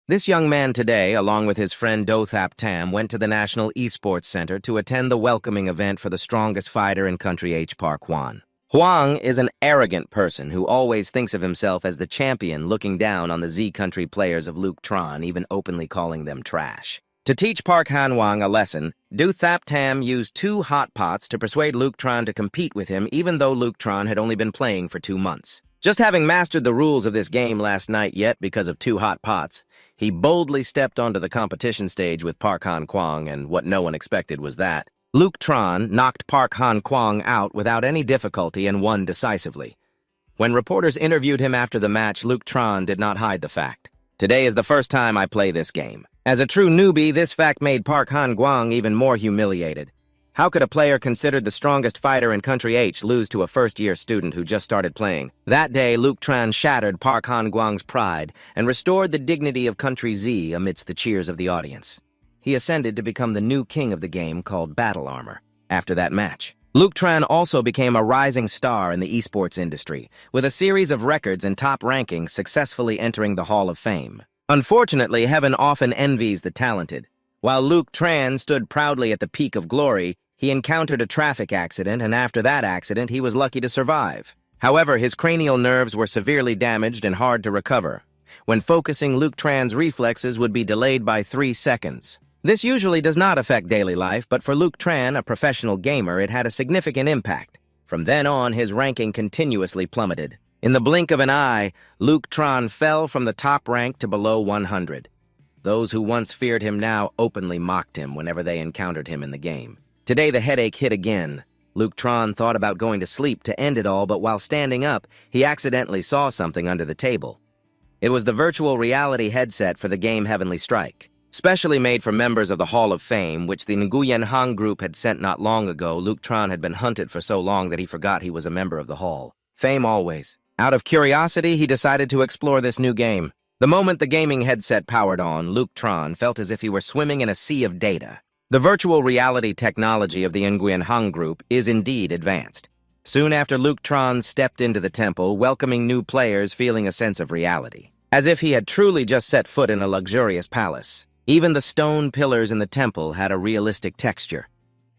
This young man today, along with his friend Dothap Tam, went to the National Esports Center to attend the welcoming event for the strongest fighter in Country H Park Hwan. Hwang is an arrogant person who always thinks of himself as the champion, looking down on the Z Country players of Luke Tron, even openly calling them trash. To teach Park Han-wang a lesson, Dothap Tam used 2 hot pots to persuade Luke Tron to compete with him, even though Luke Tron had only been playing for 2 months. Just having mastered the rules of this game last night yet because of 2 hot pots, he boldly stepped onto the competition stage with Park Han-kwang, and what no one expected was that Luke Tron knocked Park Han-kwang out without any difficulty and won decisively. When reporters interviewed him after the match, Luke Tron did not hide the fact. Today is the first time I play this game. As a true newbie, this fact made Park Han-kwang even more humiliated. How could a player considered the strongest fighter in Country H lose to a first-year student who just started playing? That day, Luke Tron shattered Park Han-kwang's pride and restored the dignity of Country Z amidst the cheers of the audience. He ascended to become the new king of the game called Battle Armor. After that match, Luke Tron also became a rising star in the esports industry, with a series of records and top rankings successfully entering the Hall of Fame. Unfortunately, heaven often envies the talented. While Luke Tran stood proudly at the peak of glory, he encountered a traffic accident, and after that accident, he was lucky to survive. However, his cranial nerves were severely damaged and hard to recover. When focusing, Luke Tran's reflexes would be delayed by 3 seconds. This usually does not affect daily life, but for Luke Tran, a professional gamer, it had a significant impact. From then on, his ranking continuously plummeted. In the blink of an eye, Luke Tran fell from the top rank to below 100. Those who once feared him now openly mocked him whenever they encountered him in the game. Today, the headache hit again. Luke Tron thought about going to sleep to end it all, but while standing up, he accidentally saw something under the table. It was the virtual reality headset for the game Heavenly Strike. Specially made for members of the Hall of Fame, which the Nguyen Hang group had sent not long ago, Luke Tron had been hunted for so long that he forgot he was a member of the Hall. Fame always. Out of curiosity, he decided to explore this new game. The moment the gaming headset powered on, Luke Tron felt as if he were swimming in a sea of data. The virtual reality technology of the Nguyen Hang group is indeed advanced. Soon after, Luke Tron stepped into the temple, welcoming new players, feeling a sense of reality, as if he had truly just set foot in a luxurious palace. Even the stone pillars in the temple had a realistic texture.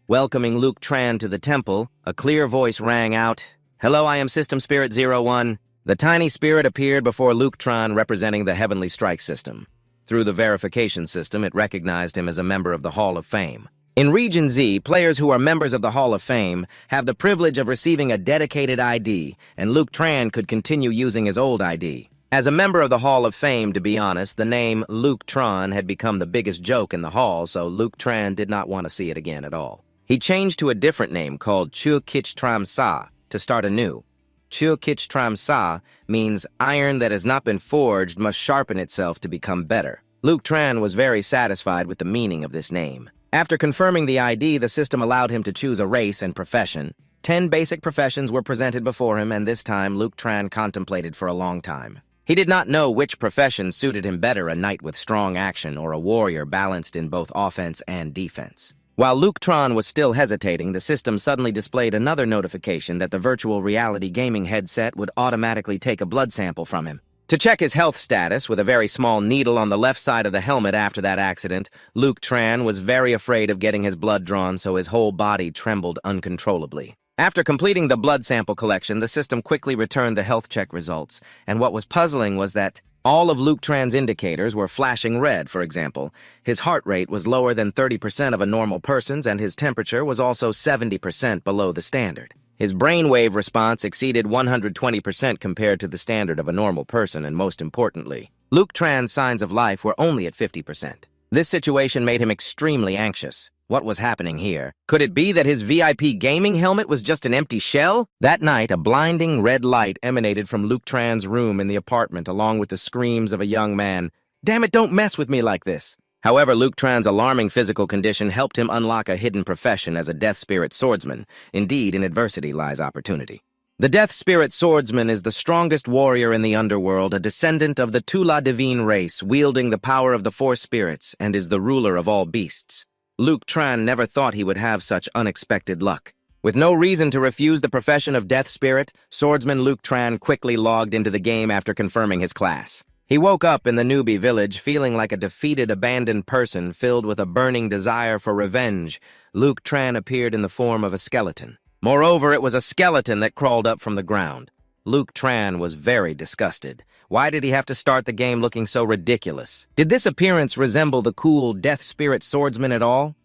Welcoming Luke Tran to the temple, a clear voice rang out, "Hello, I am System Spirit 01. The tiny spirit appeared before Luke Tran, representing the Heavenly Strike system. Through the verification system, it recognized him as a member of the Hall of Fame. In Region Z, players who are members of the Hall of Fame have the privilege of receiving a dedicated ID, and Luke Tran could continue using his old ID. As a member of the Hall of Fame, to be honest, the name Luke Tran had become the biggest joke in the hall, so Luke Tran did not want to see it again at all. He changed to a different name called Chua Kich Tram Sa to start anew. Chua Kich Tram Sa means iron that has not been forged must sharpen itself to become better. Luke Tran was very satisfied with the meaning of this name. After confirming the ID, the system allowed him to choose a race and profession. 10 basic professions were presented before him, and this time Luke Tran contemplated for a long time. He did not know which profession suited him better, a knight with strong action or a warrior balanced in both offense and defense. While Luke Tron was still hesitating, the system suddenly displayed another notification that the virtual reality gaming headset would automatically take a blood sample from him. To check his health status, with a very small needle on the left side of the helmet after that accident, Luke Tran was very afraid of getting his blood drawn, so his whole body trembled uncontrollably. After completing the blood sample collection, the system quickly returned the health check results, and what was puzzling was that all of Luke Tran's indicators were flashing red. For example, his heart rate was lower than 30% of a normal person's, and his temperature was also 70% below the standard. His brainwave response exceeded 120% compared to the standard of a normal person, and most importantly, Luke Tran's signs of life were only at 50%. This situation made him extremely anxious. What was happening here? Could it be that his VIP gaming helmet was just an empty shell? That night, a blinding red light emanated from Luke Tran's room in the apartment, along with the screams of a young man. "Damn it, don't mess with me like this!" However, Luke Tran's alarming physical condition helped him unlock a hidden profession as a Death Spirit swordsman. Indeed, in adversity lies opportunity. The Death Spirit swordsman is the strongest warrior in the underworld, a descendant of the Tula Divine race, wielding the power of the four spirits, and is the ruler of all beasts. Luke Tran never thought he would have such unexpected luck. With no reason to refuse the profession of Death Spirit, swordsman Luke Tran quickly logged into the game after confirming his class. He woke up in the newbie village feeling like a defeated, abandoned person filled with a burning desire for revenge. Luke Tran appeared in the form of a skeleton. Moreover, it was a skeleton that crawled up from the ground. Luke Tran was very disgusted. Why did he have to start the game looking so ridiculous? Did this appearance resemble the cool Death Spirit swordsman at all?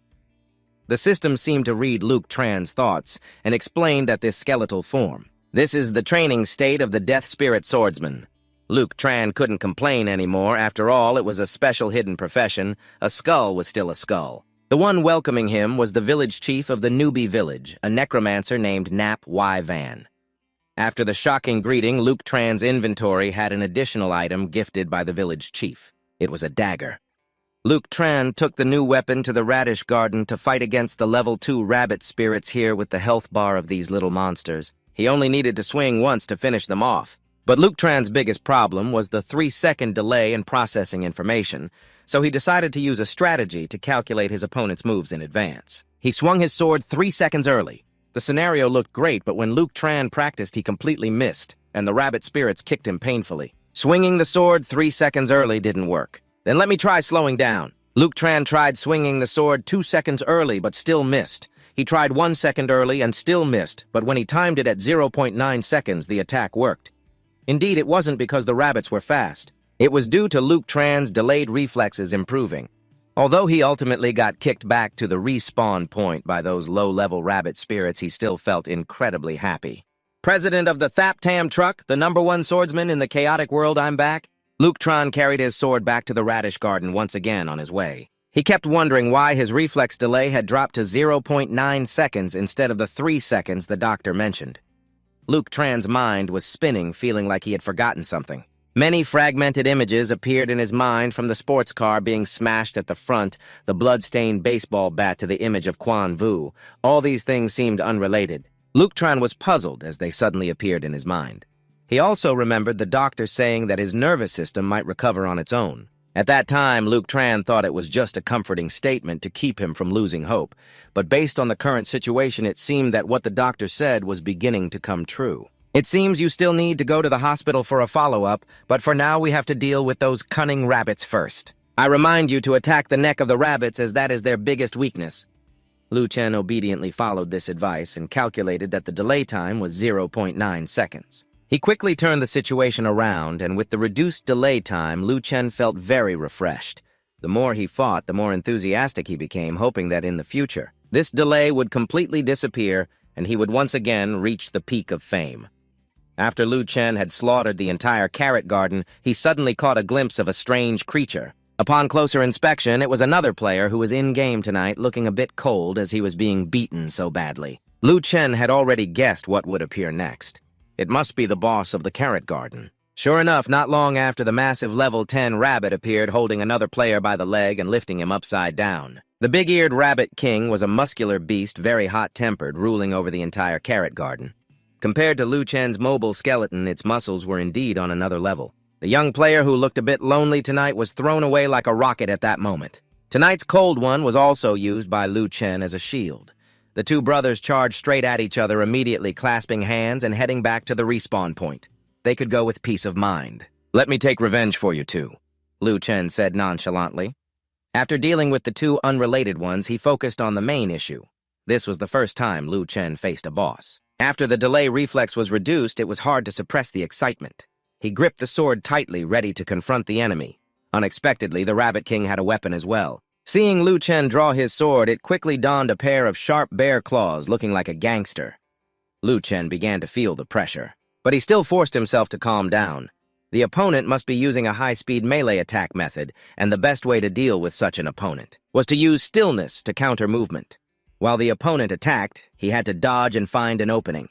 The system seemed to read Luke Tran's thoughts and explained that this skeletal form. This is the training state of the Death Spirit swordsman. Luke Tran couldn't complain anymore. After all, it was a special hidden profession. A skull was still a skull. The one welcoming him was the village chief of the newbie village, a necromancer named Nap Y. Van. After the shocking greeting, Luke Tran's inventory had an additional item gifted by the village chief. It was a dagger. Luke Tran took the new weapon to the radish garden to fight against the level 2 rabbit spirits here with the health bar of these little monsters. He only needed to swing once to finish them off. But Luke Tran's biggest problem was the 3-second delay in processing information, so he decided to use a strategy to calculate his opponent's moves in advance. He swung his sword 3 seconds early. The scenario looked great, but when Luke Tran practiced, he completely missed, and the rabbit spirits kicked him painfully. Swinging the sword 3 seconds early didn't work. Then let me try slowing down. Luke Tran tried swinging the sword 2 seconds early, but still missed. He tried 1 second early and still missed, but when he timed it at 0.9 seconds, the attack worked. Indeed, it wasn't because the rabbits were fast. It was due to Luke Tran's delayed reflexes improving. Although he ultimately got kicked back to the respawn point by those low-level rabbit spirits, he still felt incredibly happy. President of the Thap-Tam Truck, the #1 swordsman in the chaotic world, I'm back. Luke Tran carried his sword back to the radish garden once again on his way. He kept wondering why his reflex delay had dropped to 0.9 seconds instead of the 3 seconds the doctor mentioned. Luke Tran's mind was spinning, feeling like he had forgotten something. Many fragmented images appeared in his mind, from the sports car being smashed at the front, the blood-stained baseball bat to the image of Quan Vu. All these things seemed unrelated. Luke Tran was puzzled as they suddenly appeared in his mind. He also remembered the doctor saying that his nervous system might recover on its own. At that time, Luke Tran thought it was just a comforting statement to keep him from losing hope, but based on the current situation, it seemed that what the doctor said was beginning to come true. It seems you still need to go to the hospital for a follow-up, but for now we have to deal with those cunning rabbits first. I remind you to attack the neck of the rabbits, as that is their biggest weakness. Lu Chen obediently followed this advice and calculated that the delay time was 0.9 seconds. He quickly turned the situation around, and with the reduced delay time, Lu Chen felt very refreshed. The more he fought, the more enthusiastic he became, hoping that in the future, this delay would completely disappear and he would once again reach the peak of fame. After Lu Chen had slaughtered the entire carrot garden, he suddenly caught a glimpse of a strange creature. Upon closer inspection, it was another player who was in-game tonight, looking a bit cold as he was being beaten so badly. Lu Chen had already guessed what would appear next. It must be the boss of the carrot garden. Sure enough, not long after, the massive level 10 rabbit appeared, holding another player by the leg and lifting him upside down. The big-eared rabbit king was a muscular beast, very hot-tempered, ruling over the entire carrot garden. Compared to Lu Chen's mobile skeleton, its muscles were indeed on another level. The young player who looked a bit lonely tonight was thrown away like a rocket at that moment. Tonight's cold one was also used by Lu Chen as a shield. The two brothers charged straight at each other, immediately clasping hands and heading back to the respawn point. They could go with peace of mind. "Let me take revenge for you two," Lu Chen said nonchalantly. After dealing with the two unrelated ones, he focused on the main issue. This was the first time Lu Chen faced a boss. After the delay reflex was reduced, it was hard to suppress the excitement. He gripped the sword tightly, ready to confront the enemy. Unexpectedly, the Rabbit King had a weapon as well. Seeing Lu Chen draw his sword, it quickly donned a pair of sharp bare claws, looking like a gangster. Lu Chen began to feel the pressure, but he still forced himself to calm down. The opponent must be using a high-speed melee attack method, and the best way to deal with such an opponent was to use stillness to counter movement. While the opponent attacked, he had to dodge and find an opening.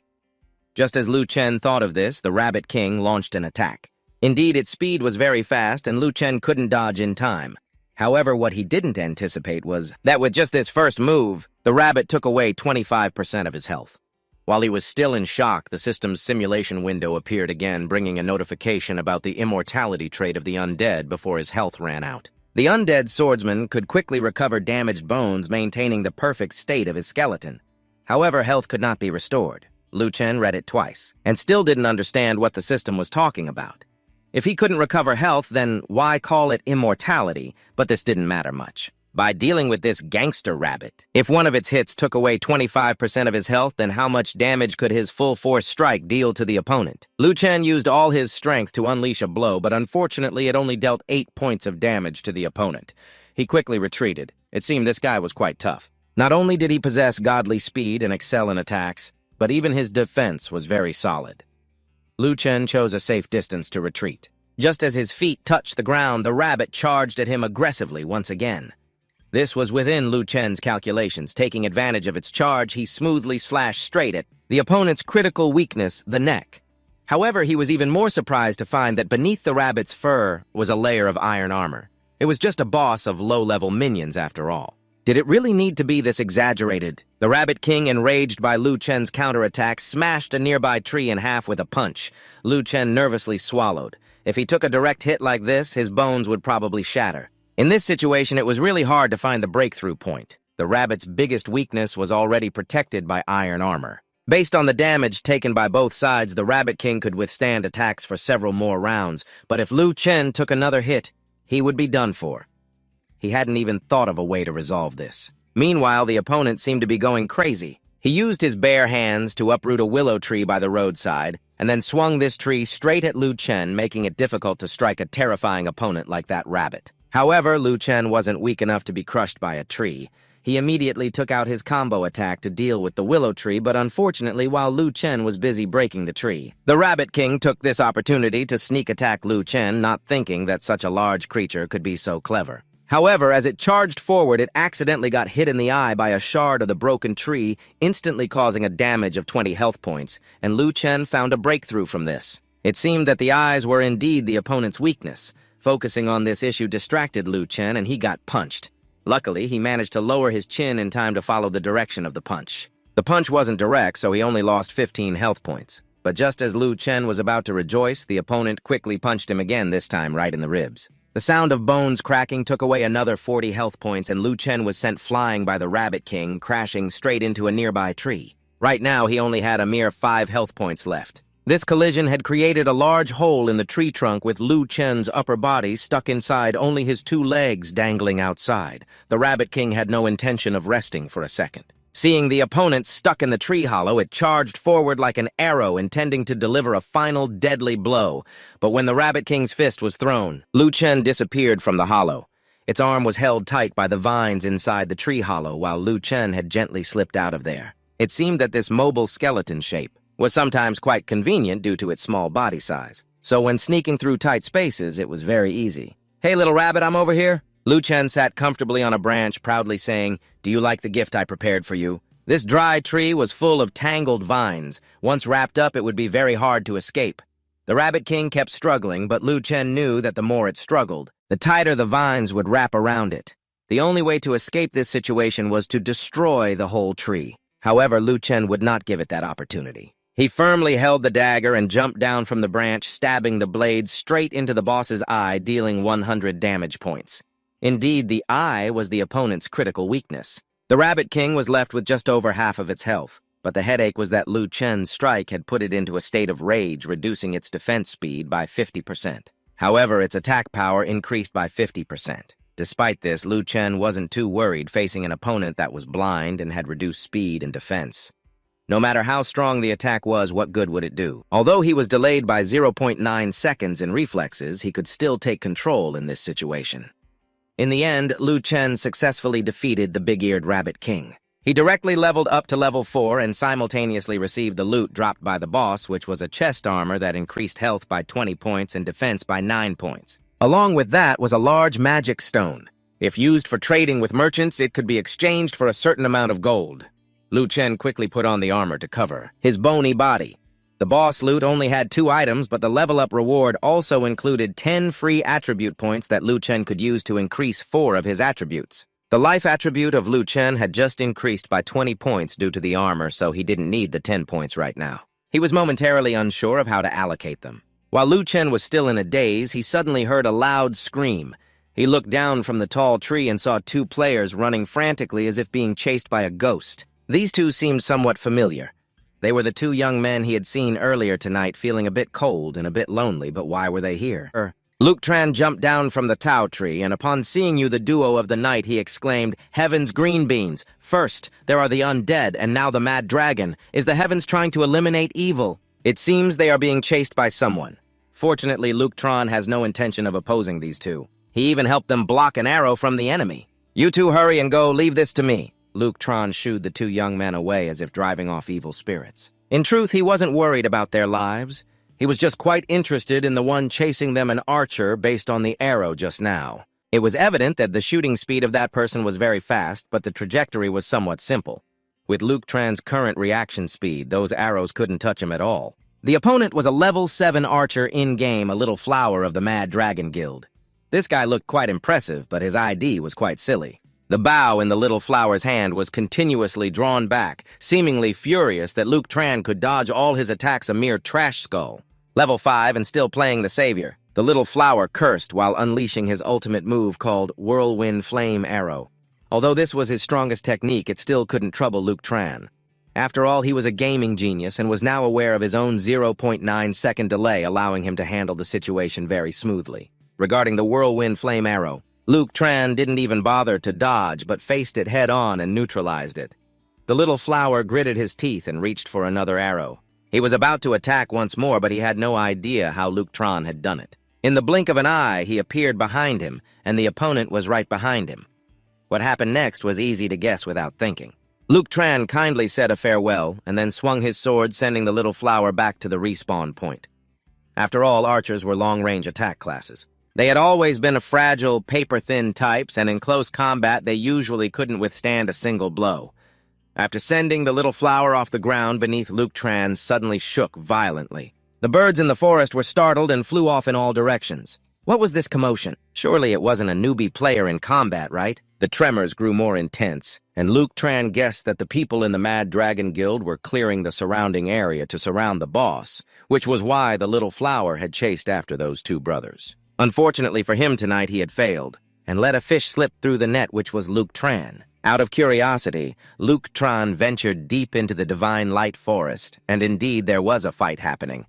Just as Lu Chen thought of this, the Rabbit King launched an attack. Indeed, its speed was very fast, and Lu Chen couldn't dodge in time. However, what he didn't anticipate was that with just this first move, the rabbit took away 25% of his health. While he was still in shock, the system's simulation window appeared again, bringing a notification about the immortality trait of the undead before his health ran out. The undead swordsman could quickly recover damaged bones, maintaining the perfect state of his skeleton. However, health could not be restored. Lu Chen read it twice, and still didn't understand what the system was talking about. If he couldn't recover health, then why call it immortality? But this didn't matter much. By dealing with this gangster rabbit, if one of its hits took away 25% of his health, then how much damage could his full-force strike deal to the opponent? Lu Chen used all his strength to unleash a blow, but unfortunately it only dealt 8 points of damage to the opponent. He quickly retreated. It seemed this guy was quite tough. Not only did he possess godly speed and excel in attacks, but even his defense was very solid. Lu Chen chose a safe distance to retreat. Just as his feet touched the ground, the rabbit charged at him aggressively once again. This was within Lu Chen's calculations. Taking advantage of its charge, he smoothly slashed straight at the opponent's critical weakness, the neck. However, he was even more surprised to find that beneath the rabbit's fur was a layer of iron armor. It was just a boss of low-level minions, after all. Did it really need to be this exaggerated? The Rabbit King, enraged by Lu Chen's counterattack, smashed a nearby tree in half with a punch. Lu Chen nervously swallowed. If he took a direct hit like this, his bones would probably shatter. In this situation, it was really hard to find the breakthrough point. The rabbit's biggest weakness was already protected by iron armor. Based on the damage taken by both sides, the Rabbit King could withstand attacks for several more rounds, but if Lu Chen took another hit, he would be done for. He hadn't even thought of a way to resolve this. Meanwhile, the opponent seemed to be going crazy. He used his bare hands to uproot a willow tree by the roadside, and then swung this tree straight at Lu Chen, making it difficult to strike a terrifying opponent like that rabbit. However, Lu Chen wasn't weak enough to be crushed by a tree. He immediately took out his combo attack to deal with the willow tree, but unfortunately, while Lu Chen was busy breaking the tree, the Rabbit King took this opportunity to sneak attack Lu Chen, not thinking that such a large creature could be so clever. However, as it charged forward, it accidentally got hit in the eye by a shard of the broken tree, instantly causing a damage of 20 health points, and Lu Chen found a breakthrough from this. It seemed that the eyes were indeed the opponent's weakness. Focusing on this issue distracted Lu Chen, and he got punched. Luckily, he managed to lower his chin in time to follow the direction of the punch. The punch wasn't direct, so he only lost 15 health points. But just as Lu Chen was about to rejoice, the opponent quickly punched him again, this time right in the ribs. The sound of bones cracking took away another 40 health points, and Lu Chen was sent flying by the Rabbit King, crashing straight into a nearby tree. Right now, he only had a mere 5 health points left. This collision had created a large hole in the tree trunk with Lu Chen's upper body stuck inside, only his 2 legs dangling outside. The Rabbit King had no intention of resting for a second. Seeing the opponent stuck in the tree hollow, it charged forward like an arrow, intending to deliver a final deadly blow. But when the Rabbit King's fist was thrown, Lu Chen disappeared from the hollow. Its arm was held tight by the vines inside the tree hollow, while Lu Chen had gently slipped out of there. It seemed that this mobile skeleton shape was sometimes quite convenient due to its small body size. So when sneaking through tight spaces, it was very easy. "Hey, little rabbit, I'm over here." Lu Chen sat comfortably on a branch, proudly saying, "Do you like the gift I prepared for you?" This dry tree was full of tangled vines. Once wrapped up, it would be very hard to escape. The Rabbit King kept struggling, but Lu Chen knew that the more it struggled, the tighter the vines would wrap around it. The only way to escape this situation was to destroy the whole tree. However, Lu Chen would not give it that opportunity. He firmly held the dagger and jumped down from the branch, stabbing the blade straight into the boss's eye, dealing 100 damage points. Indeed, the eye was the opponent's critical weakness. The Rabbit King was left with just over half of its health, but the headache was that Lu Chen's strike had put it into a state of rage, reducing its defense speed by 50%. However, its attack power increased by 50%. Despite this, Lu Chen wasn't too worried facing an opponent that was blind and had reduced speed and defense. No matter how strong the attack was, what good would it do? Although he was delayed by 0.9 seconds in reflexes, he could still take control in this situation. In the end, Lu Chen successfully defeated the big-eared Rabbit King. He directly leveled up to level 4 and simultaneously received the loot dropped by the boss, which was a chest armor that increased health by 20 points and defense by 9 points. Along with that was a large magic stone. If used for trading with merchants, it could be exchanged for a certain amount of gold. Lu Chen quickly put on the armor to cover his bony body. The boss loot only had 2 items, but the level-up reward also included 10 free attribute points that Lu Chen could use to increase 4 of his attributes. The life attribute of Lu Chen had just increased by 20 points due to the armor, so he didn't need the 10 points right now. He was momentarily unsure of how to allocate them. While Lu Chen was still in a daze, he suddenly heard a loud scream. He looked down from the tall tree and saw 2 players running frantically as if being chased by a ghost. These 2 seemed somewhat familiar. They were the two young men he had seen earlier tonight, feeling a bit cold and a bit lonely, but why were they here? Luke Tran jumped down from the Tao tree, and upon seeing you, the duo of the night, he exclaimed, "Heaven's green beans! First, there are the undead, and now the mad dragon. Is the heavens trying to eliminate evil? It seems they are being chased by someone." Fortunately, Luke Tran has no intention of opposing these two. He even helped them block an arrow from the enemy. "You two hurry and go, leave this to me." Luke Tran shooed the two young men away as if driving off evil spirits. In truth, he wasn't worried about their lives. He was just quite interested in the one chasing them, an archer, based on the arrow just now. It was evident that the shooting speed of that person was very fast, but the trajectory was somewhat simple. With Luke Tran's current reaction speed, those arrows couldn't touch him at all. The opponent was a level 7 archer in-game, a little flower of the Mad Dragon Guild. This guy looked quite impressive, but his ID was quite silly. The bow in the little flower's hand was continuously drawn back, seemingly furious that Luke Tran could dodge all his attacks, a mere trash skull. Level 5 and still playing the savior. The little flower cursed while unleashing his ultimate move called Whirlwind Flame Arrow. Although this was his strongest technique, it still couldn't trouble Luke Tran. After all, he was a gaming genius and was now aware of his own 0.9-second delay, allowing him to handle the situation very smoothly. Regarding the Whirlwind Flame Arrow, Luke Tran didn't even bother to dodge, but faced it head-on and neutralized it. The little flower gritted his teeth and reached for another arrow. He was about to attack once more, but he had no idea how Luke Tran had done it. In the blink of an eye, he appeared behind him, and the opponent was right behind him. What happened next was easy to guess without thinking. Luke Tran kindly said a farewell, and then swung his sword, sending the little flower back to the respawn point. After all, archers were long-range attack classes. They had always been a fragile, paper-thin types, and in close combat they usually couldn't withstand a single blow. After sending the little flower off the ground beneath Luke Tran suddenly shook violently. The birds in the forest were startled and flew off in all directions. What was this commotion? Surely it wasn't a newbie player in combat, right? The tremors grew more intense, and Luke Tran guessed that the people in the Mad Dragon Guild were clearing the surrounding area to surround the boss, which was why the little flower had chased after those two brothers. Unfortunately for him tonight, he had failed, and let a fish slip through the net, which was Luke Tran. Out of curiosity, Luke Tran ventured deep into the Divine Light Forest, and indeed there was a fight happening.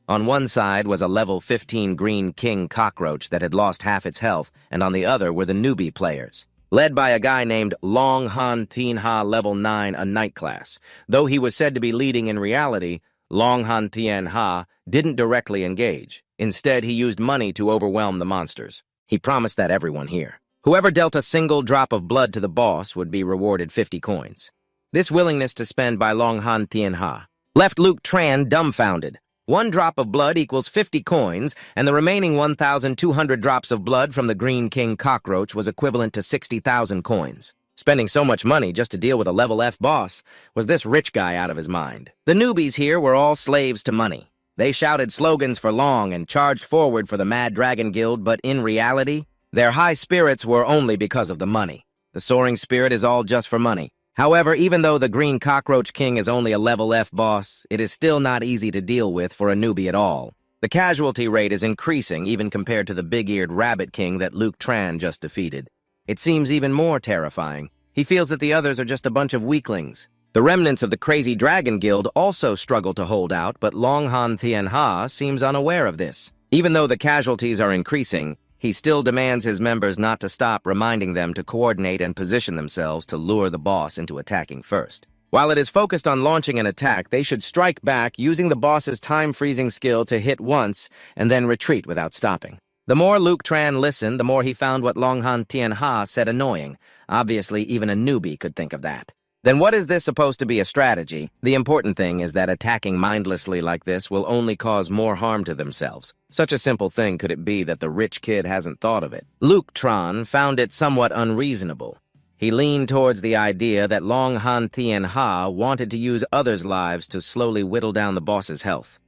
On one side was a level 15 green king cockroach that had lost half its health, and on the other were the newbie players, led by a guy named Long Han Tien Ha level 9, a night class. Though he was said to be leading in reality, Long Han Tien Ha didn't directly engage. Instead, he used money to overwhelm the monsters. He promised that everyone here. Whoever dealt a single drop of blood to the boss would be rewarded 50 coins. This willingness to spend by Long Han Tien Ha left Luke Tran dumbfounded. 1 drop of blood equals 50 coins, and the remaining 1,200 drops of blood from the Green King cockroach was equivalent to 60,000 coins. Spending so much money just to deal with a level F boss, was this rich guy out of his mind? The newbies here were all slaves to money. They shouted slogans for Long and charged forward for the Mad Dragon Guild, but in reality, their high spirits were only because of the money. The soaring spirit is all just for money. However, even though the Green Cockroach King is only a level F boss, it is still not easy to deal with for a newbie at all. The casualty rate is increasing even compared to the big-eared Rabbit King that Luke Tran just defeated. It seems even more terrifying. He feels that the others are just a bunch of weaklings. The remnants of the Crazy Dragon Guild also struggle to hold out, but Long Han Tien Ha seems unaware of this. Even though the casualties are increasing, he still demands his members not to stop, reminding them to coordinate and position themselves to lure the boss into attacking first. While it is focused on launching an attack, they should strike back using the boss's time-freezing skill to hit once and then retreat without stopping. The more Luke Tran listened, the more he found what Long Han Tien Ha said annoying. Obviously, even a newbie could think of that. Then what is this supposed to be a strategy? The important thing is that attacking mindlessly like this will only cause more harm to themselves. Such a simple thing could it be that the rich kid hasn't thought of it? Luke Tran found it somewhat unreasonable. He leaned towards the idea that Long Han Tien Ha wanted to use others' lives to slowly whittle down the boss's health.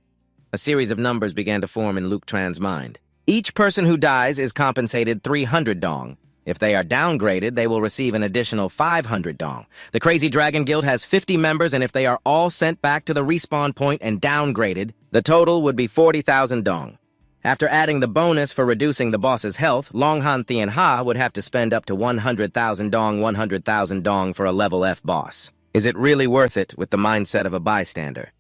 A series of numbers began to form in Luke Tran's mind. Each person who dies is compensated 300 dong. If they are downgraded, they will receive an additional 500 dong. The Crazy Dragon Guild has 50 members, and if they are all sent back to the respawn point and downgraded, the total would be 40,000 dong. After adding the bonus for reducing the boss's health, Long Han Tien Ha would have to spend up to 100,000 dong for a level F boss. Is it really worth it with the mindset of a bystander?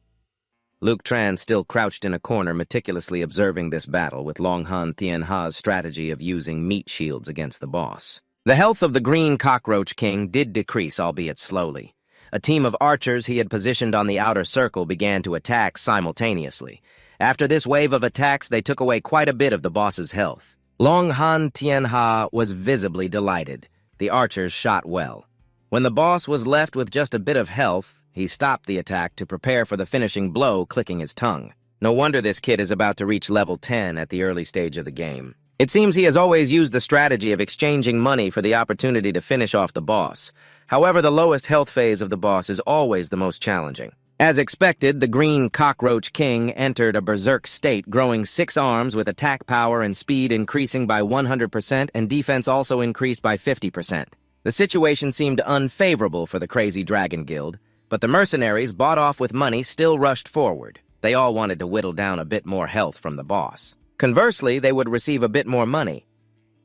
Luke Tran still crouched in a corner, meticulously observing this battle with Long Han Thien Ha's strategy of using meat shields against the boss. The health of the Green Cockroach King did decrease, albeit slowly. A team of archers he had positioned on the outer circle began to attack simultaneously. After this wave of attacks, they took away quite a bit of the boss's health. Long Han Thien Ha was visibly delighted. The archers shot well. When the boss was left with just a bit of health, he stopped the attack to prepare for the finishing blow, clicking his tongue. No wonder this kid is about to reach level 10 at the early stage of the game. It seems he has always used the strategy of exchanging money for the opportunity to finish off the boss. However, the lowest health phase of the boss is always the most challenging. As expected, the Green Cockroach King entered a berserk state, growing 6 arms with attack power and speed increasing by 100% and defense also increased by 50%. The situation seemed unfavorable for the Crazy Dragon Guild, but the mercenaries, bought off with money, still rushed forward. They all wanted to whittle down a bit more health from the boss. Conversely, they would receive a bit more money.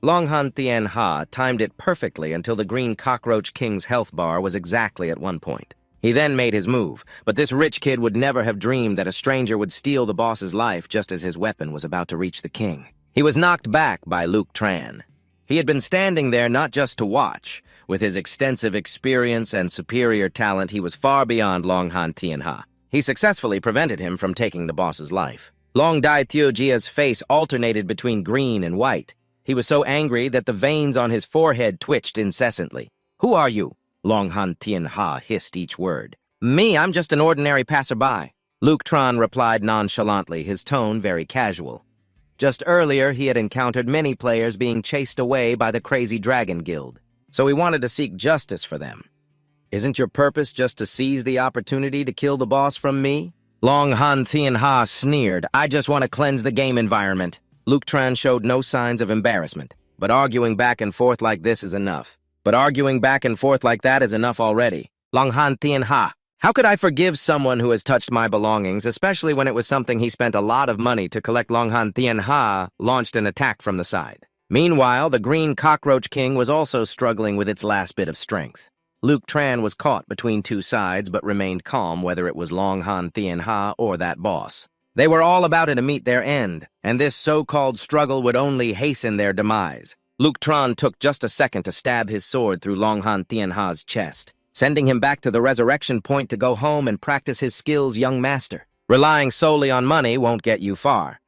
Long Han Thien Ha timed it perfectly until the Green Cockroach King's health bar was exactly at 1 point. He then made his move, but this rich kid would never have dreamed that a stranger would steal the boss's life just as his weapon was about to reach the king. He was knocked back by Luke Tran. He had been standing there not just to watch. With his extensive experience and superior talent, he was far beyond Long Han Thien Ha. He successfully prevented him from taking the boss's life. Long Dai Thiujia's face alternated between green and white. He was so angry that the veins on his forehead twitched incessantly. "Who are you?" Long Han Thien Ha hissed each word. "Me, I'm just an ordinary passerby." Luke Tran replied nonchalantly, his tone very casual. Just earlier, he had encountered many players being chased away by the Crazy Dragon Guild, so he wanted to seek justice for them. "Isn't your purpose just to seize the opportunity to kill the boss from me?" Long Han Thien Ha sneered. "I just want to cleanse the game environment." Luke Tran showed no signs of embarrassment. "But arguing back and forth like this is enough. But arguing back and forth like that is enough already. Long Han Thien Ha, how could I forgive someone who has touched my belongings, especially when it was something he spent a lot of money to collect?" Long Han Thien Ha launched an attack from the side. Meanwhile, the Green Cockroach King was also struggling with its last bit of strength. Luke Tran was caught between two sides but remained calm whether it was Long Han Thien Ha or that boss. They were all about to meet their end, and this so-called struggle would only hasten their demise. Luke Tran took just a second to stab his sword through Long Han Thien Ha's chest, sending him back to the resurrection point to go home and practice his skills, young master. Relying solely on money won't get you far.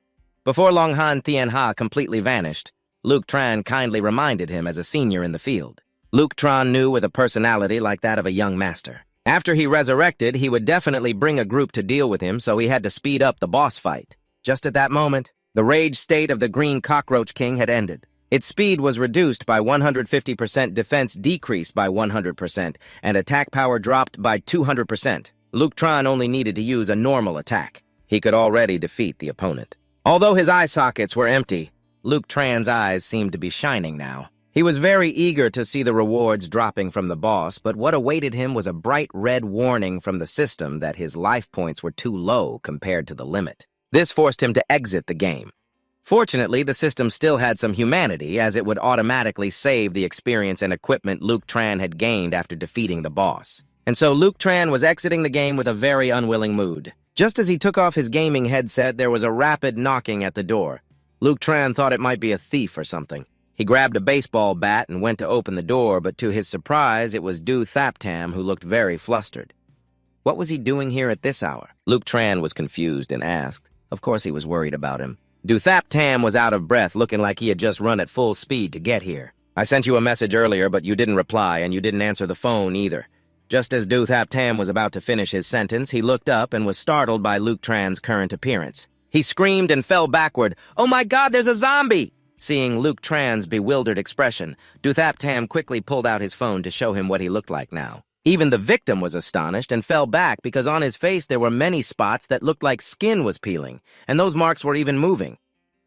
Before Long Han Thien Ha completely vanished, Luke Tran kindly reminded him as a senior in the field. Luke Tran knew with a personality like that of a young master. After he resurrected, he would definitely bring a group to deal with him, so he had to speed up the boss fight. Just at that moment, the rage state of the Green Cockroach King had ended. Its speed was reduced by 150%, defense decreased by 100%, and attack power dropped by 200%. Luke Tran only needed to use a normal attack. He could already defeat the opponent. Although his eye sockets were empty, Luke Tran's eyes seemed to be shining now. He was very eager to see the rewards dropping from the boss, but what awaited him was a bright red warning from the system that his life points were too low compared to the limit. This forced him to exit the game. Fortunately, the system still had some humanity, as it would automatically save the experience and equipment Luke Tran had gained after defeating the boss. And so Luke Tran was exiting the game with a very unwilling mood. Just as he took off his gaming headset, there was a rapid knocking at the door. Luke Tran thought it might be a thief or something. He grabbed a baseball bat and went to open the door, but to his surprise, it was Du Thaptam, who looked very flustered. What was he doing here at this hour? Luke Tran was confused and asked. Of course he was worried about him. Du Thaptam was out of breath, looking like he had just run at full speed to get here. "I sent you a message earlier, but you didn't reply, and you didn't answer the phone either." Just as Du Thaptam was about to finish his sentence, he looked up and was startled by Luke Tran's current appearance. He screamed and fell backward. "Oh my God, there's a zombie!" Seeing Luke Tran's bewildered expression, Du Thaptam quickly pulled out his phone to show him what he looked like now. Even the victim was astonished and fell back because on his face there were many spots that looked like skin was peeling, and those marks were even moving.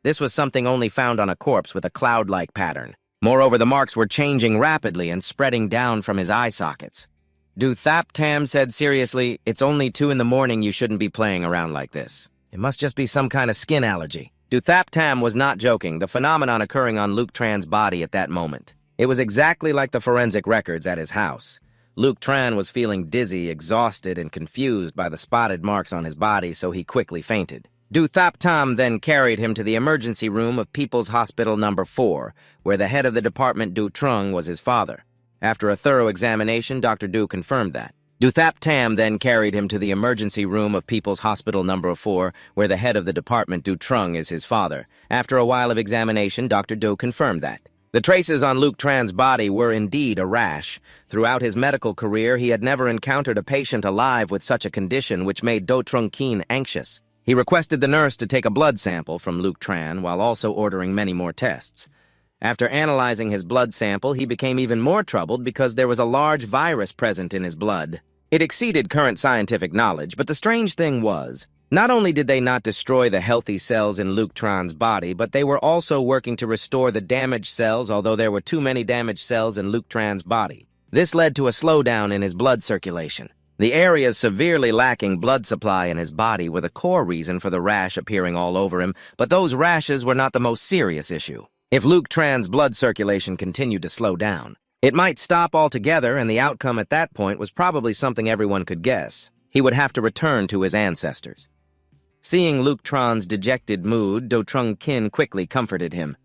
This was something only found on a corpse with a cloud-like pattern. Moreover, the marks were changing rapidly and spreading down from his eye sockets. Du Thaptam said seriously, "It's only 2 in the morning, you shouldn't be playing around like this. It must just be some kind of skin allergy." Du Thaptam was not joking, the phenomenon occurring on Luke Tran's body at that moment. It was exactly like the forensic records at his house. Luke Tran was feeling dizzy, exhausted, and confused by the spotted marks on his body, so he quickly fainted. Du Thap Tam then carried him to the emergency room of People's Hospital No. 4, where the head of the department, Du Trung, was his father. After a thorough examination, Dr. Du confirmed that. Du Thap Tam then carried him to the emergency room of People's Hospital No. 4, where the head of the department, Du Trung, is his father. After a while of examination, Dr. Du confirmed that. The traces on Luke Tran's body were indeed a rash. Throughout his medical career, he had never encountered a patient alive with such a condition, which made Do Trung Keen anxious. He requested the nurse to take a blood sample from Luke Tran while also ordering many more tests. After analyzing his blood sample, he became even more troubled because there was a large virus present in his blood. It exceeded current scientific knowledge, but the strange thing was, not only did they not destroy the healthy cells in Luke Tran's body, but they were also working to restore the damaged cells, although there were too many damaged cells in Luke Tran's body. This led to a slowdown in his blood circulation. The areas severely lacking blood supply in his body were the core reason for the rash appearing all over him, but those rashes were not the most serious issue. If Luke Tran's blood circulation continued to slow down, it might stop altogether, and the outcome at that point was probably something everyone could guess. He would have to return to his ancestors. Seeing Luke Tran's dejected mood, Do Trung Kin quickly comforted him.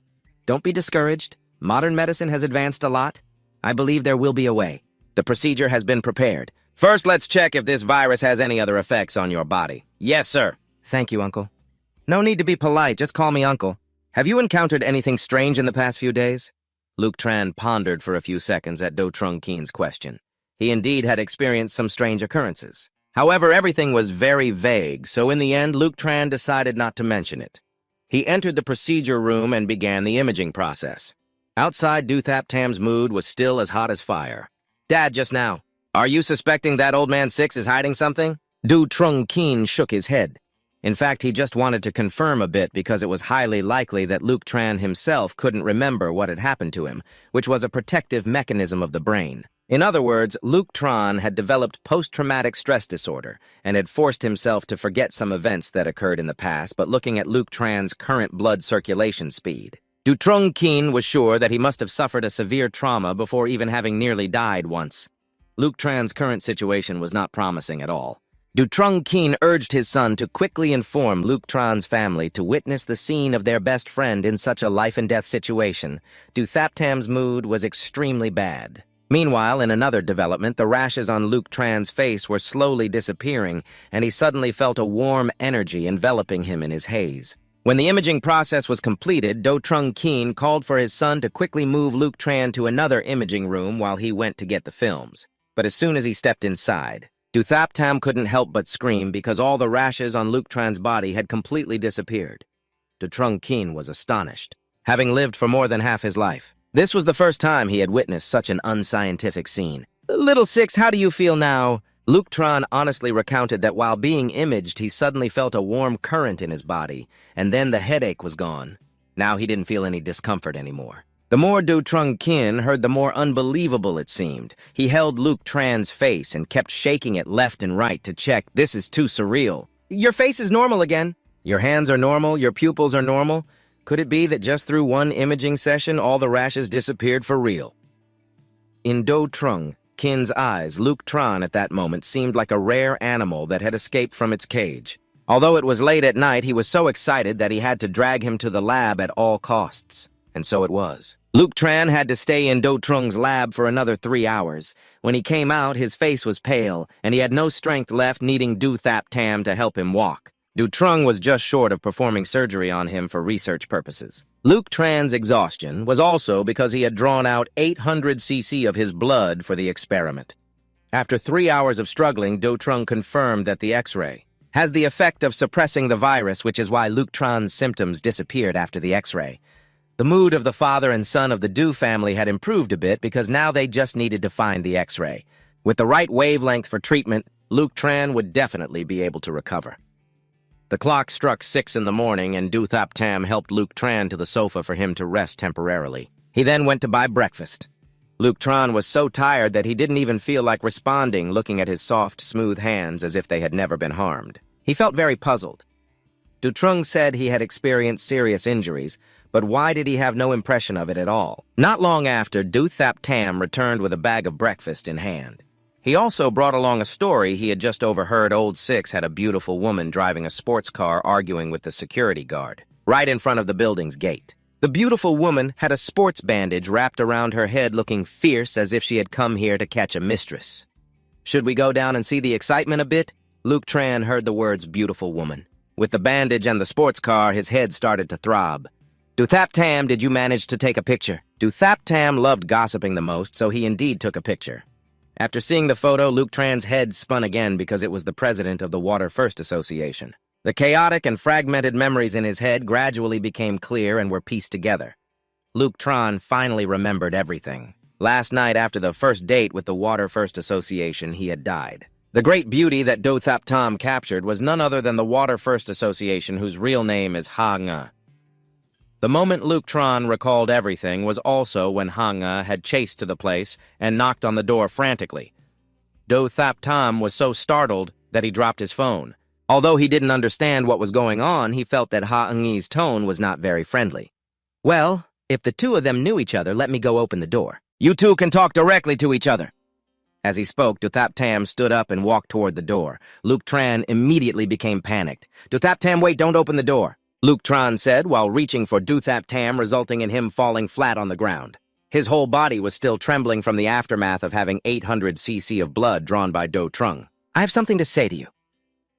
"Don't be discouraged. Modern medicine has advanced a lot. I believe there will be a way. The procedure has been prepared. First, let's check if this virus has any other effects on your body." "Yes, sir." "Thank you, Uncle." "No need to be polite, just call me Uncle. Have you encountered anything strange in the past few days?" Luke Tran pondered for a few seconds at Do Trung Kin's question. He indeed had experienced some strange occurrences. However, everything was very vague, so in the end, Luke Tran decided not to mention it. He entered the procedure room and began the imaging process. Outside, Du Thap Tam's mood was still as hot as fire. "Dad, just now, are you suspecting that old man Six is hiding something?" Du Trung Kin shook his head. In fact, he just wanted to confirm a bit because it was highly likely that Luke Tran himself couldn't remember what had happened to him, which was a protective mechanism of the brain. In other words, Luke Tran had developed post-traumatic stress disorder and had forced himself to forget some events that occurred in the past, but looking at Luke Tran's current blood circulation speed. Du Trung Kin was sure that he must have suffered a severe trauma before even having nearly died once. Luke Tran's current situation was not promising at all. Du Trung Kin urged his son to quickly inform Luke Tran's family to witness the scene of their best friend in such a life-and-death situation. Du Thap Tam's mood was extremely bad. Meanwhile, in another development, the rashes on Luke Tran's face were slowly disappearing, and he suddenly felt a warm energy enveloping him in his haze. When the imaging process was completed, Do Trung Kin called for his son to quickly move Luke Tran to another imaging room while he went to get the films. But as soon as he stepped inside, Du Thap Tam couldn't help but scream because all the rashes on Luke Tran's body had completely disappeared. Du Trung Kin was astonished, having lived for more than half his life. This was the first time he had witnessed such an unscientific scene. "Little Six, how do you feel now?" Luke Tran honestly recounted that while being imaged, he suddenly felt a warm current in his body, and then the headache was gone. Now he didn't feel any discomfort anymore. The more Du Trung Kin heard, the more unbelievable it seemed. He held Luke Tran's face and kept shaking it left and right to check. "This is too surreal." "Your face is normal again." "Your hands are normal, your pupils are normal." Could it be that just through one imaging session, all the rashes disappeared for real? In Do Trung Kin's eyes, Luke Tran at that moment seemed like a rare animal that had escaped from its cage. Although it was late at night, he was so excited that he had to drag him to the lab at all costs. And so it was. Luke Tran had to stay in Do Trung's lab for another 3 hours. When he came out, his face was pale, and he had no strength left, needing Du Thap Tam to help him walk. Du Trung was just short of performing surgery on him for research purposes. Luke Tran's exhaustion was also because he had drawn out 800 cc of his blood for the experiment. After 3 hours of struggling, Do Trung confirmed that the X-ray has the effect of suppressing the virus, which is why Luke Tran's symptoms disappeared after the X-ray. The mood of the father and son of the Du family had improved a bit because now they just needed to find the X-ray. With the right wavelength for treatment, Luke Tran would definitely be able to recover. The clock struck 6 in the morning, and Du Thap Tam helped Luke Tran to the sofa for him to rest temporarily. He then went to buy breakfast. Luke Tran was so tired that he didn't even feel like responding, looking at his soft, smooth hands as if they had never been harmed. He felt very puzzled. Du Trung said he had experienced serious injuries, but why did he have no impression of it at all? Not long after, Du Thap Tam returned with a bag of breakfast in hand. He also brought along a story he had just overheard. Old Six had a beautiful woman driving a sports car arguing with the security guard, right in front of the building's gate. The beautiful woman had a sports bandage wrapped around her head, looking fierce as if she had come here to catch a mistress. Should we go down and see the excitement a bit? Luke Tran heard the words beautiful woman. With the bandage and the sports car, his head started to throb. Duthap Tam, did you manage to take a picture? Duthap Tam loved gossiping the most, so he indeed took a picture. After seeing the photo, Luke Tran's head spun again because it was the president of the Water First Association. The chaotic and fragmented memories in his head gradually became clear and were pieced together. Luke Tran finally remembered everything. Last night, after the first date with the Water First Association, he had died. The great beauty that Dothap Tam captured was none other than the Water First Association, whose real name is Ha-nga. The moment Luke Tran recalled everything was also when Ha-nga had chased to the place and knocked on the door frantically. Dothap Tam was so startled that he dropped his phone. Although he didn't understand what was going on, he felt that Ha-nga's tone was not very friendly. Well, if the two of them knew each other, let me go open the door. You two can talk directly to each other. As he spoke, Duthap Tam stood up and walked toward the door. Luke Tran immediately became panicked. Duthap Tam, wait, don't open the door, Luke Tran said while reaching for Duthap Tam, resulting in him falling flat on the ground. His whole body was still trembling from the aftermath of having 800 cc of blood drawn by Do Trung. I have something to say to you.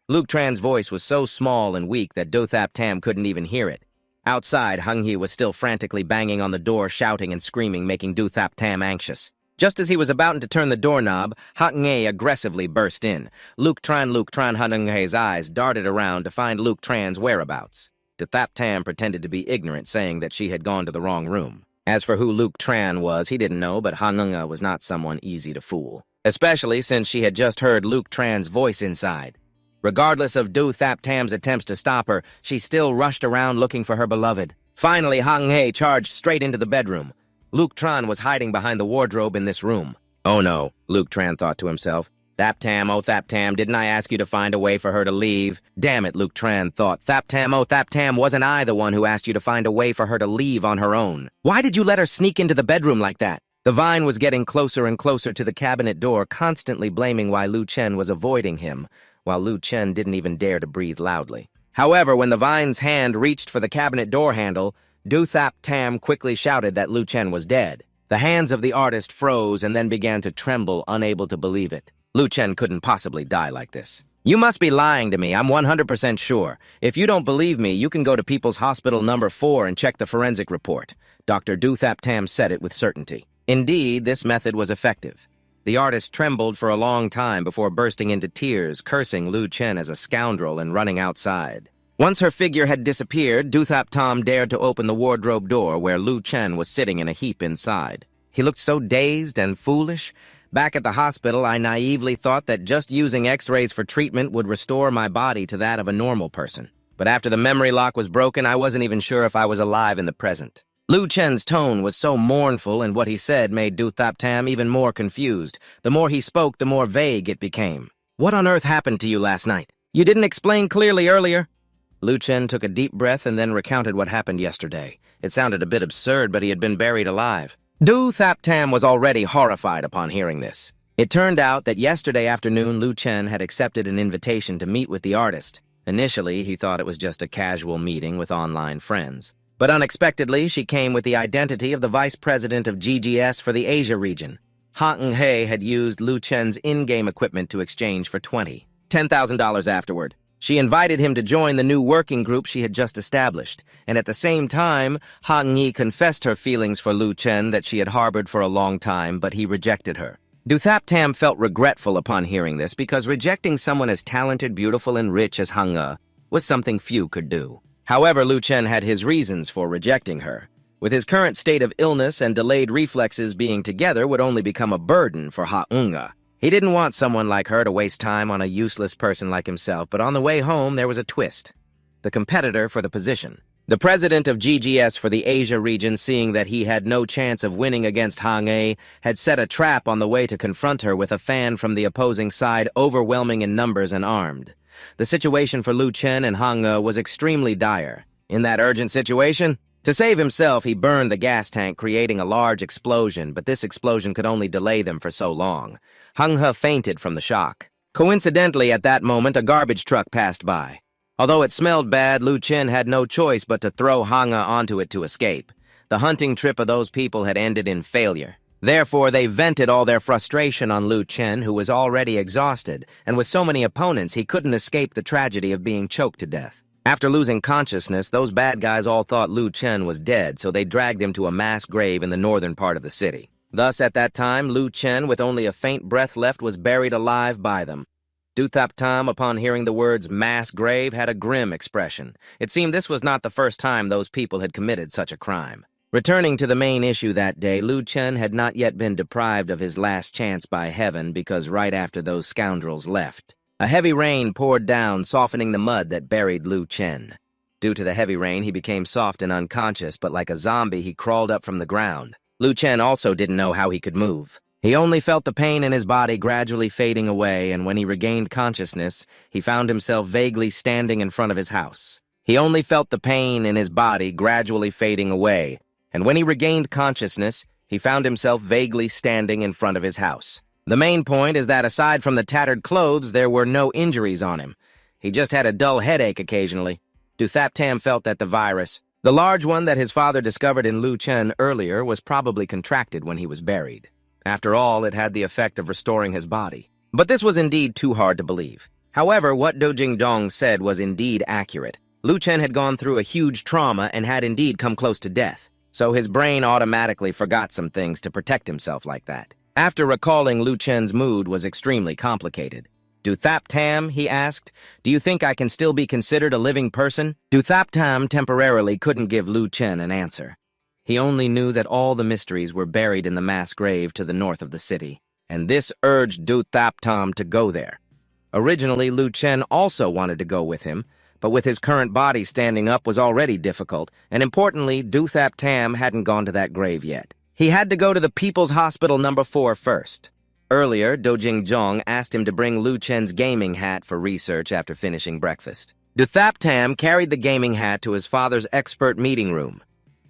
Luke Tran's voice was so small and weak that Dothap Tam couldn't even hear it. Outside, Hung-hee was still frantically banging on the door, shouting and screaming, making Dothap Tam anxious. Just as he was about to turn the doorknob, Hung-hee aggressively burst in. Luke Tran, Hung-hee's eyes darted around to find Luke Tran's whereabouts. Dothap Tam pretended to be ignorant, saying that she had gone to the wrong room. As for who Luke Tran was, he didn't know, but Hung-hee was not someone easy to fool, especially since she had just heard Luke Tran's voice inside. Regardless of Dothap Tam's attempts to stop her, she still rushed around looking for her beloved. Finally, Hung-hee charged straight into the bedroom. Luke Tran was hiding behind the wardrobe in this room. Oh no, Luke Tran thought to himself. Thap Tam, oh Thap Tam, didn't I ask you to find a way for her to leave? Damn it, Luke Tran thought. Thap Tam, oh Thap Tam, wasn't I the one who asked you to find a way for her to leave on her own? Why did you let her sneak into the bedroom like that? The vine was getting closer and closer to the cabinet door, constantly blaming why Lu Chen was avoiding him, while Lu Chen didn't even dare to breathe loudly. However, when the vine's hand reached for the cabinet door handle, Dothap Tam quickly shouted that Lu Chen was dead. The hands of the artist froze and then began to tremble, unable to believe it. Lu Chen couldn't possibly die like this. You must be lying to me, I'm 100% sure. If you don't believe me, you can go to People's Hospital number 4 and check the forensic report. Dr. Dothap Tam said it with certainty. Indeed, this method was effective. The artist trembled for a long time before bursting into tears, cursing Lu Chen as a scoundrel and running outside. Once her figure had disappeared, Dothap Tam dared to open the wardrobe door where Lu Chen was sitting in a heap inside. He looked so dazed and foolish. Back at the hospital, I naively thought that just using X-rays for treatment would restore my body to that of a normal person. But after the memory lock was broken, I wasn't even sure if I was alive in the present. Lu Chen's tone was so mournful, and what he said made Dothap Tam even more confused. The more he spoke, the more vague it became. What on earth happened to you last night? You didn't explain clearly earlier. Lu Chen took a deep breath and then recounted what happened yesterday. It sounded a bit absurd, but he had been buried alive. Dothap Tam was already horrified upon hearing this. It turned out that yesterday afternoon, Lu Chen had accepted an invitation to meet with the artist. Initially, he thought it was just a casual meeting with online friends. But unexpectedly, she came with the identity of the vice president of GGS for the Asia region. Ha-ng-hei had used Lu Chen's in-game equipment to exchange for $10,000 afterward. She invited him to join the new working group she had just established, and at the same time, Ha-ng-hei confessed her feelings for Lu Chen that she had harbored for a long time, but he rejected her. Dothap Tam felt regretful upon hearing this because rejecting someone as talented, beautiful, and rich as Hung-hei was something few could do. However, Lu Chen had his reasons for rejecting her. With his current state of illness and delayed reflexes, being together would only become a burden for Ha-ng-hei. He didn't want someone like her to waste time on a useless person like himself, but on the way home there was a twist. The competitor for the position. The president of GGS for the Asia region, seeing that he had no chance of winning against Hung-hei, had set a trap on the way to confront her with a fan from the opposing side overwhelming in numbers and armed. The situation for Lu Chen and Hung-hei was extremely dire. In that urgent situation, To save himself, he burned the gas tank, creating a large explosion, but this explosion could only delay them for so long. Hung-he fainted from the shock. Coincidentally, at that moment, a garbage truck passed by. Although it smelled bad, Lu Chen had no choice but to throw Hung-he onto it to escape. The hunting trip of those people had ended in failure. Therefore, they vented all their frustration on Lu Chen, who was already exhausted, and with so many opponents, he couldn't escape the tragedy of being choked to death. After losing consciousness, those bad guys all thought Lu Chen was dead, so they dragged him to a mass grave in the northern part of the city. Thus, at that time, Lu Chen, with only a faint breath left, was buried alive by them. Duthap Tam, upon hearing the words mass grave, had a grim expression. It seemed this was not the first time those people had committed such a crime. Returning to the main issue that day, Lu Chen had not yet been deprived of his last chance by heaven because right after those scoundrels left, a heavy rain poured down, softening the mud that buried Lu Chen. Due to the heavy rain, he became soft and unconscious, but like a zombie, he crawled up from the ground. Lu Chen also didn't know how he could move. He only felt the pain in his body gradually fading away, and when he regained consciousness, he found himself vaguely standing in front of his house. He only felt the pain in his body gradually fading away, and when he regained consciousness, he found himself vaguely standing in front of his house. The main point is that aside from the tattered clothes, there were no injuries on him. He just had a dull headache occasionally. Duthap Tam felt that the virus, the large one that his father discovered in Lu Chen earlier, was probably contracted when he was buried. After all, it had the effect of restoring his body. But this was indeed too hard to believe. However, what Do Jingdong said was indeed accurate. Lu Chen had gone through a huge trauma and had indeed come close to death. So his brain automatically forgot some things to protect himself like that. After recalling, Lu Chen's mood was extremely complicated. Duthap Tam, he asked, do you think I can still be considered a living person? Duthap Tam temporarily couldn't give Lu Chen an answer. He only knew that all the mysteries were buried in the mass grave to the north of the city, and this urged Duthap Tam to go there. Originally, Lu Chen also wanted to go with him, but with his current body, standing up was already difficult, and importantly, Duthap Tam hadn't gone to that grave yet. He had to go to the People's Hospital No. 4 first. Earlier, Do Jingdong asked him to bring Lu Chen's gaming hat for research after finishing breakfast. Duthap Tam carried the gaming hat to his father's expert meeting room.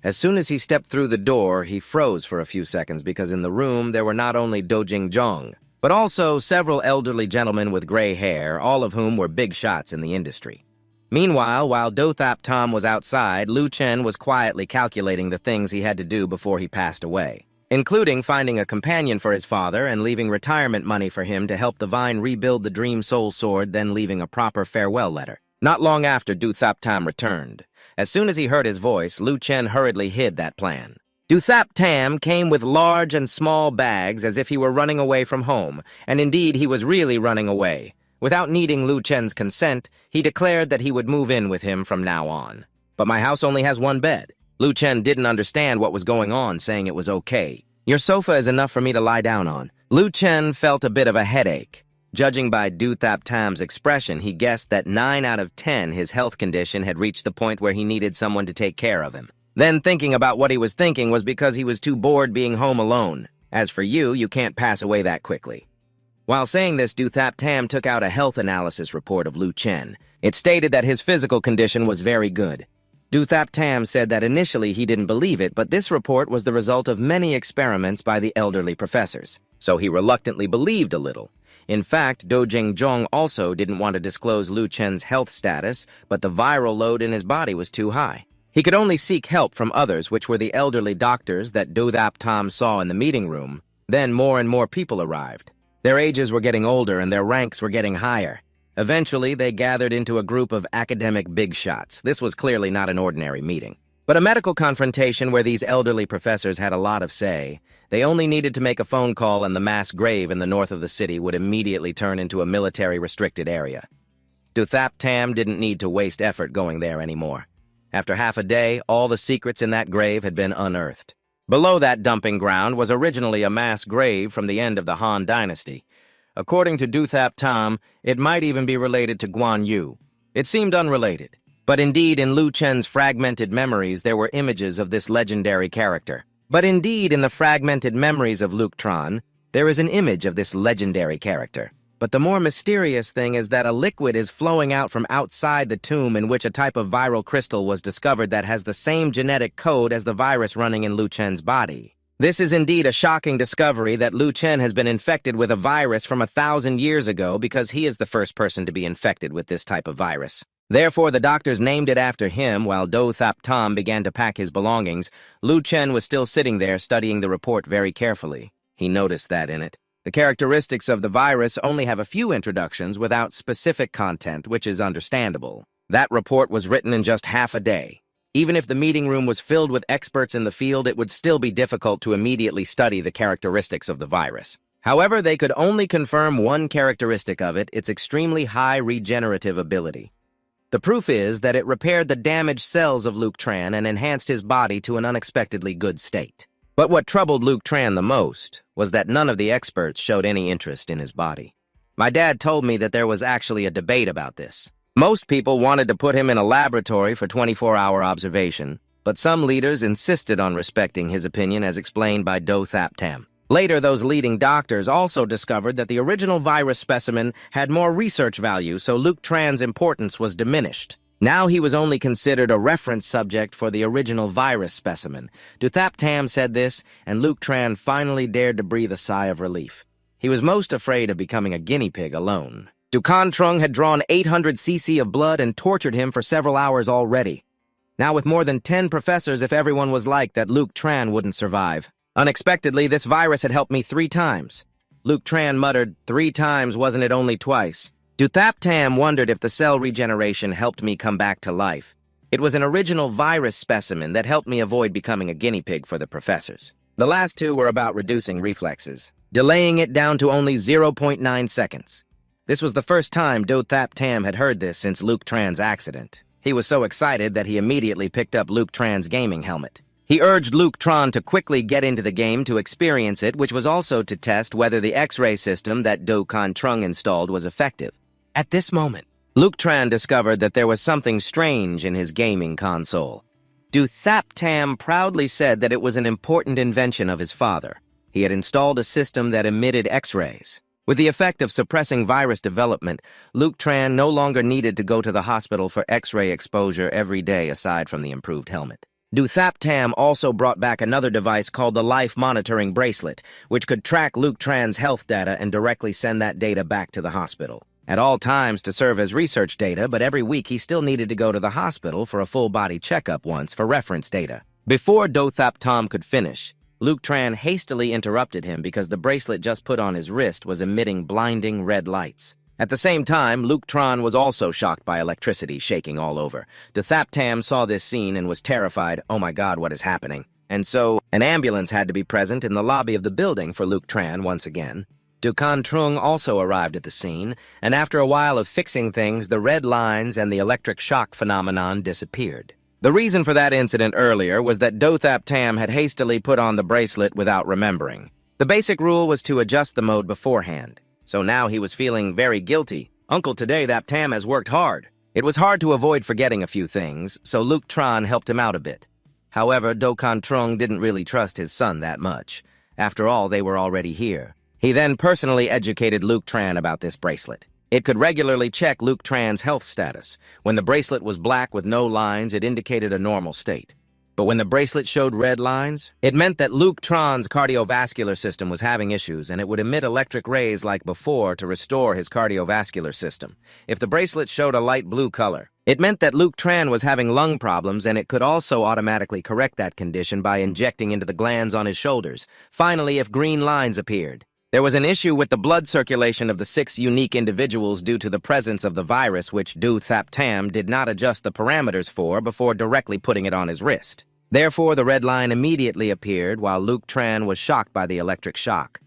As soon as he stepped through the door, he froze for a few seconds because in the room there were not only Do Jingdong, but also several elderly gentlemen with gray hair, all of whom were big shots in the industry. Meanwhile, while Duthap Tam was outside, Lu Chen was quietly calculating the things he had to do before he passed away, including finding a companion for his father and leaving retirement money for him to help the Vine rebuild the Dream Soul Sword, then leaving a proper farewell letter. Not long after, Duthap Tam returned. As soon as he heard his voice, Lu Chen hurriedly hid that plan. Duthap Tam came with large and small bags as if he were running away from home, and indeed he was really running away. Without needing Lu Chen's consent, he declared that he would move in with him from now on. But my house only has one bed. Lu Chen didn't understand what was going on, saying it was okay. Your sofa is enough for me to lie down on. Lu Chen felt a bit of a headache. Judging by Duthap Tam's expression, he guessed that 9 out of 10 his health condition had reached the point where he needed someone to take care of him. Then thinking about what he was thinking was because he was too bored being home alone. As for you, you can't pass away that quickly. While saying this, Duthap Tam took out a health analysis report of Lu Chen. It stated that his physical condition was very good. Duthap Tam said that initially he didn't believe it, but this report was the result of many experiments by the elderly professors, so he reluctantly believed a little. In fact, Do Jingdong also didn't want to disclose Lu Chen's health status, but the viral load in his body was too high. He could only seek help from others, which were the elderly doctors that Duthap Tam saw in the meeting room. Then more and more people arrived. Their ages were getting older and their ranks were getting higher. Eventually, they gathered into a group of academic big shots. This was clearly not an ordinary meeting, but a medical confrontation where these elderly professors had a lot of say. They only needed to make a phone call and the mass grave in the north of the city would immediately turn into a military-restricted area. Duthap Tam didn't need to waste effort going there anymore. After half a day, all the secrets in that grave had been unearthed. Below that dumping ground was originally a mass grave from the end of the Han Dynasty. According to Duthap Tam, it might even be related to Guan Yu. It seemed unrelated, but indeed in Lu Chen's fragmented memories there were images of this legendary character. But indeed in the fragmented memories of Luke Tran, there is an image of this legendary character. But the more mysterious thing is that a liquid is flowing out from outside the tomb in which a type of viral crystal was discovered that has the same genetic code as the virus running in Lu Chen's body. This is indeed a shocking discovery that Lu Chen has been infected with a virus from 1,000 years ago because he is the first person to be infected with this type of virus. Therefore, the doctors named it after him. While Do Thap Tam began to pack his belongings, Lu Chen was still sitting there studying the report very carefully. He noticed that in it, the characteristics of the virus only have a few introductions without specific content, which is understandable. That report was written in just half a day. Even if the meeting room was filled with experts in the field, it would still be difficult to immediately study the characteristics of the virus. However, they could only confirm one characteristic of it, its extremely high regenerative ability. The proof is that it repaired the damaged cells of Luke Tran and enhanced his body to an unexpectedly good state. But what troubled Luke Tran the most was that none of the experts showed any interest in his body. My dad told me that there was actually a debate about this. Most people wanted to put him in a laboratory for 24-hour observation, but some leaders insisted on respecting his opinion as explained by Do Thap Tam. Later, those leading doctors also discovered that the original virus specimen had more research value, so Luke Tran's importance was diminished. Now he was only considered a reference subject for the original virus specimen. Do Thap Tam said this, and Luke Tran finally dared to breathe a sigh of relief. He was most afraid of becoming a guinea pig alone. Dukan Trung had drawn 800 cc of blood and tortured him for several hours already. Now with more than 10 professors, if everyone was like that, Luke Tran wouldn't survive. Unexpectedly, this virus had helped me 3 times. Luke Tran muttered, 3 times, wasn't it only twice? Do Thap Tam wondered if the cell regeneration helped me come back to life. It was an original virus specimen that helped me avoid becoming a guinea pig for the professors. The last 2 were about reducing reflexes, delaying it down to only 0.9 seconds. This was the first time Do Thap Tam had heard this since Luke Tran's accident. He was so excited that he immediately picked up Luke Tran's gaming helmet. He urged Luke Tran to quickly get into the game to experience it, which was also to test whether the X-ray system that Do Kan Trung installed was effective. At this moment, Luke Tran discovered that there was something strange in his gaming console. Do Thap Tam proudly said that it was an important invention of his father. He had installed a system that emitted X-rays. With the effect of suppressing virus development, Luke Tran no longer needed to go to the hospital for X-ray exposure every day aside from the improved helmet. Do Thap Tam also brought back another device called the Life Monitoring Bracelet, which could track Luke Tran's health data and directly send that data back to the hospital. At all times to serve as research data, but every week he still needed to go to the hospital for a full-body checkup once for reference data. Before Do Thap Tam could finish, Luke Tran hastily interrupted him because the bracelet just put on his wrist was emitting blinding red lights. At the same time, Luke Tran was also shocked by electricity shaking all over. Do Thap Tam saw this scene and was terrified. Oh my God, what is happening? And so, an ambulance had to be present in the lobby of the building for Luke Tran once again. Do Kan Trung also arrived at the scene, and after a while of fixing things, the red lines and the electric shock phenomenon disappeared. The reason for that incident earlier was that Do Thap Tam had hastily put on the bracelet without remembering. The basic rule was to adjust the mode beforehand, so now he was feeling very guilty. Uncle today Thap Tam has worked hard. It was hard to avoid forgetting a few things, so Luke Tran helped him out a bit. However, Do Kan Trung didn't really trust his son that much. After all, they were already here. He then personally educated Luke Tran about this bracelet. It could regularly check Luke Tran's health status. When the bracelet was black with no lines, it indicated a normal state. But when the bracelet showed red lines, it meant that Luke Tran's cardiovascular system was having issues, and it would emit electric rays like before to restore his cardiovascular system. If the bracelet showed a light blue color, it meant that Luke Tran was having lung problems, and it could also automatically correct that condition by injecting into the glands on his shoulders. Finally, if green lines appeared, there was an issue with the blood circulation of the 6 unique individuals due to the presence of the virus, which Do Thap Tam did not adjust the parameters for before directly putting it on his wrist. Therefore, the red line immediately appeared while Luke Tran was shocked by the electric shock.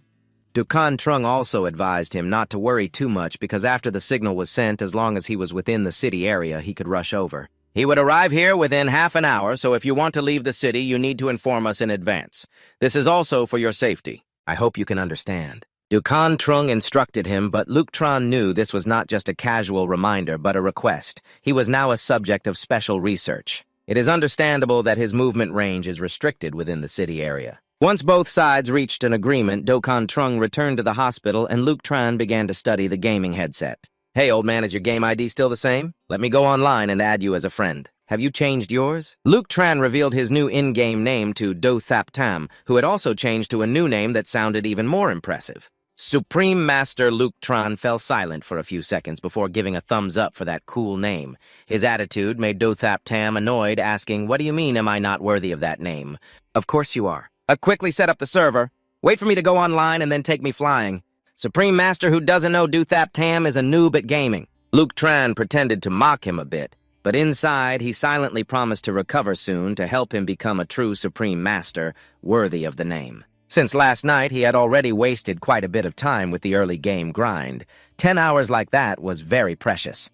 Do Kan Trung also advised him not to worry too much because after the signal was sent, as long as he was within the city area, he could rush over. He would arrive here within half an hour, so if you want to leave the city, you need to inform us in advance. This is also for your safety. I hope you can understand. Do Kan Trung instructed him, but Luke Tran knew this was not just a casual reminder, but a request. He was now a subject of special research. It is understandable that his movement range is restricted within the city area. Once both sides reached an agreement, Dokkan Trung returned to the hospital and Luke Tran began to study the gaming headset. Hey, old man, is your game ID still the same? Let me go online and add you as a friend. Have you changed yours? Luke Tran revealed his new in-game name to Do Thap Tam, who had also changed to a new name that sounded even more impressive. Supreme Master Luke Tran fell silent for a few seconds before giving a thumbs up for that cool name. His attitude made Do Thap Tam annoyed, asking, "What do you mean, am I not worthy of that name?" "Of course you are. Quickly set up the server. Wait for me to go online and then take me flying. Supreme Master who doesn't know Do Thap Tam is a noob at gaming." Luke Tran pretended to mock him a bit, but inside he silently promised to recover soon to help him become a true Supreme Master worthy of the name. Since last night, he had already wasted quite a bit of time with the early game grind. 10 hours like that was very precious.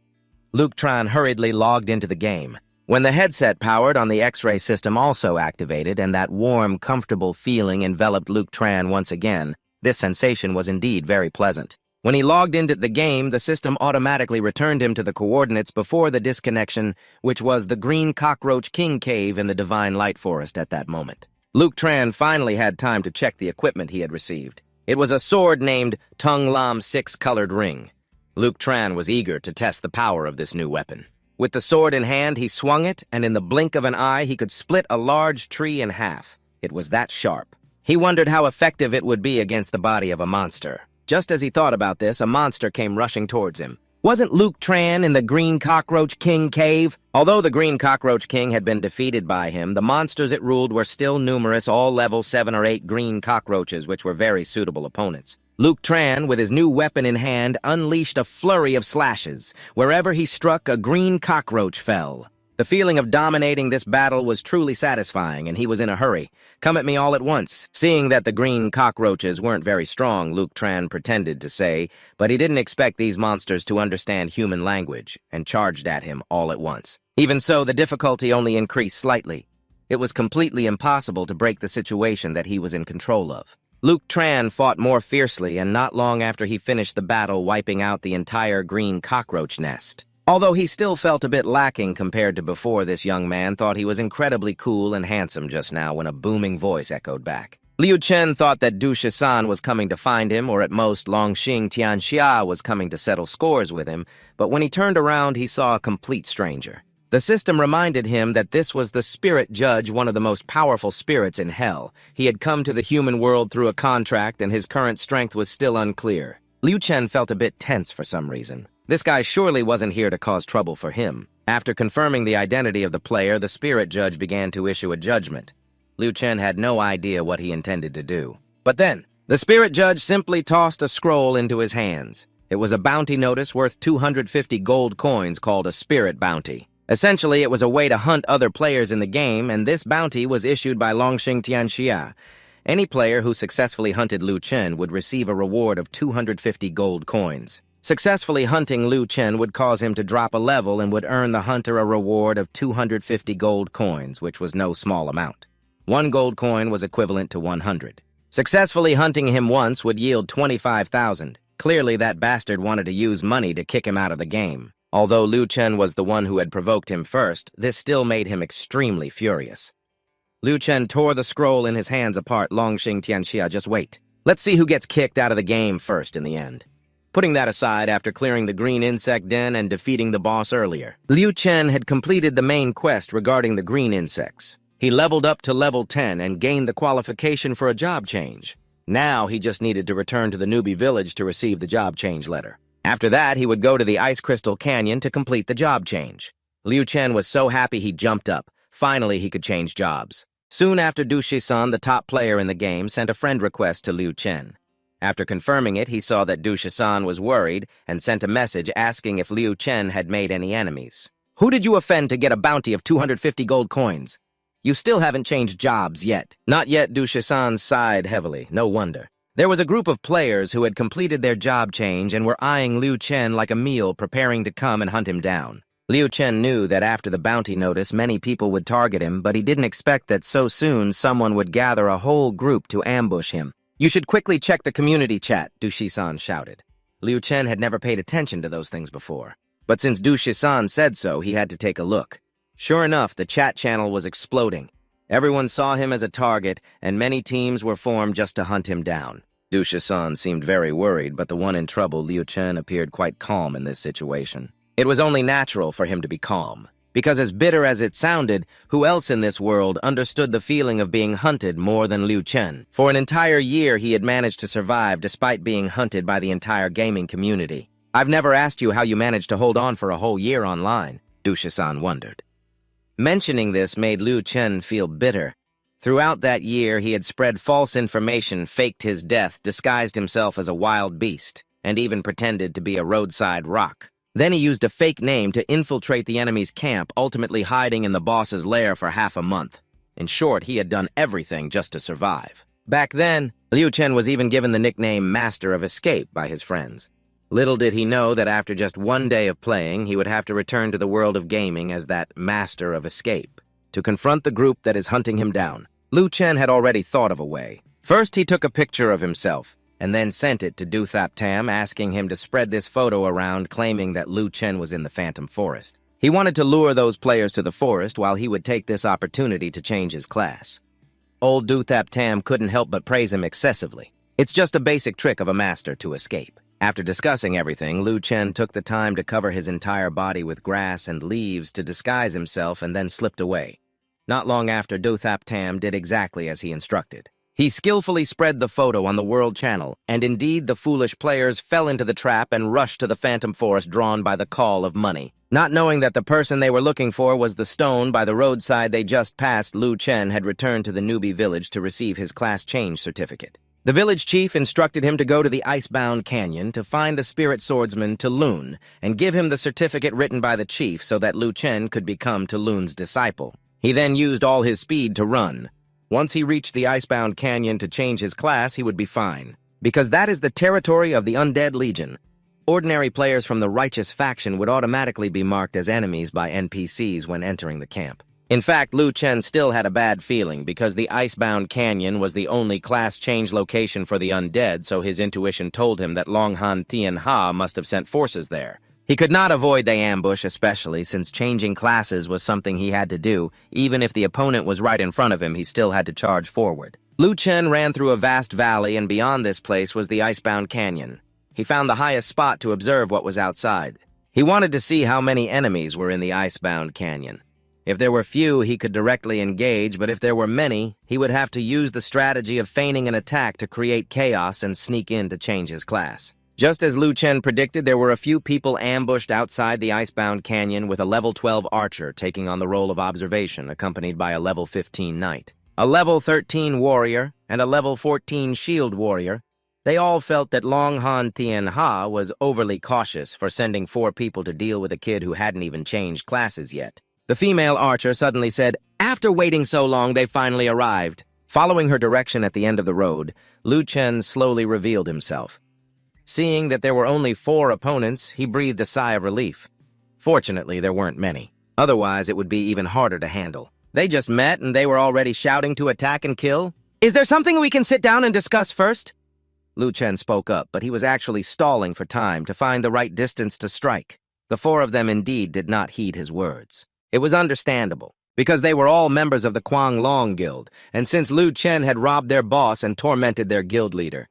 Luke Tran hurriedly logged into the game. When the headset powered on the X-ray system also activated and that warm, comfortable feeling enveloped Luke Tran once again, this sensation was indeed very pleasant. When he logged into the game, the system automatically returned him to the coordinates before the disconnection, which was the Green Cockroach King Cave in the Divine Light Forest at that moment. Luke Tran finally had time to check the equipment he had received. It was a sword named Tung Lam 6-colored ring. Luke Tran was eager to test the power of this new weapon. With the sword in hand, he swung it, and in the blink of an eye, he could split a large tree in half. It was that sharp. He wondered how effective it would be against the body of a monster. Just as he thought about this, a monster came rushing towards him. Wasn't Luke Tran in the Green Cockroach King cave? Although the Green Cockroach King had been defeated by him, the monsters it ruled were still numerous, all level 7 or 8 green cockroaches, which were very suitable opponents. Luke Tran, with his new weapon in hand, unleashed a flurry of slashes. Wherever he struck, a green cockroach fell. The feeling of dominating this battle was truly satisfying, and he was in a hurry. "Come at me all at once." Seeing that the green cockroaches weren't very strong, Luke Tran pretended to say, but he didn't expect these monsters to understand human language, and charged at him all at once. Even so, the difficulty only increased slightly. It was completely impossible to break the situation that he was in control of. Luke Tran fought more fiercely, and not long after he finished the battle, wiping out the entire green cockroach nest. Although he still felt a bit lacking compared to before, this young man thought he was incredibly cool and handsome just now when a booming voice echoed back. Liu Chen thought that Du Shisan was coming to find him, or at most Longxing Tianxia was coming to settle scores with him, but when he turned around, he saw a complete stranger. The system reminded him that this was the spirit judge, one of the most powerful spirits in hell. He had come to the human world through a contract, and his current strength was still unclear. Liu Chen felt a bit tense for some reason. This guy surely wasn't here to cause trouble for him. After confirming the identity of the player, the spirit judge began to issue a judgment. Liu Chen had no idea what he intended to do. But then, the spirit judge simply tossed a scroll into his hands. It was a bounty notice worth 250 gold coins called a spirit bounty. Essentially, it was a way to hunt other players in the game, and this bounty was issued by Longxing Tianxia. Any player who successfully hunted Liu Chen would receive a reward of 250 gold coins. Successfully hunting Liu Chen would cause him to drop a level and would earn the hunter a reward of 250 gold coins, which was no small amount. 1 gold coin was equivalent to 100. Successfully hunting him once would yield 25,000. Clearly, that bastard wanted to use money to kick him out of the game. Although Liu Chen was the one who had provoked him first, this still made him extremely furious. Liu Chen tore the scroll in his hands apart. Longxing Tianxia, just wait. Let's see who gets kicked out of the game first in the end. Putting that aside, after clearing the green insect den and defeating the boss earlier, Liu Chen had completed the main quest regarding the green insects. He leveled up to level 10 and gained the qualification for a job change. Now he just needed to return to the newbie village to receive the job change letter. After that, he would go to the Ice Crystal Canyon to complete the job change. Liu Chen was so happy he jumped up. Finally, he could change jobs. Soon after, Du Shisan, the top player in the game, sent a friend request to Liu Chen. After confirming it, he saw that Du Shisan was worried and sent a message asking if Liu Chen had made any enemies. "Who did you offend to get a bounty of 250 gold coins? You still haven't changed jobs yet." Not yet. Du Shisan sighed heavily. No wonder. There was a group of players who had completed their job change and were eyeing Liu Chen like a meal, preparing to come and hunt him down. Liu Chen knew that after the bounty notice, many people would target him, but he didn't expect that so soon someone would gather a whole group to ambush him. "You should quickly check the community chat," Du Shisan shouted. Liu Chen had never paid attention to those things before, but since Du Shisan said so, he had to take a look. Sure enough, the chat channel was exploding. Everyone saw him as a target, and many teams were formed just to hunt him down. Du Shisan seemed very worried, but the one in trouble, Liu Chen, appeared quite calm in this situation. It was only natural for him to be calm, because as bitter as it sounded, who else in this world understood the feeling of being hunted more than Liu Chen? For an entire year, he had managed to survive despite being hunted by the entire gaming community. I've never asked you how you managed to hold on for a whole year online, Du Shisan wondered. Mentioning this made Liu Chen feel bitter. Throughout that year, he had spread false information, faked his death, disguised himself as a wild beast, and even pretended to be a roadside rock. Then he used a fake name to infiltrate the enemy's camp, ultimately hiding in the boss's lair for half a month. In short, he had done everything just to survive. Back then, Liu Chen was even given the nickname Master of Escape by his friends. Little did he know that after just one day of playing, he would have to return to the world of gaming as that Master of Escape, to confront the group that is hunting him down. Liu Chen had already thought of a way. First, he took a picture of himself, and then sent it to Dothap Tam, asking him to spread this photo around, claiming that Liu Chen was in the Phantom Forest. He wanted to lure those players to the forest while he would take this opportunity to change his class. Old Dothap Tam couldn't help but praise him excessively. It's just a basic trick of a master to escape. After discussing everything, Liu Chen took the time to cover his entire body with grass and leaves to disguise himself and then slipped away. Not long after, Dothap Tam did exactly as he instructed. He skillfully spread the photo on the World Channel, and indeed the foolish players fell into the trap and rushed to the Phantom Forest drawn by the call of money. Not knowing that the person they were looking for was the stone by the roadside they just passed, Liu Chen had returned to the newbie village to receive his class change certificate. The village chief instructed him to go to the Icebound Canyon to find the spirit swordsman Tulun and give him the certificate written by the chief so that Liu Chen could become Tulun's disciple. He then used all his speed to run. Once he reached the Icebound Canyon to change his class, he would be fine, because that is the territory of the Undead Legion. Ordinary players from the Righteous faction would automatically be marked as enemies by NPCs when entering the camp. In fact, Liu Chen still had a bad feeling because the Icebound Canyon was the only class change location for the undead, so his intuition told him that Longhan Tian Ha must have sent forces there. He could not avoid the ambush, especially since changing classes was something he had to do. Even if the opponent was right in front of him, he still had to charge forward. Liu Chen ran through a vast valley, and beyond this place was the Icebound Canyon. He found the highest spot to observe what was outside. He wanted to see how many enemies were in the Icebound Canyon. If there were few, he could directly engage, but if there were many, he would have to use the strategy of feigning an attack to create chaos and sneak in to change his class. Just as Liu Chen predicted, there were a few people ambushed outside the Icebound Canyon with a level 12 archer taking on the role of observation, accompanied by a level 15 knight, a level 13 warrior, and a level 14 shield warrior. They all felt that Longhan Tian Ha was overly cautious for sending 4 people to deal with a kid who hadn't even changed classes yet. The female archer suddenly said, "After waiting so long, they finally arrived." Following her direction at the end of the road, Liu Chen slowly revealed himself. Seeing that there were only 4 opponents, he breathed a sigh of relief. Fortunately, there weren't many. Otherwise, it would be even harder to handle. They just met and they were already shouting to attack and kill. "Is there something we can sit down and discuss first?" Liu Chen spoke up, but he was actually stalling for time to find the right distance to strike. The 4 of them indeed did not heed his words. It was understandable, because they were all members of the Kuang Long Guild, and since Liu Chen had robbed their boss and tormented their guild leader,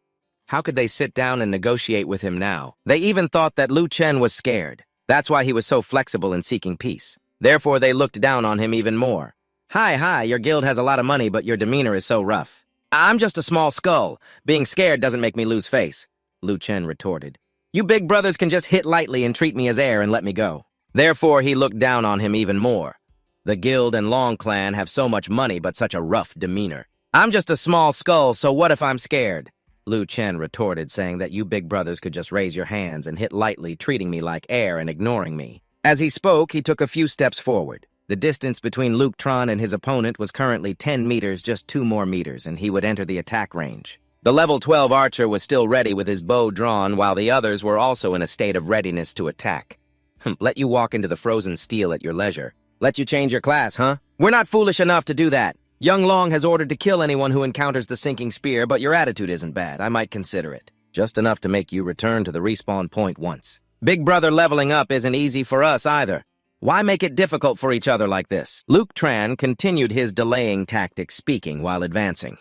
how could they sit down and negotiate with him now? They even thought that Liu Chen was scared. That's why he was so flexible in seeking peace. Therefore, they looked down on him even more. Hi, your guild has a lot of money, but your demeanor is so rough." "I'm just a small skull. Being scared doesn't make me lose face," Liu Chen retorted. "You big brothers can just hit lightly and treat me as air and let me go." Therefore, he looked down on him even more. The guild and Long clan have so much money but such a rough demeanor. "I'm just a small skull, so what if I'm scared?" Liu Chen retorted, saying that you big brothers could just raise your hands and hit lightly, treating me like air and ignoring me. As he spoke, he took a few steps forward. The distance between Luke Tron and his opponent was currently 10 meters, just 2 more meters, and he would enter the attack range. The level 12 archer was still ready with his bow drawn, while the others were also in a state of readiness to attack. Let you walk into the frozen steel at your leisure. Let you change your class, huh? We're not foolish enough to do that. Young Long has ordered to kill anyone who encounters the sinking spear, but your attitude isn't bad. I might consider it. Just enough to make you return to the respawn point once. Big brother leveling up isn't easy for us either. Why make it difficult for each other like this? Luke Tran continued his delaying tactic, speaking while advancing.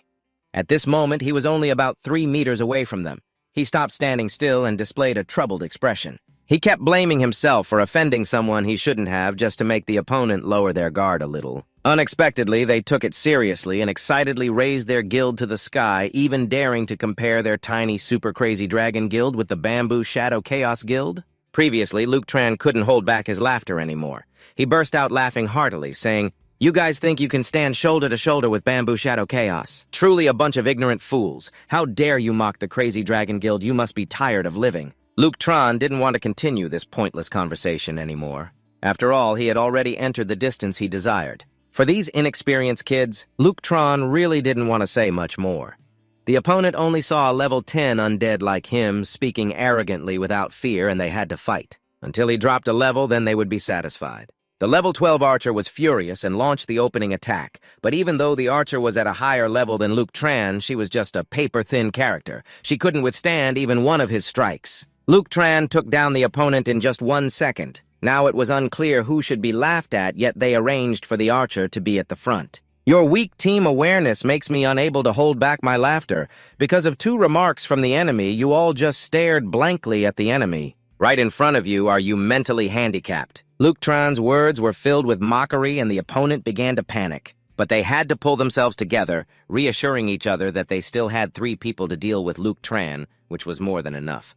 At this moment, he was only about 3 meters away from them. He stopped standing still and displayed a troubled expression. He kept blaming himself for offending someone he shouldn't have just to make the opponent lower their guard a little. Unexpectedly, they took it seriously and excitedly raised their guild to the sky, even daring to compare their tiny super crazy dragon guild with the bamboo shadow chaos guild. Previously, Luke Tran couldn't hold back his laughter anymore. He burst out laughing heartily, saying, "You guys think you can stand shoulder to shoulder with Bamboo Shadow Chaos? Truly a bunch of ignorant fools. How dare you mock the crazy Dragon Guild? You must be tired of living." Luke Tran didn't want to continue this pointless conversation anymore. After all, he had already entered the distance he desired. For these inexperienced kids, Luke Tran really didn't want to say much more. The opponent only saw a level 10 undead like him speaking arrogantly without fear, and they had to fight. Until he dropped a level, then they would be satisfied. The level 12 archer was furious and launched the opening attack, but even though the archer was at a higher level than Luke Tran, she was just a paper-thin character. She couldn't withstand even one of his strikes. Luke Tran took down the opponent in just 1 second. Now it was unclear who should be laughed at, yet they arranged for the archer to be at the front. Your weak team awareness makes me unable to hold back my laughter. Because of 2 remarks from the enemy, you all just stared blankly at the enemy. Right in front of you, are you mentally handicapped? Luke Tran's words were filled with mockery, and the opponent began to panic. But they had to pull themselves together, reassuring each other that they still had 3 people to deal with Luke Tran, which was more than enough.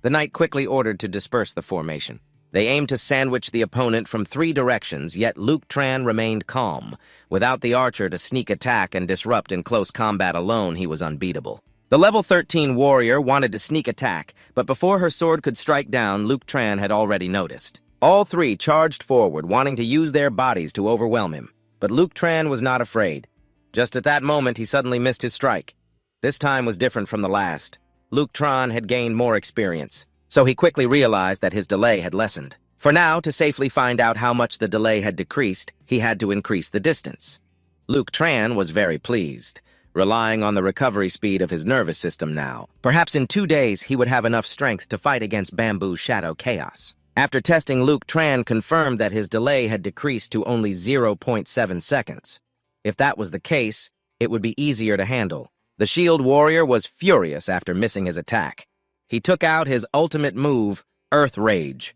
The knight quickly ordered to disperse the formation. They aimed to sandwich the opponent from 3 directions, yet Luke Tran remained calm. Without the archer to sneak attack and disrupt in close combat alone, he was unbeatable. The level 13 warrior wanted to sneak attack, but before her sword could strike down, Luke Tran had already noticed. All 3 charged forward, wanting to use their bodies to overwhelm him. But Luke Tran was not afraid. Just at that moment, he suddenly missed his strike. This time was different from the last. Luke Tran had gained more experience, so he quickly realized that his delay had lessened. For now, to safely find out how much the delay had decreased, he had to increase the distance. Luke Tran was very pleased, relying on the recovery speed of his nervous system now. Perhaps in 2 days, he would have enough strength to fight against Bamboo Shadow Chaos. After testing, Luke Tran confirmed that his delay had decreased to only 0.7 seconds. If that was the case, it would be easier to handle. The shield warrior was furious after missing his attack. He took out his ultimate move, Earth Rage.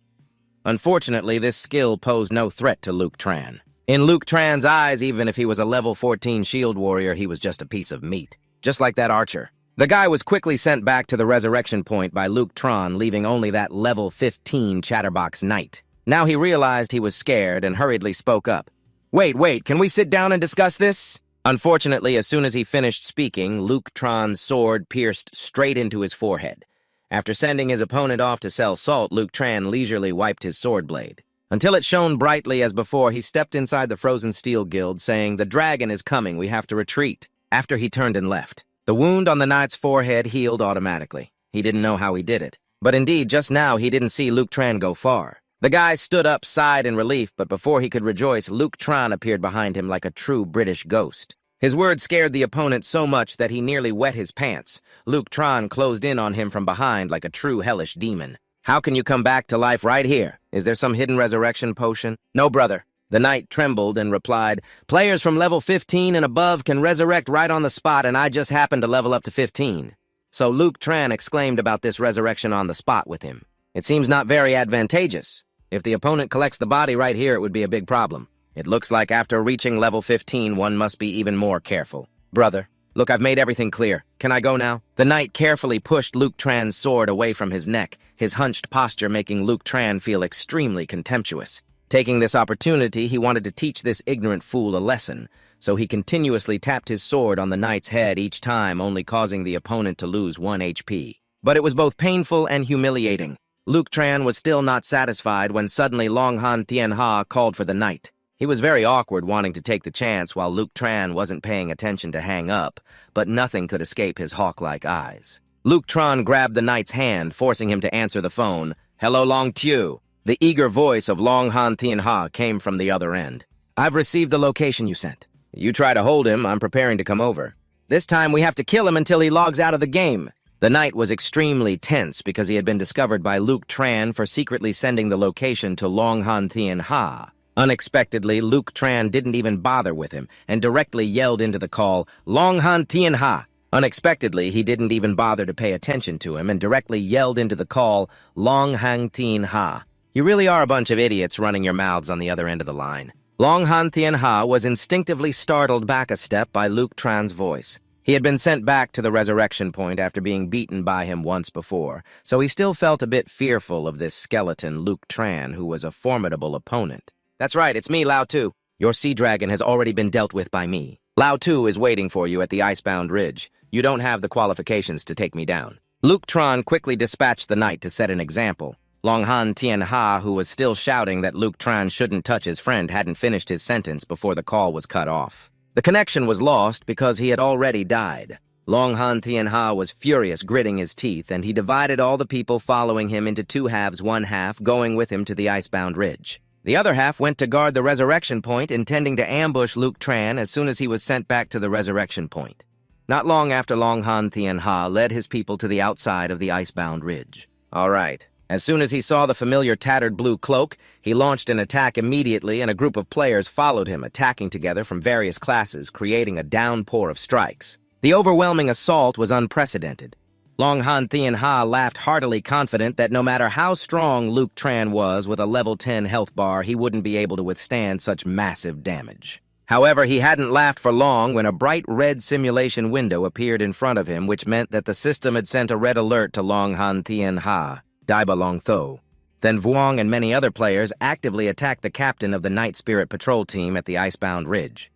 Unfortunately, this skill posed no threat to Luke Tran. In Luke Tran's eyes, even if he was a level 14 shield warrior, he was just a piece of meat. Just like that archer. The guy was quickly sent back to the resurrection point by Luke Tran, leaving only that level 15 chatterbox knight. Now he realized he was scared and hurriedly spoke up. Wait, can we sit down and discuss this? Unfortunately, as soon as he finished speaking, Luke Tran's sword pierced straight into his forehead. After sending his opponent off to sell salt, Luke Tran leisurely wiped his sword blade. Until it shone brightly as before, he stepped inside the Frozen Steel Guild, saying, "The dragon is coming, we have to retreat." After he turned and left. The wound on the knight's forehead healed automatically. He didn't know how he did it. But indeed, just now he didn't see Luke Tran go far. The guy stood up, sighed in relief, but before he could rejoice, Luke Tran appeared behind him like a true British ghost. His words scared the opponent so much that he nearly wet his pants. Luke Tran closed in on him from behind like a true hellish demon. "How can you come back to life right here? Is there some hidden resurrection potion?" "No, brother." The knight trembled and replied, "Players from level 15 and above can resurrect right on the spot, and I just happened to level up to 15. So Luke Tran exclaimed about this resurrection on the spot with him. "It seems not very advantageous. If the opponent collects the body right here, it would be a big problem. It looks like after reaching level 15, one must be even more careful." "Brother, look, I've made everything clear. Can I go now?" The knight carefully pushed Luke Tran's sword away from his neck, his hunched posture making Luke Tran feel extremely contemptuous. Taking this opportunity, he wanted to teach this ignorant fool a lesson, so he continuously tapped his sword on the knight's head each time, only causing the opponent to lose 1 HP. But it was both painful and humiliating. Luke Tran was still not satisfied when suddenly Long Han Tien Ha called for the knight. He was very awkward wanting to take the chance while Luke Tran wasn't paying attention to hang up, but nothing could escape his hawk-like eyes. Luke Tran grabbed the knight's hand, forcing him to answer the phone. "Hello, Long Tiu." The eager voice of Long Han Tien Ha came from the other end. "I've received the location you sent. You try to hold him, I'm preparing to come over. This time we have to kill him until he logs out of the game." The night was extremely tense because he had been discovered by Luke Tran for secretly sending the location to Long Han Thien Ha. Unexpectedly, Luke Tran didn't even bother with him and directly yelled into the call, "Long Han Thien Ha." Unexpectedly, he didn't even bother to pay attention to him and directly yelled into the call, "Long Han Thien Ha." You really are a bunch of idiots running your mouths on the other end of the line. Long Han Thien Ha was instinctively startled back a step by Luke Tran's voice. He had been sent back to the resurrection point after being beaten by him once before, so he still felt a bit fearful of this skeleton Luke Tran, who was a formidable opponent. "That's right, it's me, Lao Tu. Your sea dragon has already been dealt with by me. Lao Tu is waiting for you at the Icebound Ridge. You don't have the qualifications to take me down." Luke Tran quickly dispatched the knight to set an example. Long Han Thien Ha, who was still shouting that Luke Tran shouldn't touch his friend, hadn't finished his sentence before the call was cut off. The connection was lost because he had already died. Long Han Thien Ha was furious, gritting his teeth, and he divided all the people following him into two halves, one half going with him to the Icebound Ridge. The other half went to guard the resurrection point, intending to ambush Luke Tran as soon as he was sent back to the resurrection point. Not long after, Long Han Thien Ha led his people to the outside of the Icebound Ridge. All right. As soon as he saw the familiar tattered blue cloak, he launched an attack immediately, and a group of players followed him, attacking together from various classes, creating a downpour of strikes. The overwhelming assault was unprecedented. Long Han Thien Ha laughed heartily, confident that no matter how strong Luke Tran was with a level 10 health bar, he wouldn't be able to withstand such massive damage. However, he hadn't laughed for long when a bright red simulation window appeared in front of him, which meant that the system had sent a red alert to Long Han Thien Ha. Daiba Long Tho. Then Vuong and many other players actively attacked the captain of the Night Spirit Patrol team at the Icebound Ridge.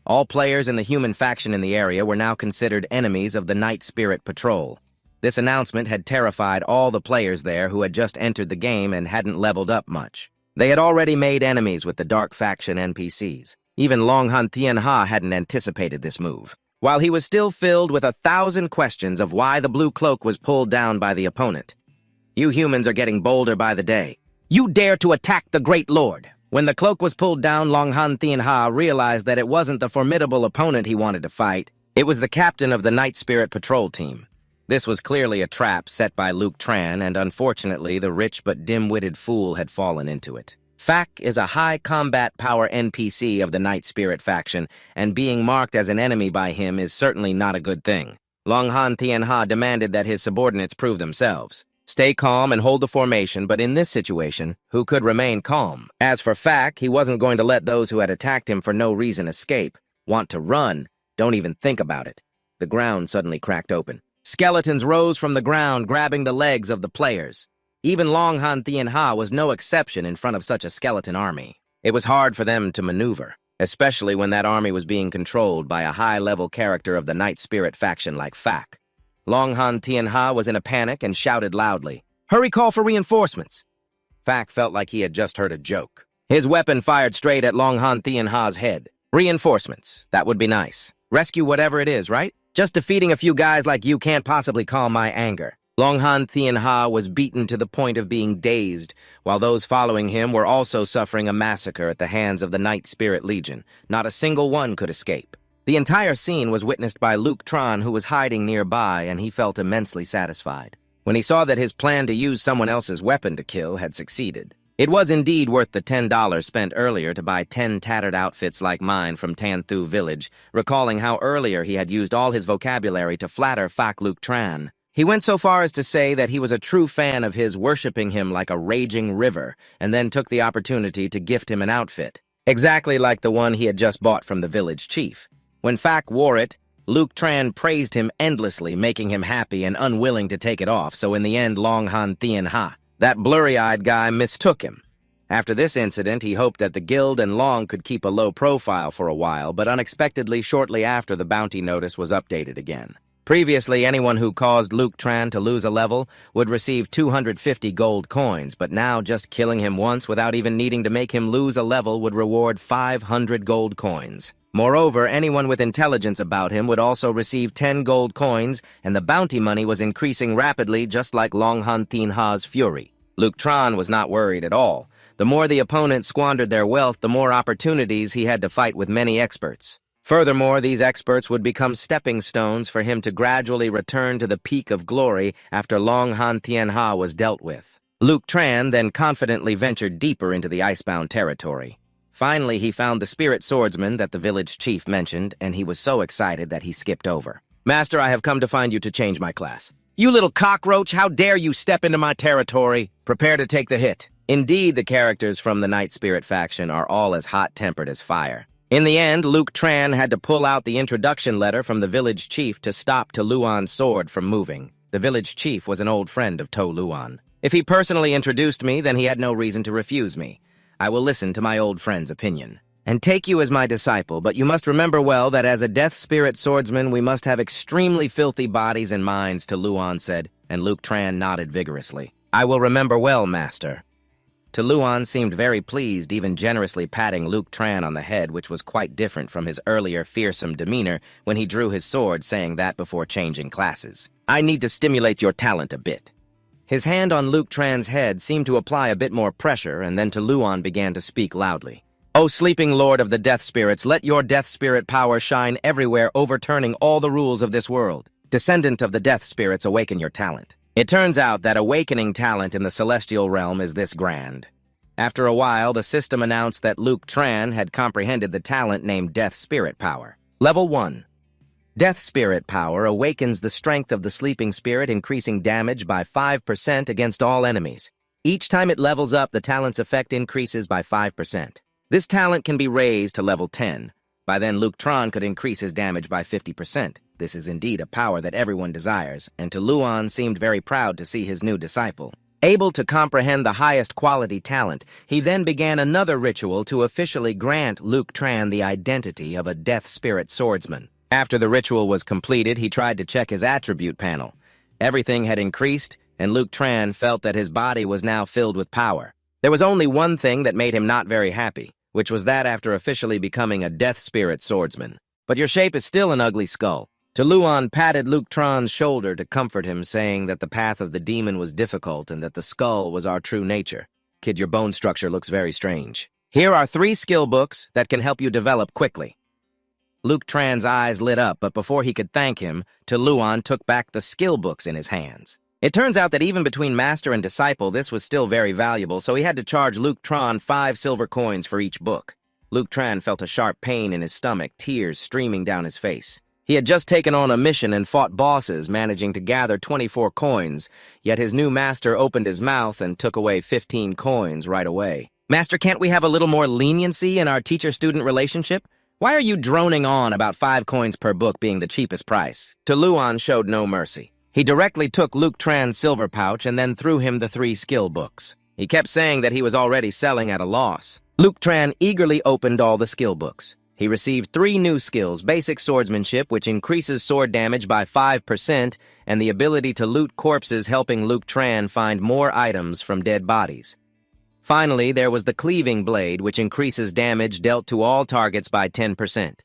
All players in the human faction in the area were now considered enemies of the Night Spirit Patrol. This announcement had terrified all the players there who had just entered the game and hadn't leveled up much. They had already made enemies with the Dark Faction NPCs. Even Long Han Thien Ha hadn't anticipated this move. While he was still filled with 1,000 questions of why the blue cloak was pulled down by the opponent. "You humans are getting bolder by the day. You dare to attack the Great Lord." When the cloak was pulled down, Long Han Thien Ha realized that it wasn't the formidable opponent he wanted to fight. It was the captain of the Night Spirit Patrol team. This was clearly a trap set by Luke Tran, and unfortunately, the rich but dim-witted fool had fallen into it. Fak is a high combat power NPC of the Night Spirit faction, and being marked as an enemy by him is certainly not a good thing. Long Han Thien Ha demanded that his subordinates prove themselves. Stay calm and hold the formation, but in this situation, who could remain calm? As for Fak, he wasn't going to let those who had attacked him for no reason escape. Want to run? Don't even think about it. The ground suddenly cracked open. Skeletons rose from the ground, grabbing the legs of the players. Even Long Han Thien Ha was no exception in front of such a skeleton army. It was hard for them to maneuver, especially when that army was being controlled by a high-level character of the Night Spirit faction like Fak. Long Han Thien Ha was in a panic and shouted loudly, "Hurry, call for reinforcements!" Fak felt like he had just heard a joke. His weapon fired straight at Long Han Thien Ha's head. "Reinforcements, that would be nice. Rescue whatever it is, right? Just defeating a few guys like you can't possibly calm my anger." Long Han Thien Ha was beaten to the point of being dazed, while those following him were also suffering a massacre at the hands of the Night Spirit Legion. Not a single one could escape. The entire scene was witnessed by Luke Tran, who was hiding nearby, and he felt immensely satisfied when he saw that his plan to use someone else's weapon to kill had succeeded. It was indeed worth the $10 spent earlier to buy 10 tattered outfits like mine from Tanthu village, recalling how earlier he had used all his vocabulary to flatter Fak Luke Tran. He went so far as to say that he was a true fan of his, worshipping him like a raging river, and then took the opportunity to gift him an outfit, exactly like the one he had just bought from the village chief. When Fak wore it, Luke Tran praised him endlessly, making him happy and unwilling to take it off, so in the end Long Han Thien Ha, that blurry-eyed guy, mistook him. After this incident, he hoped that the guild and Long could keep a low profile for a while, but unexpectedly shortly after the bounty notice was updated again. Previously, anyone who caused Luke Tran to lose a level would receive 250 gold coins, but now just killing him once without even needing to make him lose a level would reward 500 gold coins. Moreover, anyone with intelligence about him would also receive 10 gold coins, and the bounty money was increasing rapidly, just like Long Han Thien Ha's fury. Luke Tran was not worried at all. The more the opponents squandered their wealth, the more opportunities he had to fight with many experts. Furthermore, these experts would become stepping stones for him to gradually return to the peak of glory after Long Han Tianha was dealt with. Luke Tran then confidently ventured deeper into the icebound territory. Finally, he found the spirit swordsman that the village chief mentioned, and he was so excited that he skipped over. "Master, I have come to find you to change my class." "You little cockroach, how dare you step into my territory? Prepare to take the hit." Indeed, the characters from the Night Spirit faction are all as hot-tempered as fire. In the end, Luke Tran had to pull out the introduction letter from the village chief to stop To Luan's sword from moving. The village chief was an old friend of To Luan. If he personally introduced me, then he had no reason to refuse me. I will listen to my old friend's opinion. "And take you as my disciple, but you must remember well that as a death spirit swordsman we must have extremely filthy bodies and minds," To Luan said, and Luke Tran nodded vigorously. "I will remember well, master." To Luan seemed very pleased, even generously patting Luke Tran on the head, which was quite different from his earlier fearsome demeanor when he drew his sword, saying that before changing classes. "I need to stimulate your talent a bit." His hand on Luke Tran's head seemed to apply a bit more pressure, and then To Luan began to speak loudly. "O sleeping lord of the death spirits, let your death spirit power shine everywhere, overturning all the rules of this world. Descendant of the death spirits, awaken your talent." It turns out that awakening talent in the celestial realm is this grand. After a while, the system announced that Luke Tran had comprehended the talent named Death Spirit Power. Level 1. Death Spirit Power awakens the strength of the sleeping spirit, increasing damage by 5% against all enemies. Each time it levels up, the talent's effect increases by 5%. This talent can be raised to level 10. By then, Luke Tran could increase his damage by 50%. This is indeed a power that everyone desires, and To Luan seemed very proud to see his new disciple. Able to comprehend the highest quality talent, he then began another ritual to officially grant Luke Tran the identity of a death spirit swordsman. After the ritual was completed, he tried to check his attribute panel. Everything had increased, and Luke Tran felt that his body was now filled with power. There was only one thing that made him not very happy, which was that after officially becoming a death spirit swordsman. "But your shape is still an ugly skull." To Luan patted Luke Tran's shoulder to comfort him, saying that the path of the demon was difficult and that the skull was our true nature. "Kid, your bone structure looks very strange. Here are 3 skill books that can help you develop quickly." Luke Tran's eyes lit up, but before he could thank him, To Luan took back the skill books in his hands. It turns out that even between master and disciple, this was still very valuable, so he had to charge Luke Tran 5 silver coins for each book. Luke Tran felt a sharp pain in his stomach, tears streaming down his face. He had just taken on a mission and fought bosses, managing to gather 24 coins, yet his new master opened his mouth and took away 15 coins right away. "Master, can't we have a little more leniency in our teacher-student relationship? Why are you droning on about 5 coins per book being the cheapest price?" To Luan showed no mercy. He directly took Luke Tran's silver pouch and then threw him the 3 skill books. He kept saying that he was already selling at a loss. Luke Tran eagerly opened all the skill books. He received 3 new skills: basic swordsmanship, which increases sword damage by 5%, and the ability to loot corpses, helping Luke Tran find more items from dead bodies. Finally, there was the cleaving blade, which increases damage dealt to all targets by 10%.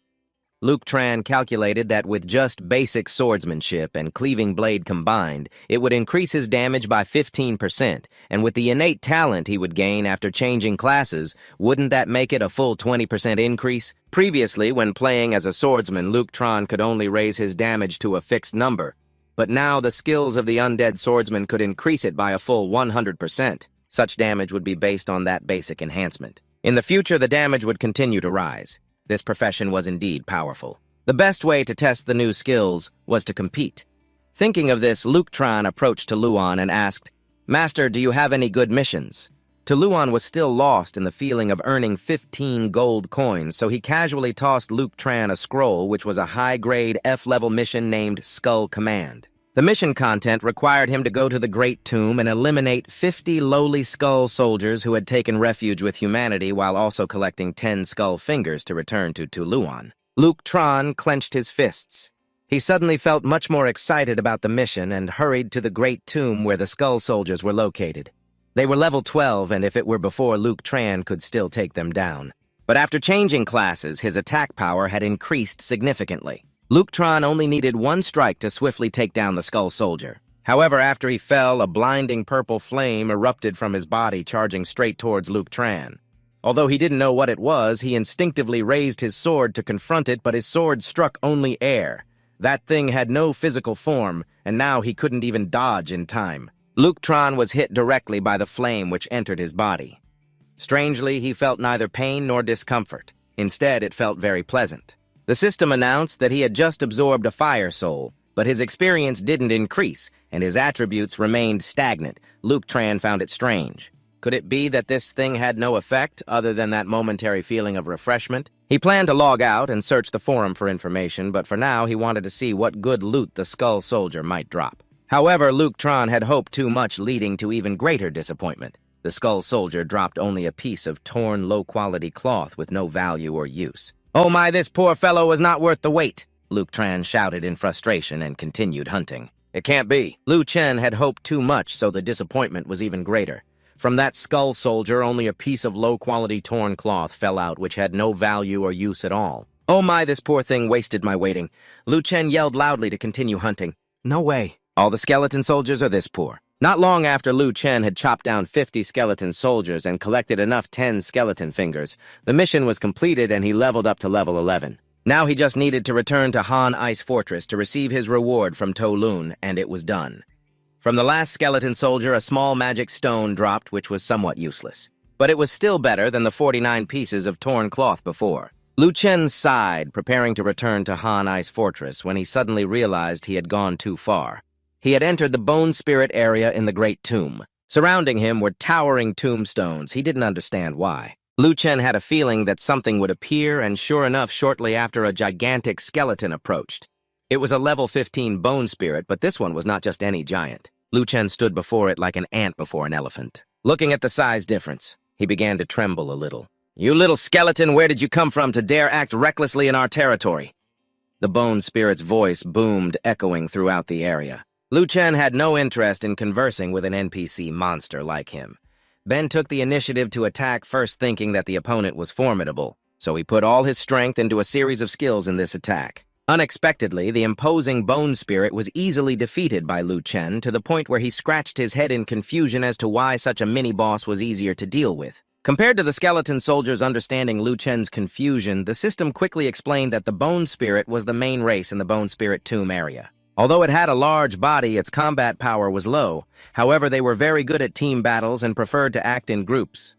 Luke Tran calculated that with just basic swordsmanship and cleaving blade combined, it would increase his damage by 15%, and with the innate talent he would gain after changing classes, wouldn't that make it a full 20% increase? Previously, when playing as a swordsman, Luke Tran could only raise his damage to a fixed number, but now the skills of the undead swordsman could increase it by a full 100%. Such damage would be based on that basic enhancement. In the future, the damage would continue to rise. This profession was indeed powerful. The best way to test the new skills was to compete. Thinking of this, Luke Tran approached To Luan and asked, "Master, do you have any good missions?" To Luan was still lost in the feeling of earning 15 gold coins, so he casually tossed Luke Tran a scroll, which was a high-grade F-level mission named Skull Command. The mission content required him to go to the Great Tomb and eliminate 50 lowly skull soldiers who had taken refuge with humanity while also collecting 10 skull fingers to return to Luan. Luke Tran clenched his fists. He suddenly felt much more excited about the mission and hurried to the Great Tomb where the skull soldiers were located. They were level 12, and if it were before, Luke Tran could still take them down. But after changing classes, his attack power had increased significantly. Luke Tran only needed 1 strike to swiftly take down the skull soldier. However, after he fell, a blinding purple flame erupted from his body, charging straight towards Luke Tran. Although he didn't know what it was, he instinctively raised his sword to confront it, but his sword struck only air. That thing had no physical form, and now he couldn't even dodge in time. Leuchtron was hit directly by the flame which entered his body. Strangely, he felt neither pain nor discomfort. Instead, it felt very pleasant. The system announced that he had just absorbed a fire soul, but his experience didn't increase, and his attributes remained stagnant. Leuchtron found it strange. Could it be that this thing had no effect other than that momentary feeling of refreshment? He planned to log out and search the forum for information, but for now he wanted to see what good loot the Skull Soldier might drop. However, Leuchtron had hoped too much, leading to even greater disappointment. The Skull Soldier dropped only a piece of torn, low-quality cloth with no value or use. "Oh my, this poor fellow was not worth the wait!" Leuchtron shouted in frustration and continued hunting. It can't be. Lu Chen had hoped too much, so the disappointment was even greater. From that Skull Soldier, only a piece of low-quality torn cloth fell out, which had no value or use at all. "Oh my, this poor thing wasted my waiting." Lu Chen yelled loudly to continue hunting. "No way. All the skeleton soldiers are this poor." Not long after Lu Chen had chopped down 50 skeleton soldiers and collected enough 10 skeleton fingers, the mission was completed and he leveled up to level 11. Now he just needed to return to Han Ice Fortress to receive his reward from To Lun, and it was done. From the last skeleton soldier, a small magic stone dropped, which was somewhat useless. But it was still better than the 49 pieces of torn cloth before. Lu Chen sighed, preparing to return to Han Ice Fortress, when he suddenly realized he had gone too far. He had entered the Bone Spirit area in the Great Tomb. Surrounding him were towering tombstones. He didn't understand why. Lu Chen had a feeling that something would appear, and sure enough, shortly after, a gigantic skeleton approached. It was a level 15 Bone Spirit, but this one was not just any giant. Lu Chen stood before it like an ant before an elephant. Looking at the size difference, he began to tremble a little. "You little skeleton, where did you come from to dare act recklessly in our territory?" The Bone Spirit's voice boomed, echoing throughout the area. Lu Chen had no interest in conversing with an NPC monster like him. Ben took the initiative to attack, first thinking that the opponent was formidable, so he put all his strength into a series of skills in this attack. Unexpectedly, the imposing Bone Spirit was easily defeated by Lu Chen, to the point where he scratched his head in confusion as to why such a mini-boss was easier to deal with. Compared to the skeleton soldiers understanding Lu Chen's confusion, the system quickly explained that the Bone Spirit was the main race in the Bone Spirit tomb area. Although it had a large body, its combat power was low. However, they were very good at team battles and preferred to act in groups.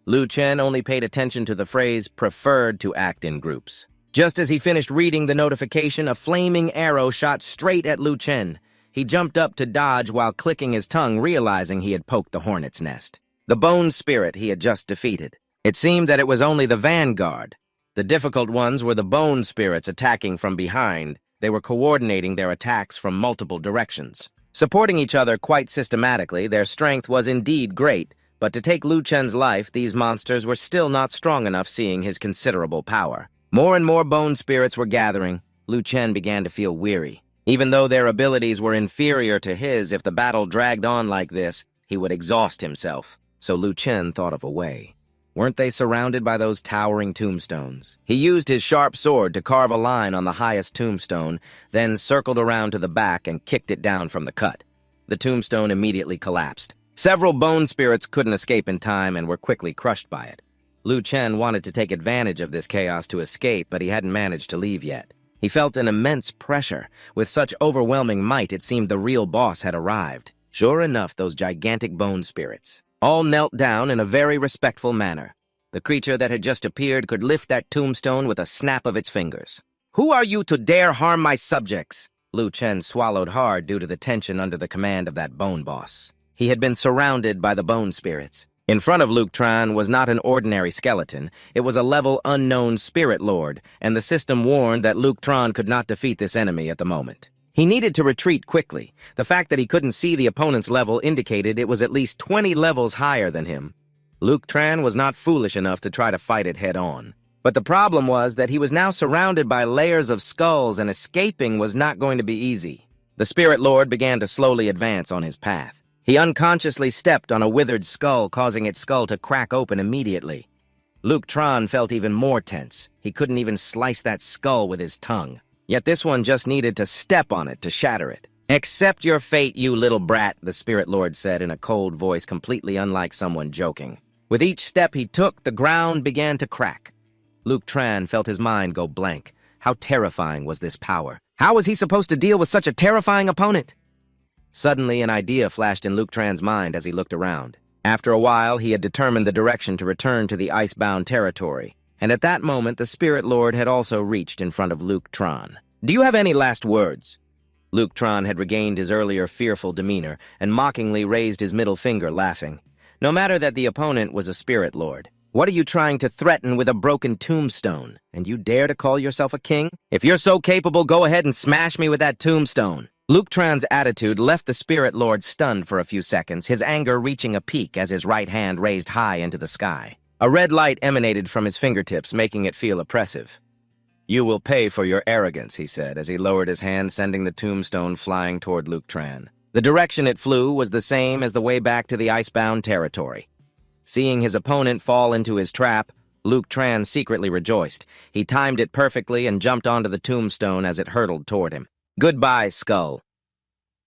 Lu Chen only paid attention to the phrase, "preferred to act in groups." Just as he finished reading the notification, a flaming arrow shot straight at Lu Chen. He jumped up to dodge while clicking his tongue, realizing he had poked the hornet's nest. The Bone Spirit he had just defeated. It seemed that it was only the vanguard. The difficult ones were the Bone Spirits attacking from behind. They were coordinating their attacks from multiple directions. Supporting each other quite systematically, their strength was indeed great, but to take Lu Chen's life, these monsters were still not strong enough, seeing his considerable power. More and more Bone Spirits were gathering. Lu Chen began to feel weary. Even though their abilities were inferior to his, if the battle dragged on like this, he would exhaust himself. So Lu Chen thought of a way. Weren't they surrounded by those towering tombstones? He used his sharp sword to carve a line on the highest tombstone, then circled around to the back and kicked it down from the cut. The tombstone immediately collapsed. Several Bone Spirits couldn't escape in time and were quickly crushed by it. Lu Chen wanted to take advantage of this chaos to escape, but he hadn't managed to leave yet. He felt an immense pressure. With such overwhelming might, it seemed the real boss had arrived. Sure enough, those gigantic Bone Spirits all knelt down in a very respectful manner. The creature that had just appeared could lift that tombstone with a snap of its fingers. "Who are you to dare harm my subjects?" Lu Chen swallowed hard due to the tension under the command of that bone boss. He had been surrounded by the Bone Spirits. In front of Leuchtron was not an ordinary skeleton. It was a level unknown spirit lord, and the system warned that Leuchtron could not defeat this enemy at the moment. He needed to retreat quickly. The fact that he couldn't see the opponent's level indicated it was at least 20 levels higher than him. Leuchtron was not foolish enough to try to fight it head-on. But the problem was that he was now surrounded by layers of skulls, and escaping was not going to be easy. The Spirit Lord began to slowly advance on his path. He unconsciously stepped on a withered skull, causing its skull to crack open immediately. Leuchtron felt even more tense. He couldn't even slice that skull with his tongue. Yet this one just needed to step on it to shatter it. "Accept your fate, you little brat," the Spirit Lord said in a cold voice completely unlike someone joking. With each step he took, the ground began to crack. Luke Tran felt his mind go blank. How terrifying was this power? How was he supposed to deal with such a terrifying opponent? Suddenly, an idea flashed in Luke Tran's mind as he looked around. After a while, he had determined the direction to return to the icebound territory, and at that moment, the Spirit Lord had also reached in front of Luke Tran. "Do you have any last words?" Luke Tran had regained his earlier fearful demeanor and mockingly raised his middle finger, laughing. No matter that the opponent was a Spirit Lord. What are you trying to threaten with a broken tombstone? And you dare to call yourself a king? If you're so capable, go ahead and smash me with that tombstone. Luke Tran's attitude left the Spirit Lord stunned for a few seconds, his anger reaching a peak as his right hand raised high into the sky. A red light emanated from his fingertips, making it feel oppressive. "You will pay for your arrogance," he said, as he lowered his hand, sending the tombstone flying toward Luke Tran. The direction it flew was the same as the way back to the icebound territory. Seeing his opponent fall into his trap, Luke Tran secretly rejoiced. He timed it perfectly and jumped onto the tombstone as it hurtled toward him. "Goodbye, skull."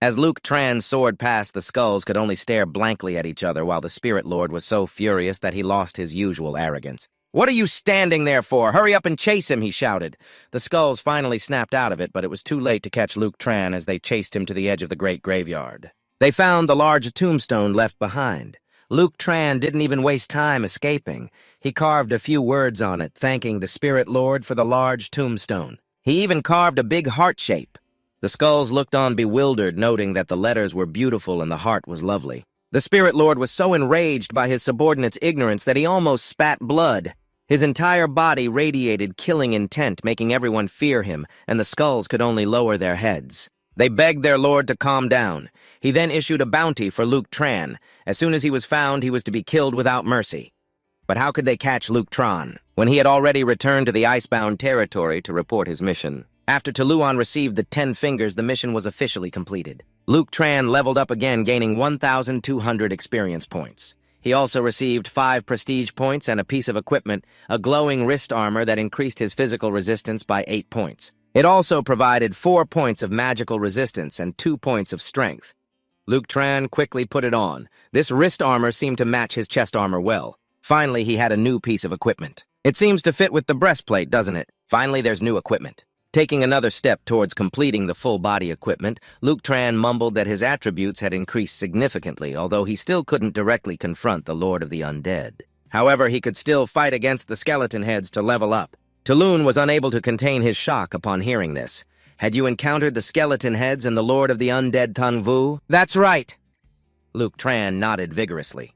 As Luke Tran soared past, the skulls could only stare blankly at each other while the Spirit Lord was so furious that he lost his usual arrogance. "What are you standing there for? Hurry up and chase him," he shouted. The skulls finally snapped out of it, but it was too late to catch Luke Tran as they chased him to the edge of the great graveyard. They found the large tombstone left behind. Luke Tran didn't even waste time escaping. He carved a few words on it, thanking the Spirit Lord for the large tombstone. He even carved a big heart shape. The skulls looked on bewildered, noting that the letters were beautiful and the heart was lovely. The Spirit Lord was so enraged by his subordinate's ignorance that he almost spat blood. His entire body radiated killing intent, making everyone fear him, and the skulls could only lower their heads. They begged their lord to calm down. He then issued a bounty for Luke Tran. As soon as he was found, he was to be killed without mercy. But how could they catch Luke Tran when he had already returned to the icebound territory to report his mission? After Tuluan received the 10 fingers, the mission was officially completed. Luke Tran leveled up again, gaining 1,200 experience points. He also received 5 prestige points and a piece of equipment, a glowing wrist armor that increased his physical resistance by 8 points. It also provided 4 points of magical resistance and 2 points of strength. Luke Tran quickly put it on. This wrist armor seemed to match his chest armor well. Finally, he had a new piece of equipment. It seems to fit with the breastplate, doesn't it? Finally, there's new equipment. Taking another step towards completing the full-body equipment, Luke Tran mumbled that his attributes had increased significantly, although he still couldn't directly confront the Lord of the Undead. However, he could still fight against the skeleton heads to level up. Tulun was unable to contain his shock upon hearing this. "Had you encountered the skeleton heads and the Lord of the Undead Tang Vu?" "That's right!" Luke Tran nodded vigorously.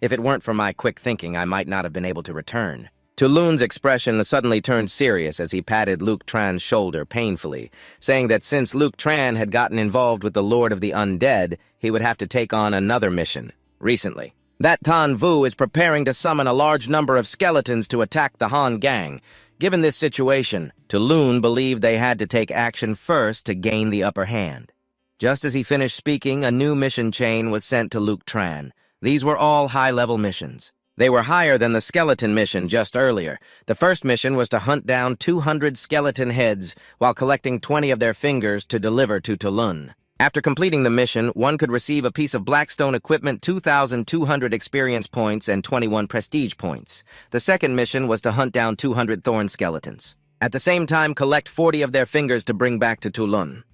"If it weren't for my quick thinking, I might not have been able to return." Tulun's expression suddenly turned serious as he patted Luke Tran's shoulder painfully, saying that since Luke Tran had gotten involved with the Lord of the Undead, he would have to take on another mission. Recently. That Tan Vu is preparing to summon a large number of skeletons to attack the Han gang. Given this situation, Tulun believed they had to take action first to gain the upper hand. Just as he finished speaking, a new mission chain was sent to Luke Tran. These were all high-level missions. They were higher than the skeleton mission just earlier. The first mission was to hunt down 200 skeleton heads while collecting 20 of their fingers to deliver to Tulun. After completing the mission, one could receive a piece of Blackstone equipment, 2,200 experience points, and 21 prestige points. The second mission was to hunt down 200 thorn skeletons. At the same time, collect 40 of their fingers to bring back to Tulun.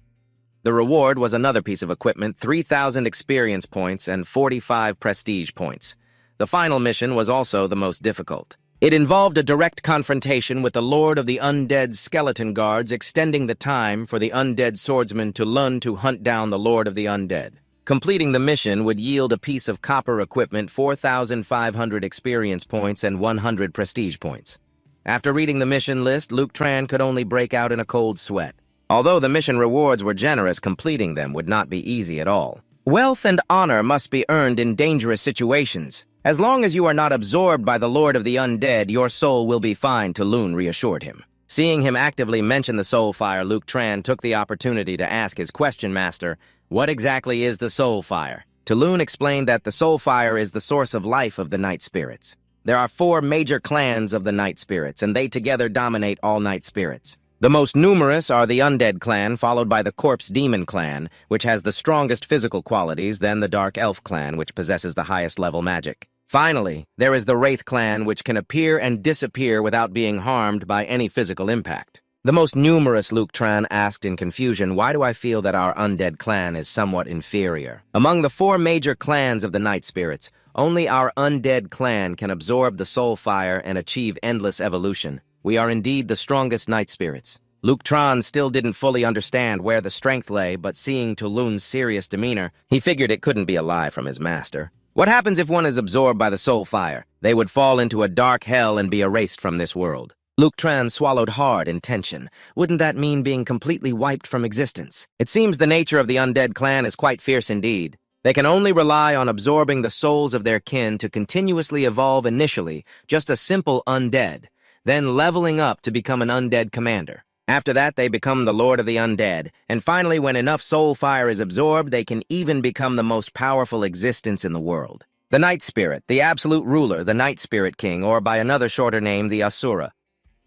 The reward was another piece of equipment, 3,000 experience points, and 45 prestige points. The final mission was also the most difficult. It involved a direct confrontation with the Lord of the Undead skeleton guards, extending the time for the undead swordsman Tulun to hunt down the Lord of the Undead. Completing the mission would yield a piece of copper equipment, 4,500 experience points, and 100 prestige points. After reading the mission list, Luke Tran could only break out in a cold sweat. Although the mission rewards were generous, completing them would not be easy at all. Wealth and honor must be earned in dangerous situations. As long as you are not absorbed by the Lord of the Undead, your soul will be fine, Tulun reassured him. Seeing him actively mention the soul fire, Luke Tran took the opportunity to ask his question master, "What exactly is the soul fire?" Tulun explained that the soul fire is the source of life of the night spirits. There are 4 major clans of the night spirits, and they together dominate all night spirits. The most numerous are the Undead clan, followed by the Corpse Demon clan, which has the strongest physical qualities, then the Dark Elf clan, which possesses the highest level magic. Finally, there is the Wraith clan, which can appear and disappear without being harmed by any physical impact. The most numerous Luke Tran asked in confusion, why do I feel that our undead clan is somewhat inferior? Among the 4 major clans of the Night Spirits, only our undead clan can absorb the soul fire and achieve endless evolution. We are indeed the strongest Night Spirits. Luke Tran still didn't fully understand where the strength lay, but seeing Tulun's serious demeanor, he figured it couldn't be a lie from his master. What happens if one is absorbed by the soul fire? They would fall into a dark hell and be erased from this world. Luke Tran swallowed hard in tension. Wouldn't that mean being completely wiped from existence? It seems the nature of the undead clan is quite fierce indeed. They can only rely on absorbing the souls of their kin to continuously evolve initially, just a simple undead, then leveling up to become an undead commander. After that, they become the Lord of the Undead, and finally, when enough soul fire is absorbed, they can even become the most powerful existence in the world. The Night Spirit, the absolute ruler, the Night Spirit King, or by another shorter name, the Asura.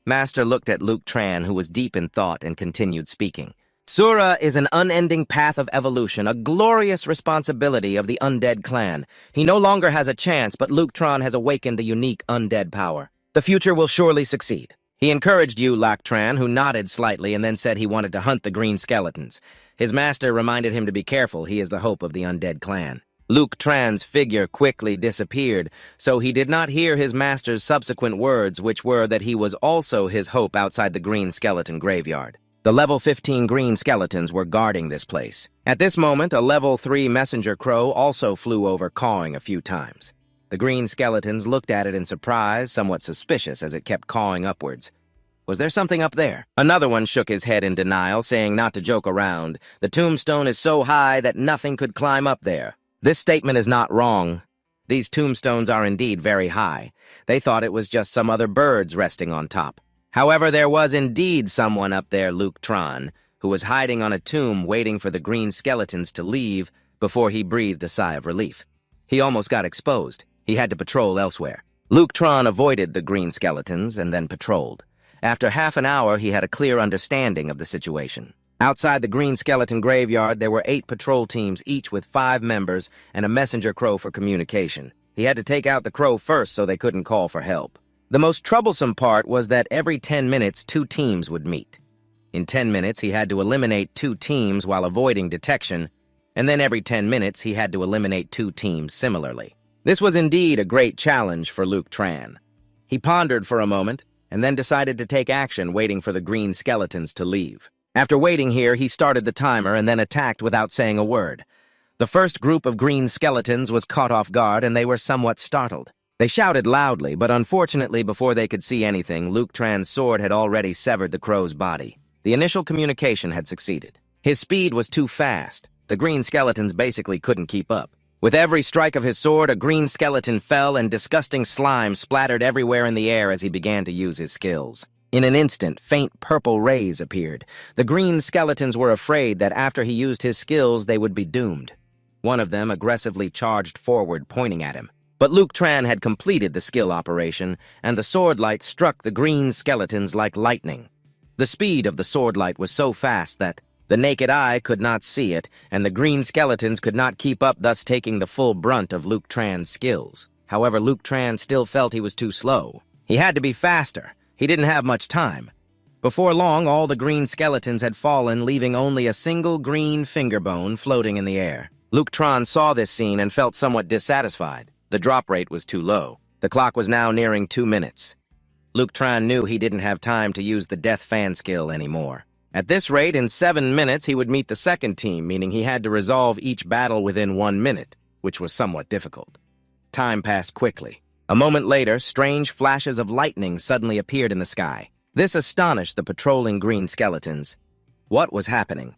Master looked at Luke Tran, who was deep in thought, and continued speaking. Asura is an unending path of evolution, a glorious responsibility of the undead clan. He no longer has a chance, but Luke Tran has awakened the unique undead power. The future will surely succeed. He encouraged you, Luke Tran, who nodded slightly and then said he wanted to hunt the green skeletons. His master reminded him to be careful. He is the hope of the undead clan. Luke Tran's figure quickly disappeared, so he did not hear his master's subsequent words, which were that he was also his hope outside the green skeleton graveyard. The level 15 green skeletons were guarding this place. At this moment, a level 3 messenger crow also flew over, cawing a few times. The green skeletons looked at it in surprise, somewhat suspicious as it kept cawing upwards. Was there something up there? Another one shook his head in denial, saying not to joke around. The tombstone is so high that nothing could climb up there. This statement is not wrong. These tombstones are indeed very high. They thought it was just some other birds resting on top. However, there was indeed someone up there, Luke Tran, who was hiding on a tomb waiting for the green skeletons to leave before he breathed a sigh of relief. He almost got exposed. He had to patrol elsewhere. Luke Tran avoided the green skeletons and then patrolled. After half an hour, he had a clear understanding of the situation. Outside the green skeleton graveyard, there were 8 patrol teams, each with 5 members and a messenger crow for communication. He had to take out the crow first so they couldn't call for help. The most troublesome part was that every 10 minutes, 2 teams would meet. In 10 minutes, he had to eliminate 2 teams while avoiding detection, and then every 10 minutes, he had to eliminate 2 teams similarly. This was indeed a great challenge for Luke Tran. He pondered for a moment, and then decided to take action, waiting for the green skeletons to leave. After waiting here, he started the timer and then attacked without saying a word. The first group of green skeletons was caught off guard, and they were somewhat startled. They shouted loudly, but unfortunately, before they could see anything, Luke Tran's sword had already severed the crow's body. The initial communication had succeeded. His speed was too fast. The green skeletons basically couldn't keep up. With every strike of his sword, a green skeleton fell, and disgusting slime splattered everywhere in the air as he began to use his skills. In an instant, faint purple rays appeared. The green skeletons were afraid that after he used his skills, they would be doomed. One of them aggressively charged forward, pointing at him. But Luke Tran had completed the skill operation, and the sword light struck the green skeletons like lightning. The speed of the sword light was so fast that the naked eye could not see it, and the green skeletons could not keep up, thus taking the full brunt of Luke Tran's skills. However, Luke Tran still felt he was too slow. He had to be faster. He didn't have much time. Before long, all the green skeletons had fallen, leaving only a single green finger bone floating in the air. Luke Tran saw this scene and felt somewhat dissatisfied. The drop rate was too low. The clock was now nearing 2 minutes. Luke Tran knew he didn't have time to use the Death Fan skill anymore. At this rate, in 7 minutes, he would meet the second team, meaning he had to resolve each battle within 1 minute, which was somewhat difficult. Time passed quickly. A moment later, strange flashes of lightning suddenly appeared in the sky. This astonished the patrolling green skeletons. What was happening?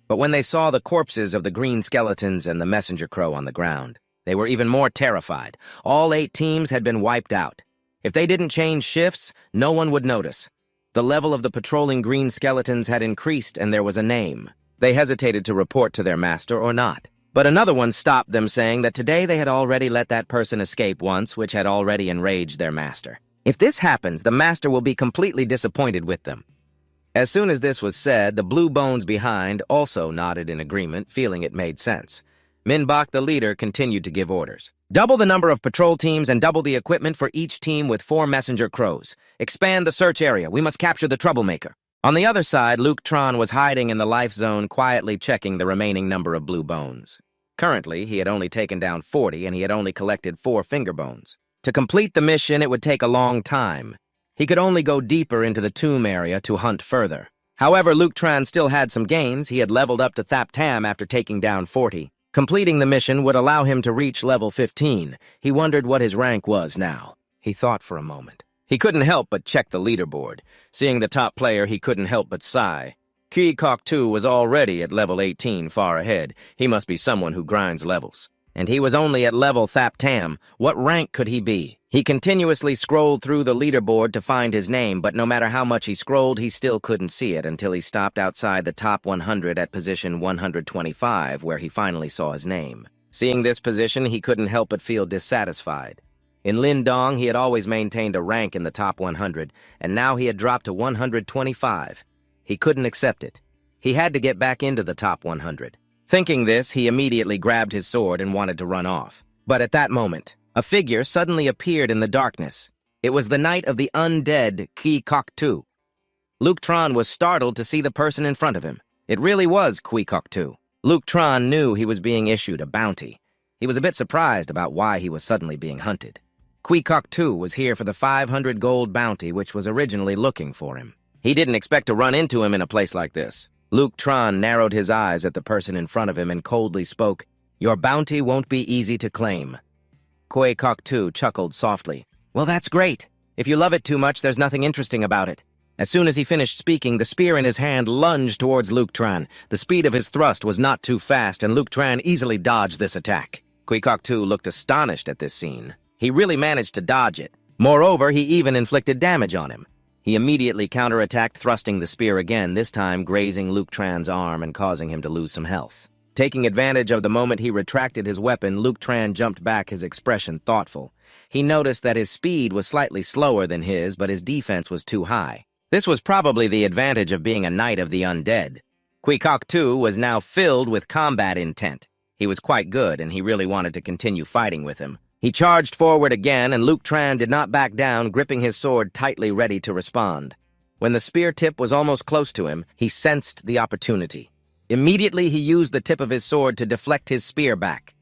But when they saw the corpses of the green skeletons and the messenger crow on the ground, they were even more terrified. All 8 teams had been wiped out. If they didn't change shifts, no one would notice. The level of the patrolling green skeletons had increased, and there was a name. They hesitated to report to their master or not. But another one stopped them, saying that today they had already let that person escape once, which had already enraged their master. If this happens, the master will be completely disappointed with them. As soon as this was said, the blue bones behind also nodded in agreement, feeling it made sense. Minbok, the leader, continued to give orders. Double the number of patrol teams and double the equipment for each team with 4 messenger crows. Expand the search area. We must capture the troublemaker. On the other side, Luke Tron was hiding in the life zone, quietly checking the remaining number of blue bones. Currently, he had only taken down 40, and he had only collected 4 finger bones. To complete the mission, it would take a long time. He could only go deeper into the tomb area to hunt further. However, Luke Tran still had some gains. He had leveled up to Thap Tam after taking down 40. Completing the mission would allow him to reach level 15. He wondered what his rank was now. He thought for a moment. He couldn't help but check the leaderboard. Seeing the top player, he couldn't help but sigh. Kok 2 was already at level 18, far ahead. He must be someone who grinds levels. And he was only at level Thap Tam. What rank could he be? He continuously scrolled through the leaderboard to find his name, but no matter how much he scrolled, he still couldn't see it until he stopped outside the top 100 at position 125, where he finally saw his name. Seeing this position, he couldn't help but feel dissatisfied. In Lindong, he had always maintained a rank in the top 100, and now he had dropped to 125. He couldn't accept it. He had to get back into the top 100. Thinking this, he immediately grabbed his sword and wanted to run off. But at that moment, a figure suddenly appeared in the darkness. It was the Knight of the Undead, Kok 2. Luke Tron was startled to see the person in front of him. It really was Kok 2. Luke Tron knew he was being issued a bounty. He was a bit surprised about why he was suddenly being hunted. Kok 2 was here for the 500 gold bounty, which was originally looking for him. He didn't expect to run into him in a place like this. Luke Tron narrowed his eyes at the person in front of him and coldly spoke, "Your bounty won't be easy to claim." Kok 2 chuckled softly. "Well, that's great. If you love it too much, there's nothing interesting about it." As soon as he finished speaking, the spear in his hand lunged towards Luke Tran. The speed of his thrust was not too fast, and Luke Tran easily dodged this attack. Kok 2 looked astonished at this scene. He really managed to dodge it. Moreover, he even inflicted damage on him. He immediately counterattacked, thrusting the spear again, this time grazing Luke Tran's arm and causing him to lose some health. Taking advantage of the moment he retracted his weapon, Luke Tran jumped back, his expression thoughtful. He noticed that his speed was slightly slower than his, but his defense was too high. This was probably the advantage of being a Knight of the Undead. Kok 2 was now filled with combat intent. He was quite good, and he really wanted to continue fighting with him. He charged forward again, and Luke Tran did not back down, gripping his sword tightly ready to respond. When the spear tip was almost close to him, he sensed the opportunity. Immediately, he used the tip of his sword to deflect his spear back.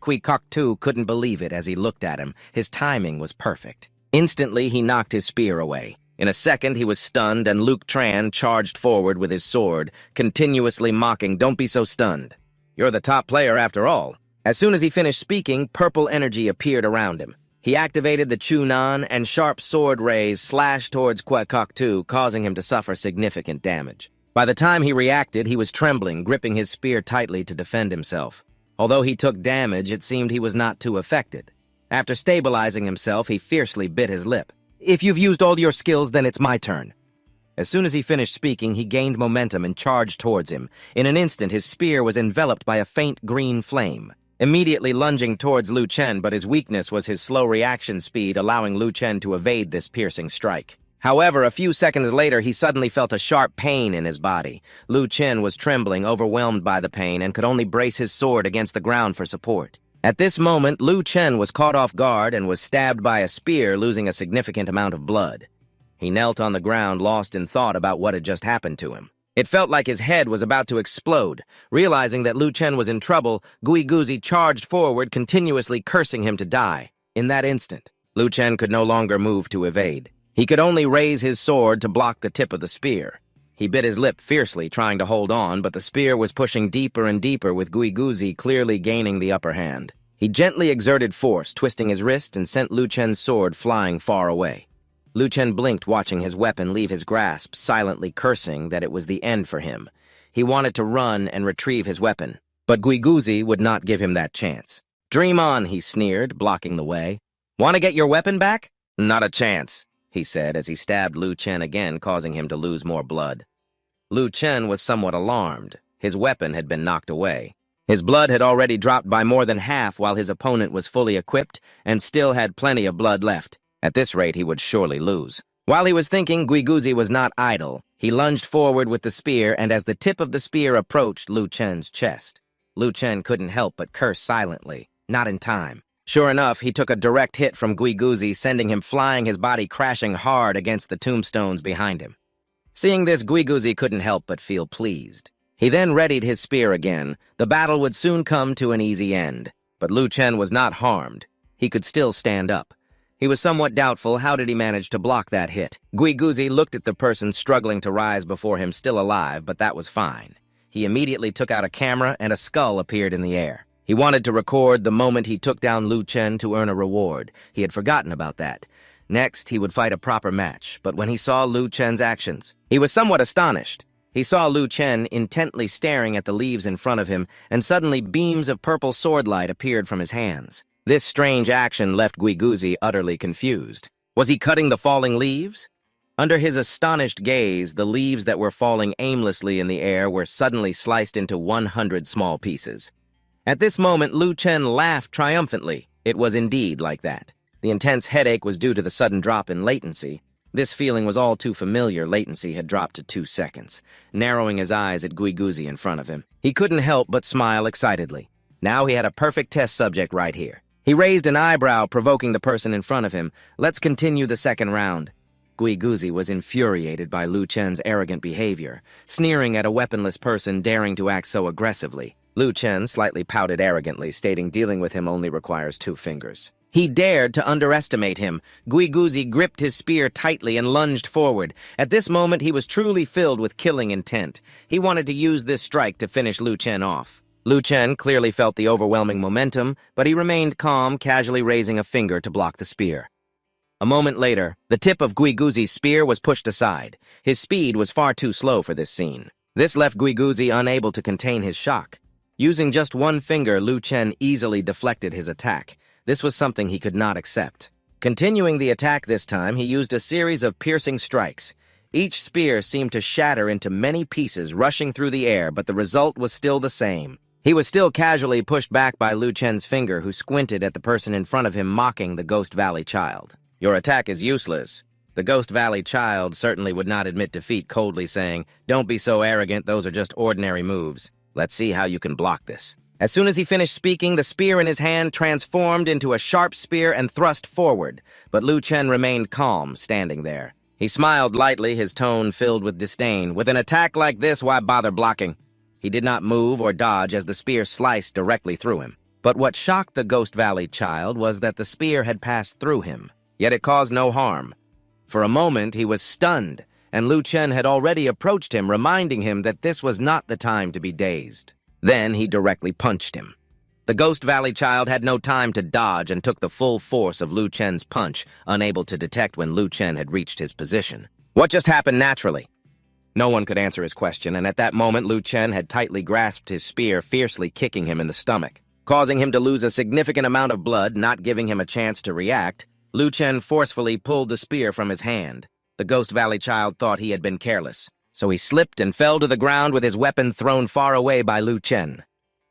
Kok 2 couldn't believe it as he looked at him. His timing was perfect. Instantly, he knocked his spear away. In a second, he was stunned, and Luke Tran charged forward with his sword, continuously mocking, "Don't be so stunned. You're the top player after all." As soon as he finished speaking, purple energy appeared around him. He activated the Chunan, and sharp sword rays slashed towards Kok 2, causing him to suffer significant damage. By the time he reacted, he was trembling, gripping his spear tightly to defend himself. Although he took damage, it seemed he was not too affected. After stabilizing himself, he fiercely bit his lip. "If you've used all your skills, then it's my turn." As soon as he finished speaking, he gained momentum and charged towards him. In an instant, his spear was enveloped by a faint green flame. Immediately lunging towards Lu Chen, but his weakness was his slow reaction speed, allowing Lu Chen to evade this piercing strike. However, a few seconds later, he suddenly felt a sharp pain in his body. Lu Chen was trembling, overwhelmed by the pain, and could only brace his sword against the ground for support. At this moment, Lu Chen was caught off guard and was stabbed by a spear, losing a significant amount of blood. He knelt on the ground, lost in thought about what had just happened to him. It felt like his head was about to explode. Realizing that Lu Chen was in trouble, Guiguzi charged forward, continuously cursing him to die. In that instant, Lu Chen could no longer move to evade. He could only raise his sword to block the tip of the spear. He bit his lip fiercely, trying to hold on, but the spear was pushing deeper and deeper, with Guiguzi clearly gaining the upper hand. He gently exerted force, twisting his wrist, and sent Lu Chen's sword flying far away. Lu Chen blinked, watching his weapon leave his grasp, silently cursing that it was the end for him. He wanted to run and retrieve his weapon, but Guiguzi would not give him that chance. "Dream on," he sneered, blocking the way. "Want to get your weapon back?" "Not a chance," he said as he stabbed Lu Chen again, causing him to lose more blood. Lu Chen was somewhat alarmed. His weapon had been knocked away. His blood had already dropped by more than half, while his opponent was fully equipped and still had plenty of blood left. At this rate, he would surely lose. While he was thinking, Guiguzi was not idle. He lunged forward with the spear, and as the tip of the spear approached Lu Chen's chest, Lu Chen couldn't help but curse silently. Not in time. Sure enough, he took a direct hit from Guiguzi, sending him flying, his body crashing hard against the tombstones behind him. Seeing this, Guiguzi couldn't help but feel pleased. He then readied his spear again. The battle would soon come to an easy end. But Lu Chen was not harmed. He could still stand up. He was somewhat doubtful how did he manage to block that hit. Guiguzi looked at the person struggling to rise before him, still alive, but that was fine. He immediately took out a camera and a skull appeared in the air. He wanted to record the moment he took down Lu Chen to earn a reward. He had forgotten about that. Next, he would fight a proper match, but when he saw Lu Chen's actions, he was somewhat astonished. He saw Lu Chen intently staring at the leaves in front of him, and suddenly beams of purple sword light appeared from his hands. This strange action left Guiguzi utterly confused. Was he cutting the falling leaves? Under his astonished gaze, the leaves that were falling aimlessly in the air were suddenly sliced into 100 small pieces. At this moment, Lu Chen laughed triumphantly. It was indeed like that. The intense headache was due to the sudden drop in latency. This feeling was all too familiar. Latency had dropped to 2 seconds. Narrowing his eyes at Guiguzi in front of him, he couldn't help but smile excitedly. Now he had a perfect test subject right here. He raised an eyebrow, provoking the person in front of him. Let's continue the second round. Guiguzi was infuriated by Lu Chen's arrogant behavior, sneering at a weaponless person daring to act so aggressively. Lu Chen slightly pouted arrogantly, stating dealing with him only requires 2 fingers. He dared to underestimate him. Guiguzi gripped his spear tightly and lunged forward. At this moment, he was truly filled with killing intent. He wanted to use this strike to finish Lu Chen off. Lu Chen clearly felt the overwhelming momentum, but he remained calm, casually raising a finger to block the spear. A moment later, the tip of Guiguzi's spear was pushed aside. His speed was far too slow for this scene. This left Guiguzi unable to contain his shock. Using just 1 finger, Lu Chen easily deflected his attack. This was something he could not accept. Continuing the attack this time, he used a series of piercing strikes. Each spear seemed to shatter into many pieces, rushing through the air, but the result was still the same. He was still casually pushed back by Lu Chen's finger, who squinted at the person in front of him, mocking the Ghost Valley child. Your attack is useless. The Ghost Valley child certainly would not admit defeat, coldly saying, Don't be so arrogant, those are just ordinary moves. Let's see how you can block this. As soon as he finished speaking, the spear in his hand transformed into a sharp spear and thrust forward, but Lu Chen remained calm, standing there. He smiled lightly, his tone filled with disdain. With an attack like this, why bother blocking? He did not move or dodge as the spear sliced directly through him. But what shocked the Ghost Valley child was that the spear had passed through him, yet it caused no harm. For a moment, he was stunned, and Lu Chen had already approached him, reminding him that this was not the time to be dazed. Then he directly punched him. The Ghost Valley child had no time to dodge and took the full force of Lu Chen's punch, unable to detect when Lu Chen had reached his position. What just happened naturally? No one could answer his question, and at that moment Lu Chen had tightly grasped his spear, fiercely kicking him in the stomach. Causing him to lose a significant amount of blood, not giving him a chance to react, Lu Chen forcefully pulled the spear from his hand. The Ghost Valley child thought he had been careless, so he slipped and fell to the ground with his weapon thrown far away by Lu Chen.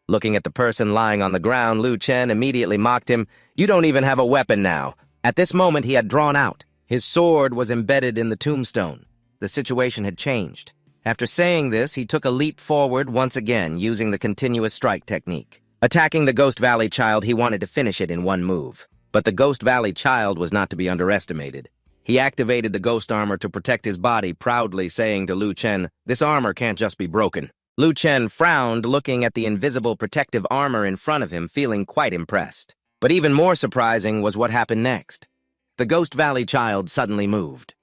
Looking at the person lying on the ground, Lu Chen immediately mocked him, You don't even have a weapon now. At this moment he had drawn out. His sword was embedded in the tombstone. The situation had changed. After saying this, he took a leap forward once again, using the continuous strike technique. Attacking the Ghost Valley child, he wanted to finish it in 1 move. But the Ghost Valley child was not to be underestimated. He activated the ghost armor to protect his body, proudly saying to Lu Chen, This armor can't just be broken. Lu Chen frowned, looking at the invisible protective armor in front of him, feeling quite impressed. But even more surprising was what happened next. The Ghost Valley child suddenly moved.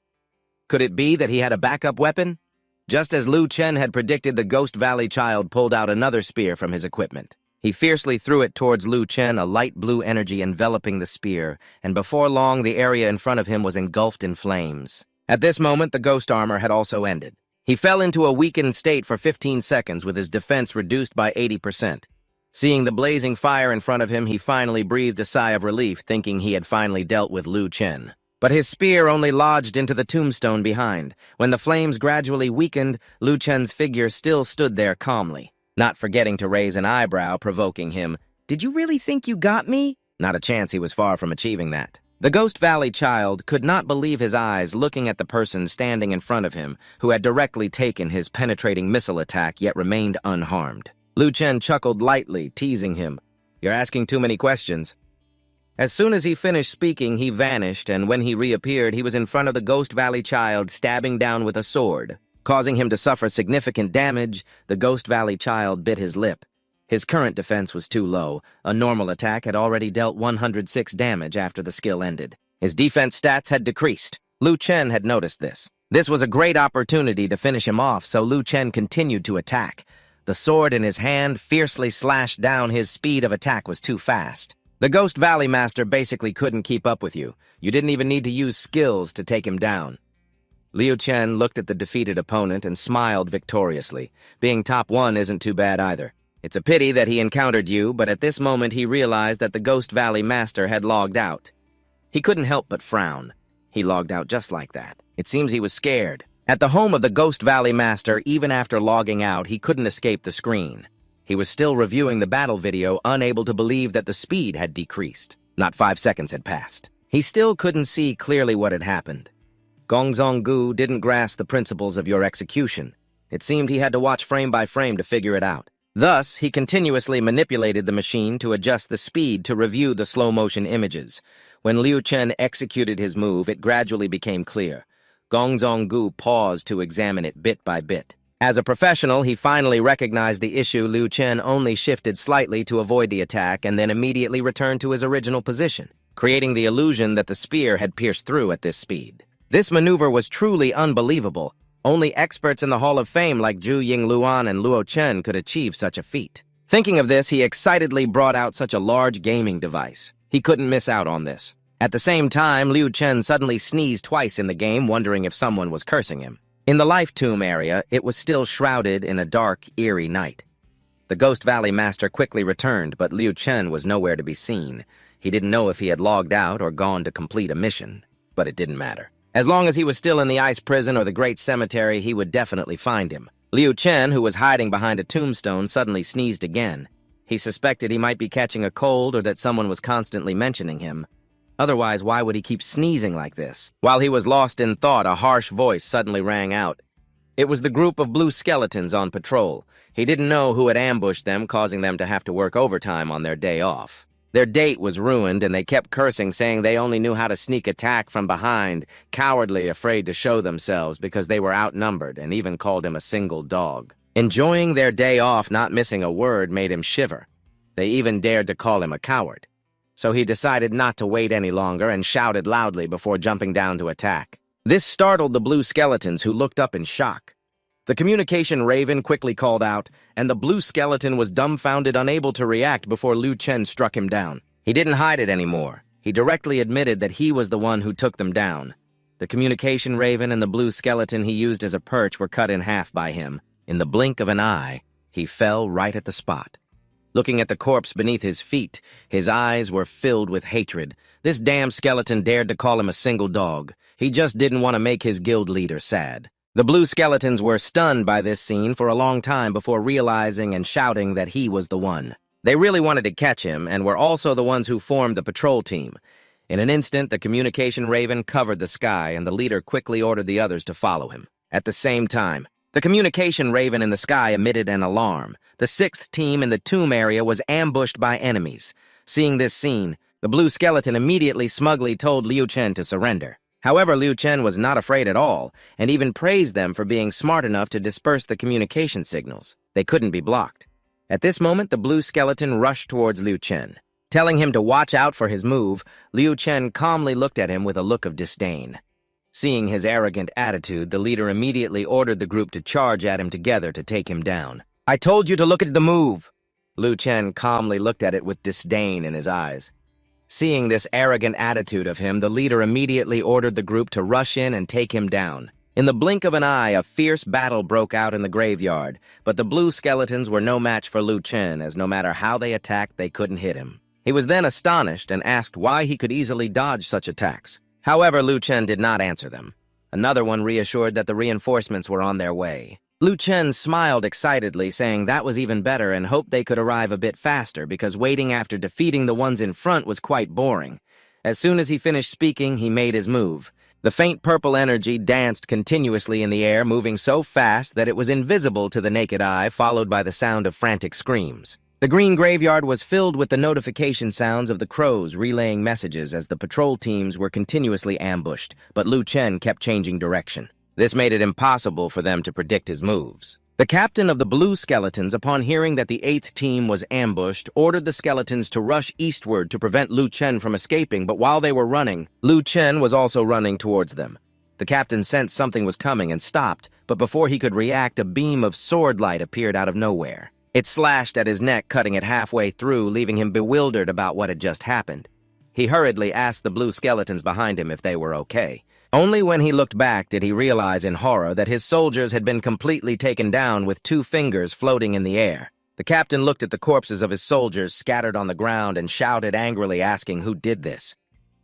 Could it be that he had a backup weapon? Just as Lu Chen had predicted, the Ghost Valley child pulled out another spear from his equipment. He fiercely threw it towards Lu Chen, a light blue energy enveloping the spear, and before long the area in front of him was engulfed in flames. At this moment, the ghost armor had also ended. He fell into a weakened state for 15 seconds with his defense reduced by 80%. Seeing the blazing fire in front of him, he finally breathed a sigh of relief, thinking he had finally dealt with Lu Chen. But his spear only lodged into the tombstone behind. When the flames gradually weakened, Lu Chen's figure still stood there calmly, not forgetting to raise an eyebrow, provoking him. Did you really think you got me? Not a chance, he was far from achieving that. The Ghost Valley child could not believe his eyes looking at the person standing in front of him, who had directly taken his penetrating missile attack yet remained unharmed. Liu Chen chuckled lightly, teasing him. "You're asking too many questions." As soon as he finished speaking, he vanished, and when he reappeared, he was in front of the Ghost Valley child, stabbing down with a sword. Causing him to suffer significant damage, the Ghost Valley child bit his lip. His current defense was too low. A normal attack had already dealt 106 damage after the skill ended. His defense stats had decreased. Liu Chen had noticed this. This was a great opportunity to finish him off, so Liu Chen continued to attack. The sword in his hand fiercely slashed down. His speed of attack was too fast. The Ghost Valley Master basically couldn't keep up with you. You didn't even need to use skills to take him down. Liu Chen looked at the defeated opponent and smiled victoriously. Being top 1 isn't too bad either. It's a pity that he encountered you, but at this moment he realized that the Ghost Valley Master had logged out. He couldn't help but frown. He logged out just like that. It seems he was scared. At the home of the Ghost Valley Master, even after logging out, he couldn't escape the screen. He was still reviewing the battle video, unable to believe that the speed had decreased. Not 5 seconds had passed. He still couldn't see clearly what had happened. Gongzonggu didn't grasp the principles of your execution. It seemed he had to watch frame by frame to figure it out. Thus, he continuously manipulated the machine to adjust the speed to review the slow-motion images. When Liu Chen executed his move, it gradually became clear. Gongzonggu paused to examine it bit by bit. As a professional, he finally recognized the issue. Liu Chen only shifted slightly to avoid the attack and then immediately returned to his original position, creating the illusion that the spear had pierced through at this speed. This maneuver was truly unbelievable. Only experts in the Hall of Fame like Zhu Yingluan and Luo Chen could achieve such a feat. Thinking of this, he excitedly brought out such a large gaming device. He couldn't miss out on this. At the same time, Liu Chen suddenly sneezed twice in the game, wondering if someone was cursing him. In the Life Tomb area, it was still shrouded in a dark, eerie night. The Ghost Valley Master quickly returned, but Liu Chen was nowhere to be seen. He didn't know if he had logged out or gone to complete a mission, but it didn't matter. As long as he was still in the ice prison or the Great Cemetery, he would definitely find him. Liu Chen, who was hiding behind a tombstone, suddenly sneezed again. He suspected he might be catching a cold or that someone was constantly mentioning him. Otherwise, why would he keep sneezing like this? While he was lost in thought, a harsh voice suddenly rang out. It was the group of blue skeletons on patrol. He didn't know who had ambushed them, causing them to have to work overtime on their day off. Their date was ruined, and they kept cursing, saying they only knew how to sneak attack from behind, cowardly, afraid to show themselves because they were outnumbered, and even called him a single dog. Enjoying their day off, not missing a word, made him shiver. They even dared to call him a coward. So he decided not to wait any longer and shouted loudly before jumping down to attack. This startled the blue skeletons, who looked up in shock. The communication raven quickly called out, and the blue skeleton was dumbfounded, unable to react before Liu Chen struck him down. He didn't hide it anymore. He directly admitted that he was the one who took them down. The communication raven and the blue skeleton he used as a perch were cut in half by him. In the blink of an eye, he fell right at the spot. Looking at the corpse beneath his feet, his eyes were filled with hatred. This damn skeleton dared to call him a single dog. He just didn't want to make his guild leader sad. The blue skeletons were stunned by this scene for a long time before realizing and shouting that he was the one. They really wanted to catch him and were also the ones who formed the patrol team. In an instant, the communication raven covered the sky, and the leader quickly ordered the others to follow him. At the same time, the communication raven in the sky emitted an alarm. The 6th team in the tomb area was ambushed by enemies. Seeing this scene, the blue skeleton immediately smugly told Liu Chen to surrender. However, Liu Chen was not afraid at all, and even praised them for being smart enough to disperse the communication signals. They couldn't be blocked. At this moment, the blue skeleton rushed towards Liu Chen. Telling him to watch out for his move, Liu Chen calmly looked at him with a look of disdain. Seeing his arrogant attitude, the leader immediately ordered the group to charge at him together to take him down. "I told you to look at the move!" Liu Chen calmly looked at it with disdain in his eyes. Seeing this arrogant attitude of him, the leader immediately ordered the group to rush in and take him down. In the blink of an eye, a fierce battle broke out in the graveyard, but the blue skeletons were no match for Liu Chen, as no matter how they attacked, they couldn't hit him. He was then astonished and asked why he could easily dodge such attacks. However, Liu Chen did not answer them. Another one reassured that the reinforcements were on their way. Liu Chen smiled excitedly, saying that was even better and hoped they could arrive a bit faster because waiting after defeating the ones in front was quite boring. As soon as he finished speaking, he made his move. The faint purple energy danced continuously in the air, moving so fast that it was invisible to the naked eye, followed by the sound of frantic screams. The green graveyard was filled with the notification sounds of the crows relaying messages as the patrol teams were continuously ambushed, but Lu Chen kept changing direction. This made it impossible for them to predict his moves. The captain of the Blue Skeletons, upon hearing that the 8th team was ambushed, ordered the skeletons to rush eastward to prevent Lu Chen from escaping, but while they were running, Lu Chen was also running towards them. The captain sensed something was coming and stopped, but before he could react, a beam of sword light appeared out of nowhere. It slashed at his neck, cutting it halfway through, leaving him bewildered about what had just happened. He hurriedly asked the blue skeletons behind him if they were okay. Only when he looked back did he realize in horror that his soldiers had been completely taken down with 2 fingers floating in the air. The captain looked at the corpses of his soldiers scattered on the ground and shouted angrily, asking who did this.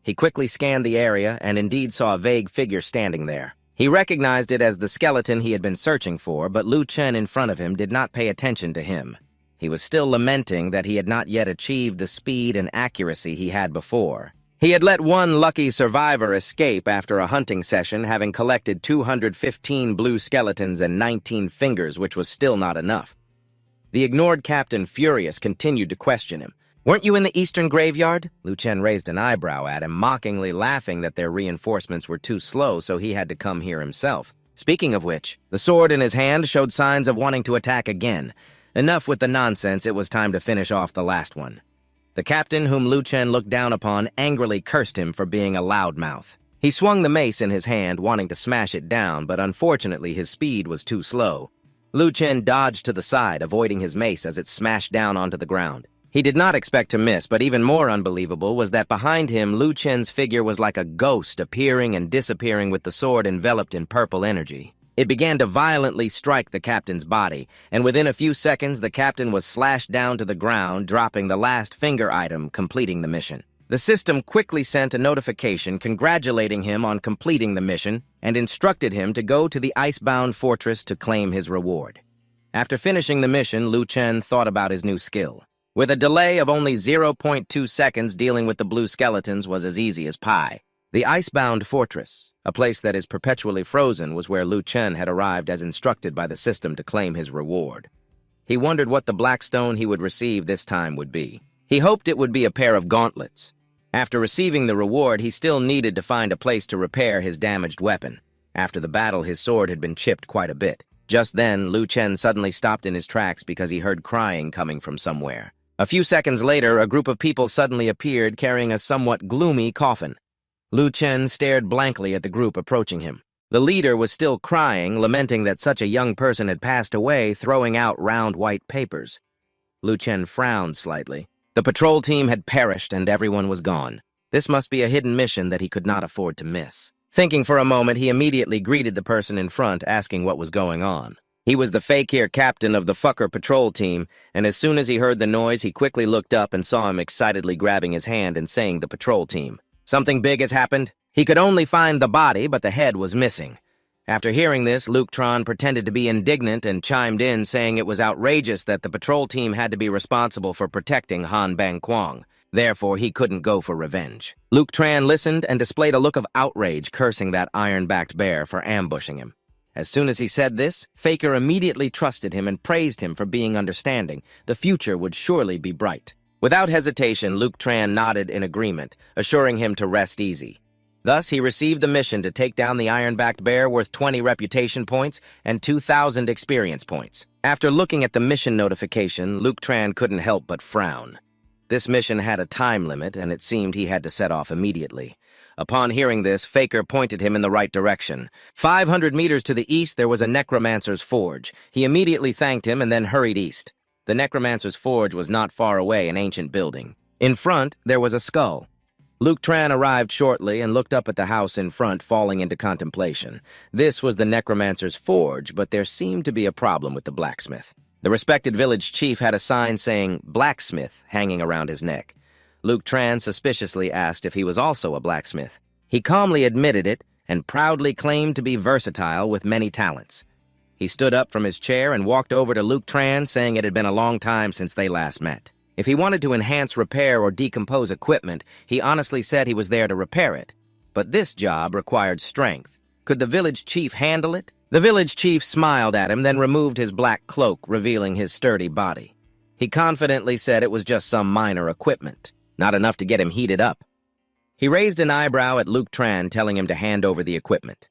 He quickly scanned the area and indeed saw a vague figure standing there. He recognized it as the skeleton he had been searching for, but Lu Chen in front of him did not pay attention to him. He was still lamenting that he had not yet achieved the speed and accuracy he had before. He had let one lucky survivor escape after a hunting session, having collected 215 blue skeletons and 19 fingers, which was still not enough. The ignored captain, furious, continued to question him. "Weren't you in the eastern graveyard?" Lu Chen raised an eyebrow at him, mockingly laughing that their reinforcements were too slow, so he had to come here himself. Speaking of which, the sword in his hand showed signs of wanting to attack again. Enough with the nonsense, it was time to finish off the last one. The captain, whom Lu Chen looked down upon, angrily cursed him for being a loudmouth. He swung the mace in his hand, wanting to smash it down, but unfortunately his speed was too slow. Lu Chen dodged to the side, avoiding his mace as it smashed down onto the ground. He did not expect to miss, but even more unbelievable was that behind him, Lu Chen's figure was like a ghost, appearing and disappearing with the sword enveloped in purple energy. It began to violently strike the captain's body, and within a few seconds the captain was slashed down to the ground, dropping the last finger item, completing the mission. The system quickly sent a notification congratulating him on completing the mission and instructed him to go to the icebound fortress to claim his reward. After finishing the mission, Lu Chen thought about his new skill. With a delay of only 0.2 seconds, dealing with the blue skeletons was as easy as pie. The icebound fortress, a place that is perpetually frozen, was where Lu Chen had arrived as instructed by the system to claim his reward. He wondered what the black stone he would receive this time would be. He hoped it would be a pair of gauntlets. After receiving the reward, he still needed to find a place to repair his damaged weapon. After the battle, his sword had been chipped quite a bit. Just then, Lu Chen suddenly stopped in his tracks because he heard crying coming from somewhere. A few seconds later, a group of people suddenly appeared carrying a somewhat gloomy coffin. Lu Chen stared blankly at the group approaching him. The leader was still crying, lamenting that such a young person had passed away, throwing out round white papers. Lu Chen frowned slightly. The patrol team had perished and everyone was gone. This must be a hidden mission that he could not afford to miss. Thinking for a moment, he immediately greeted the person in front, asking what was going on. He was the fakir captain of the fucker patrol team, and as soon as he heard the noise, he quickly looked up and saw him excitedly grabbing his hand and saying the patrol team. Something big has happened. He could only find the body, but the head was missing. After hearing this, Luke Tron pretended to be indignant and chimed in, saying it was outrageous that the patrol team had to be responsible for protecting Han Bang Kwang. Therefore, he couldn't go for revenge. Luke Tran listened and displayed a look of outrage, cursing that iron-backed bear for ambushing him. As soon as he said this, Faker immediately trusted him and praised him for being understanding. The future would surely be bright. Without hesitation, Luke Tran nodded in agreement, assuring him to rest easy. Thus, he received the mission to take down the iron-backed bear, worth 20 reputation points and 2,000 experience points. After looking at the mission notification, Luke Tran couldn't help but frown. This mission had a time limit, and it seemed he had to set off immediately. Upon hearing this, Faker pointed him in the right direction. 500 meters to the east, there was a Necromancer's forge. He immediately thanked him and then hurried east. The Necromancer's forge was not far away, an ancient building. In front, there was a skull. Luke Tran arrived shortly and looked up at the house in front, falling into contemplation. This was the Necromancer's forge, but there seemed to be a problem with the blacksmith. The respected village chief had a sign saying "Blacksmith" hanging around his neck. Luke Tran suspiciously asked if he was also a blacksmith. He calmly admitted it and proudly claimed to be versatile with many talents. He stood up from his chair and walked over to Luke Tran, saying it had been a long time since they last met. If he wanted to enhance, repair, or decompose equipment, he honestly said he was there to repair it. but this job required strength. Could the village chief handle it? The village chief smiled at him, then removed his black cloak, revealing his sturdy body. He confidently said it was just some minor equipment, not enough to get him heated up. He raised an eyebrow at Luke Tran, telling him to hand over the equipment.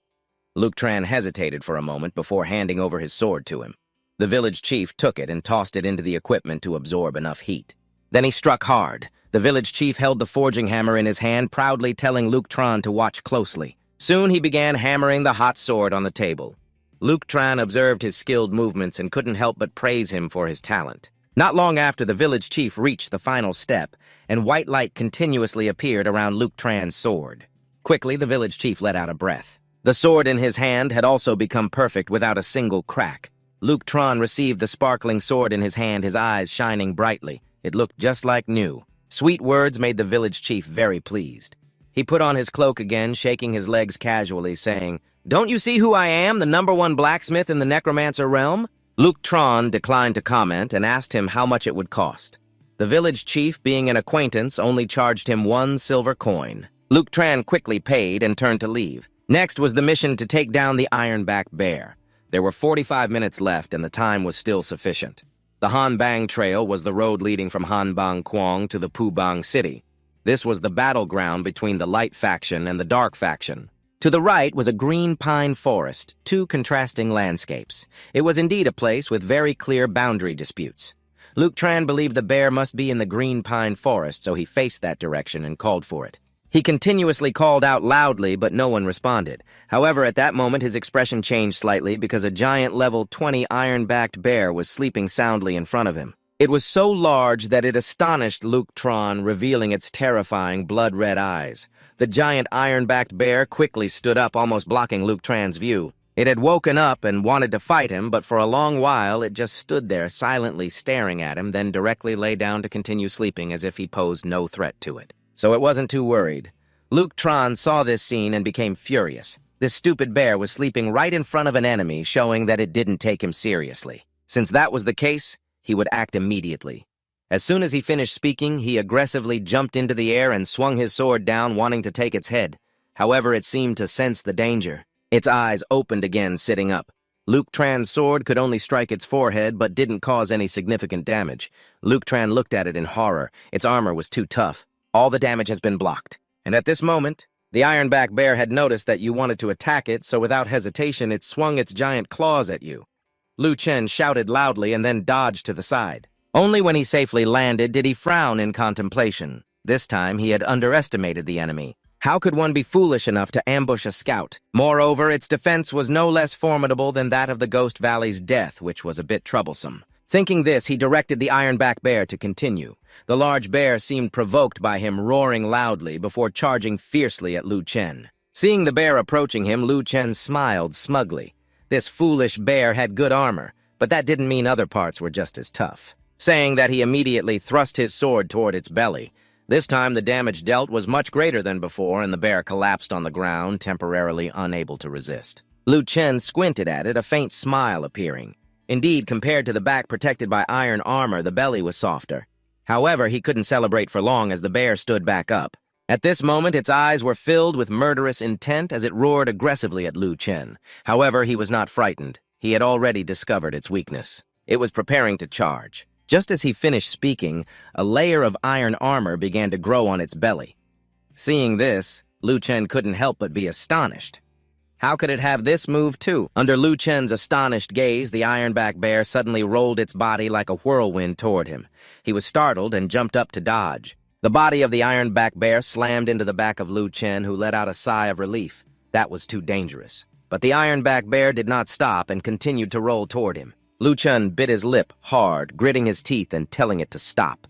Luke Tran hesitated for a moment before handing over his sword to him. The village chief took it and tossed it into the equipment to absorb enough heat. Then he struck hard. The village chief held the forging hammer in his hand, proudly telling Luke Tran to watch closely. Soon he began hammering the hot sword on the table. Luke Tran observed his skilled movements and couldn't help but praise him for his talent. Not long after, the village chief reached the final step, and white light continuously appeared around Luke Tran's sword. Quickly, the village chief let out a breath. The sword in his hand had also become perfect without a single crack. Luke Tran received the sparkling sword in his hand, his eyes shining brightly. It looked just like new. Sweet words made the village chief very pleased. He put on his cloak again, shaking his legs casually, saying, "Don't you see who I am, the #1 blacksmith in the Necromancer realm?" Luke Tran declined to comment and asked him how much it would cost. The village chief, being an acquaintance, only charged him 1 silver coin. Luke Tran quickly paid and turned to leave. Next was the mission to take down the iron-backed bear. There were 45 minutes left, and the time was still sufficient. The Hanbang Trail was the road leading from Hanbang Quang to the Pubang city. This was the battleground between the light faction and the dark faction. To the right was a green pine forest, 2 contrasting landscapes. It was indeed a place with very clear boundary disputes. Luke Tran believed the bear must be in the green pine forest, so he faced that direction and called for it. He continuously called out loudly, but no one responded. However, at that moment, his expression changed slightly because a giant level 20 iron-backed bear was sleeping soundly in front of him. It was so large that it astonished Luke Tran, revealing its terrifying blood-red eyes. The giant iron-backed bear quickly stood up, almost blocking Luke Tran's view. It had woken up and wanted to fight him, but for a long while it just stood there silently staring at him, then directly lay down to continue sleeping as if he posed no threat to it. So it wasn't too worried. Luke Tran saw this scene and became furious. This stupid bear was sleeping right in front of an enemy, showing that it didn't take him seriously. Since that was the case, he would act immediately. As soon as he finished speaking, he aggressively jumped into the air and swung his sword down, wanting to take its head. However, it seemed to sense the danger. Its eyes opened again, sitting up. Luke Tran's sword could only strike its forehead, but didn't cause any significant damage. Luke Tran looked at it in horror. Its armor was too tough. All the damage has been blocked. And at this moment, the iron-backed bear had noticed that you wanted to attack it, so without hesitation, it swung its giant claws at you. Lu Chen shouted loudly and then dodged to the side. Only when he safely landed did he frown in contemplation. This time, he had underestimated the enemy. How could one be foolish enough to ambush a scout? Moreover, its defense was no less formidable than that of the Ghost Valley's death, which was a bit troublesome. Thinking this, he directed the iron-backed bear to continue. The large bear seemed provoked by him roaring loudly before charging fiercely at Lu Chen. Seeing the bear approaching him, Lu Chen smiled smugly. This foolish bear had good armor, but that didn't mean other parts were just as tough. Saying that, he immediately thrust his sword toward its belly. This time the damage dealt was much greater than before, and the bear collapsed on the ground, temporarily unable to resist. Lu Chen squinted at it, a faint smile appearing. Indeed, compared to the back protected by iron armor, the belly was softer. However, he couldn't celebrate for long as the bear stood back up. At this moment, its eyes were filled with murderous intent as it roared aggressively at Lu Chen. However, he was not frightened. He had already discovered its weakness. It was preparing to charge. Just as he finished speaking, a layer of iron armor began to grow on its belly. Seeing this, Lu Chen couldn't help but be astonished. How could it have this move, too? Under Lu Chen's astonished gaze, the iron-backed bear suddenly rolled its body like a whirlwind toward him. He was startled and jumped up to dodge. The body of the iron-backed bear slammed into the back of Lu Chen, who let out a sigh of relief. That was too dangerous. But the iron-backed bear did not stop and continued to roll toward him. Lu Chen bit his lip hard, gritting his teeth and telling it to stop.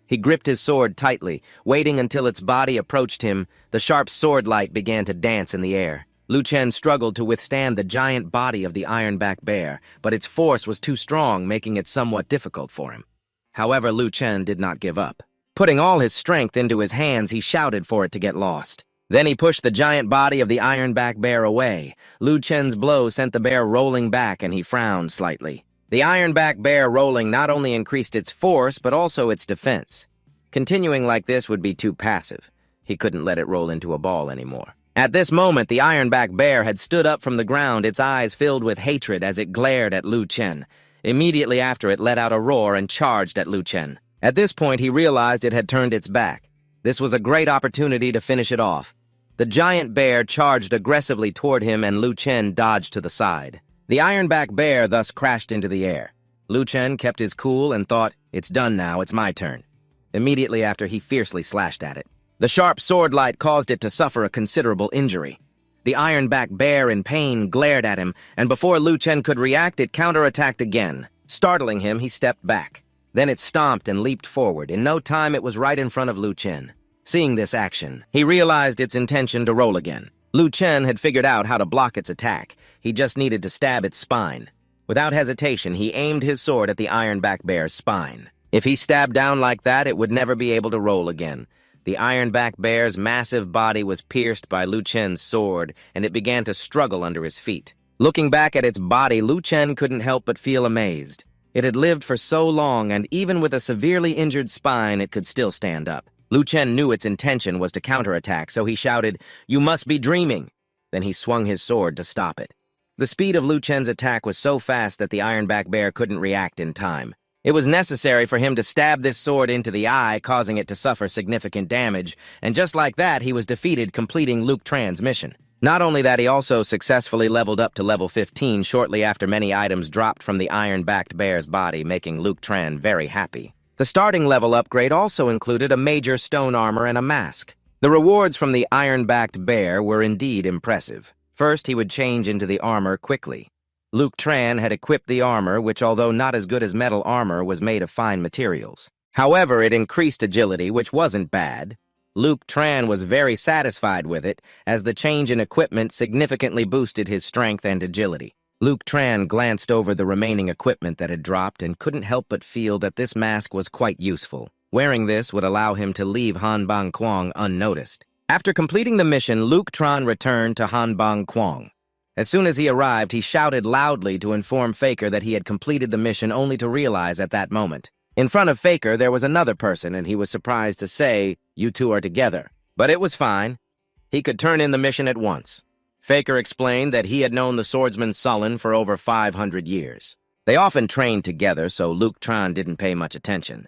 He gripped his sword tightly, waiting until its body approached him. The sharp sword light began to dance in the air. Lu Chen struggled to withstand the giant body of the iron-backed bear, but its force was too strong, making it somewhat difficult for him. However, Lu Chen did not give up. Putting all his strength into his hands, he shouted for it to get lost. Then he pushed the giant body of the iron-backed bear away. Lu Chen's blow sent the bear rolling back, and he frowned slightly. The iron-backed bear rolling not only increased its force, but also its defense. Continuing like this would be too passive. He couldn't let it roll into a ball anymore. At this moment, the ironback bear had stood up from the ground, its eyes filled with hatred as it glared at Lu Chen. Immediately after, it let out a roar and charged at Lu Chen. At this point, he realized it had turned its back. This was a great opportunity to finish it off. The giant bear charged aggressively toward him, and Lu Chen dodged to the side. The ironback bear thus crashed into the air. Lu Chen kept his cool and thought, "It's done now, it's my turn." Immediately after, he fiercely slashed at it. The sharp sword light caused it to suffer a considerable injury. The ironback bear, in pain, glared at him, and before Lu Chen could react, it counterattacked again. Startling him, he stepped back. Then it stomped and leaped forward. In no time, it was right in front of Lu Chen. Seeing this action, he realized its intention to roll again. Lu Chen had figured out how to block its attack. He just needed to stab its spine. Without hesitation, he aimed his sword at the ironback bear's spine. If he stabbed down like that, it would never be able to roll again. The ironback bear's massive body was pierced by Lu Chen's sword, and it began to struggle under his feet. Looking back at its body, Lu Chen couldn't help but feel amazed. It had lived for so long, and even with a severely injured spine, it could still stand up. Lu Chen knew its intention was to counterattack, so he shouted, "You must be dreaming!" Then he swung his sword to stop it. The speed of Lu Chen's attack was so fast that the ironback bear couldn't react in time. It was necessary for him to stab this sword into the eye, causing it to suffer significant damage, and just like that, he was defeated, completing Luke Tran's mission. Not only that, he also successfully leveled up to level 15 shortly after many items dropped from the iron-backed bear's body, making Luke Tran very happy. The starting level upgrade also included a major stone armor and a mask. The rewards from the iron-backed bear were indeed impressive. First, he would change into the armor quickly. Luke Tran had equipped the armor, which, although not as good as metal armor, was made of fine materials. However, it increased agility, which wasn't bad. Luke Tran was very satisfied with it, as the change in equipment significantly boosted his strength and agility. Luke Tran glanced over the remaining equipment that had dropped and couldn't help but feel that this mask was quite useful. Wearing this would allow him to leave Hanbang Kwang unnoticed. After completing the mission, Luke Tran returned to Hanbang Kwang. As soon as he arrived, he shouted loudly to inform Faker that he had completed the mission, only to realize at that moment. In front of Faker, there was another person, and he was surprised to say, "You two are together." But it was fine. He could turn in the mission at once. Faker explained that he had known the swordsman Sullen for over 500 years. They often trained together, so Luke Tran didn't pay much attention.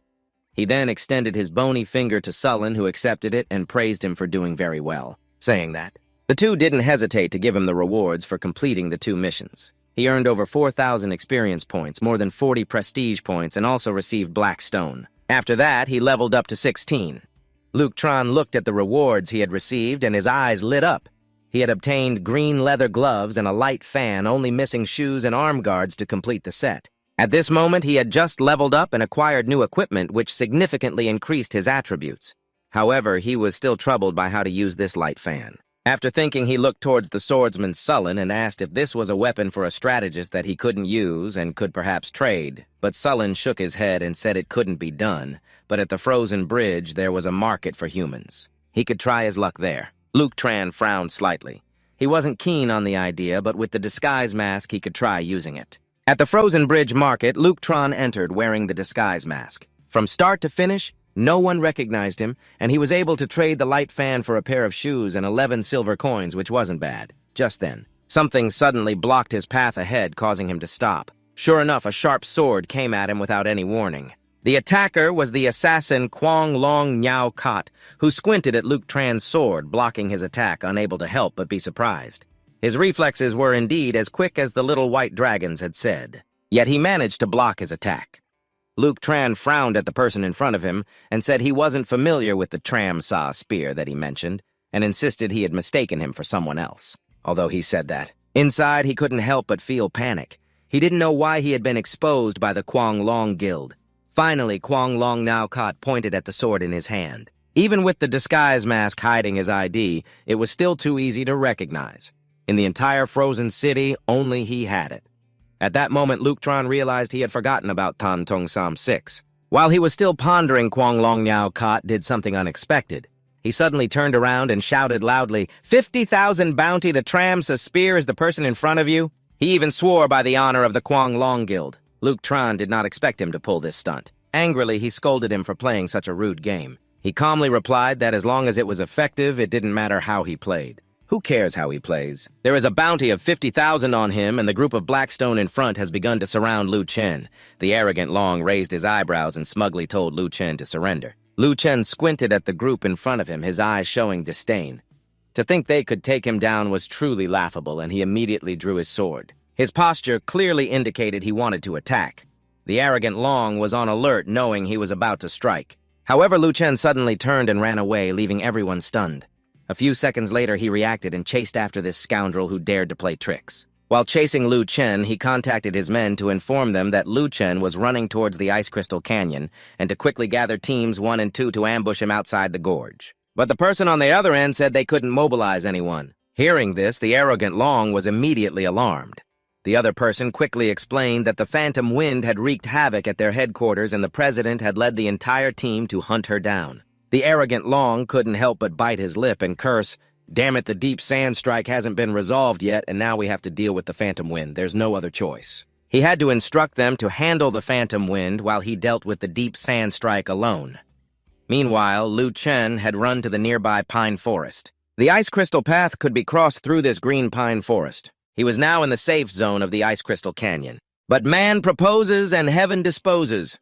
He then extended his bony finger to Sullen, who accepted it and praised him for doing very well. Saying that, the two didn't hesitate to give him the rewards for completing the two missions. He earned over 4,000 experience points, more than 40 prestige points, and also received Black Stone. After that, he leveled up to 16. Luke Tran looked at the rewards he had received, and his eyes lit up. He had obtained green leather gloves and a light fan, only missing shoes and arm guards to complete the set. At this moment, he had just leveled up and acquired new equipment, which significantly increased his attributes. However, he was still troubled by how to use this light fan. After thinking, he looked towards the swordsman Sullen and asked if this was a weapon for a strategist that he couldn't use and could perhaps trade. But Sullen shook his head and said it couldn't be done, but at the frozen bridge there was a market for humans. He could try his luck there. Luke Tran frowned slightly. He wasn't keen on the idea, but with the disguise mask he could try using it. At the frozen bridge market, Luke Tran entered wearing the disguise mask. From start to finish, no one recognized him, and he was able to trade the light fan for a pair of shoes and 11 silver coins, which wasn't bad. Just then, something suddenly blocked his path ahead, causing him to stop. Sure enough, a sharp sword came at him without any warning. The attacker was the assassin Kwang Long Nyao Kat, who squinted at Luke Tran's sword, blocking his attack, unable to help but be surprised. His reflexes were indeed as quick as the little white dragons had said. Yet he managed to block his attack. Luke Tran frowned at the person in front of him and said he wasn't familiar with the Tram Sa spear that he mentioned, and insisted he had mistaken him for someone else. Although he said that, inside he couldn't help but feel panic. He didn't know why he had been exposed by the Kwang Long Guild. Finally, Kwang Long Nao Kat pointed at the sword in his hand. Even with the disguise mask hiding his ID, it was still too easy to recognize. In the entire frozen city, only he had it. At that moment, Luke Tran realized he had forgotten about Tan Tong Sam 6. While he was still pondering, Kwang Long Nyao Kat did something unexpected. He suddenly turned around and shouted loudly, 50,000 bounty, the Tram Sa spear is the person in front of you? He even swore by the honor of the Kwang Long Guild. Luke Tran did not expect him to pull this stunt. Angrily, he scolded him for playing such a rude game. He calmly replied that as long as it was effective, it didn't matter how he played. Who cares how he plays? There is a bounty of 50,000 on him, and the group of Blackstone in front has begun to surround Lu Chen. The arrogant Long raised his eyebrows and smugly told Lu Chen to surrender. Lu Chen squinted at the group in front of him, his eyes showing disdain. To think they could take him down was truly laughable, and he immediately drew his sword. His posture clearly indicated he wanted to attack. The arrogant Long was on alert, knowing he was about to strike. However, Lu Chen suddenly turned and ran away, leaving everyone stunned. A few seconds later, he reacted and chased after this scoundrel who dared to play tricks. While chasing Lu Chen, he contacted his men to inform them that Lu Chen was running towards the Ice Crystal Canyon and to quickly gather teams 1 and 2 to ambush him outside the gorge. But the person on the other end said they couldn't mobilize anyone. Hearing this, the arrogant Long was immediately alarmed. The other person quickly explained that the phantom wind had wreaked havoc at their headquarters and the president had led the entire team to hunt her down. The arrogant Long couldn't help but bite his lip and curse, "Damn it, the deep sand strike hasn't been resolved yet, and now we have to deal with the phantom wind. There's no other choice." He had to instruct them to handle the phantom wind while he dealt with the deep sand strike alone. Meanwhile, Lu Chen had run to the nearby pine forest. The ice crystal path could be crossed through this green pine forest. He was now in the safe zone of the Ice Crystal Canyon. But man proposes and heaven disposes.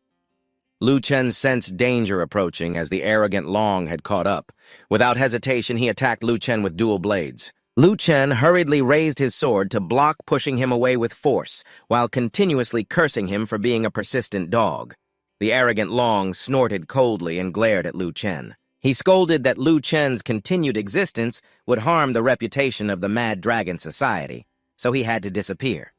Lu Chen sensed danger approaching as the arrogant Long had caught up. Without hesitation, he attacked Lu Chen with dual blades. Lu Chen hurriedly raised his sword to block pushing him away with force, while continuously cursing him for being a persistent dog. The arrogant Long snorted coldly and glared at Lu Chen. He scolded that Lu Chen's continued existence would harm the reputation of the Mad Dragon Society, so he had to disappear.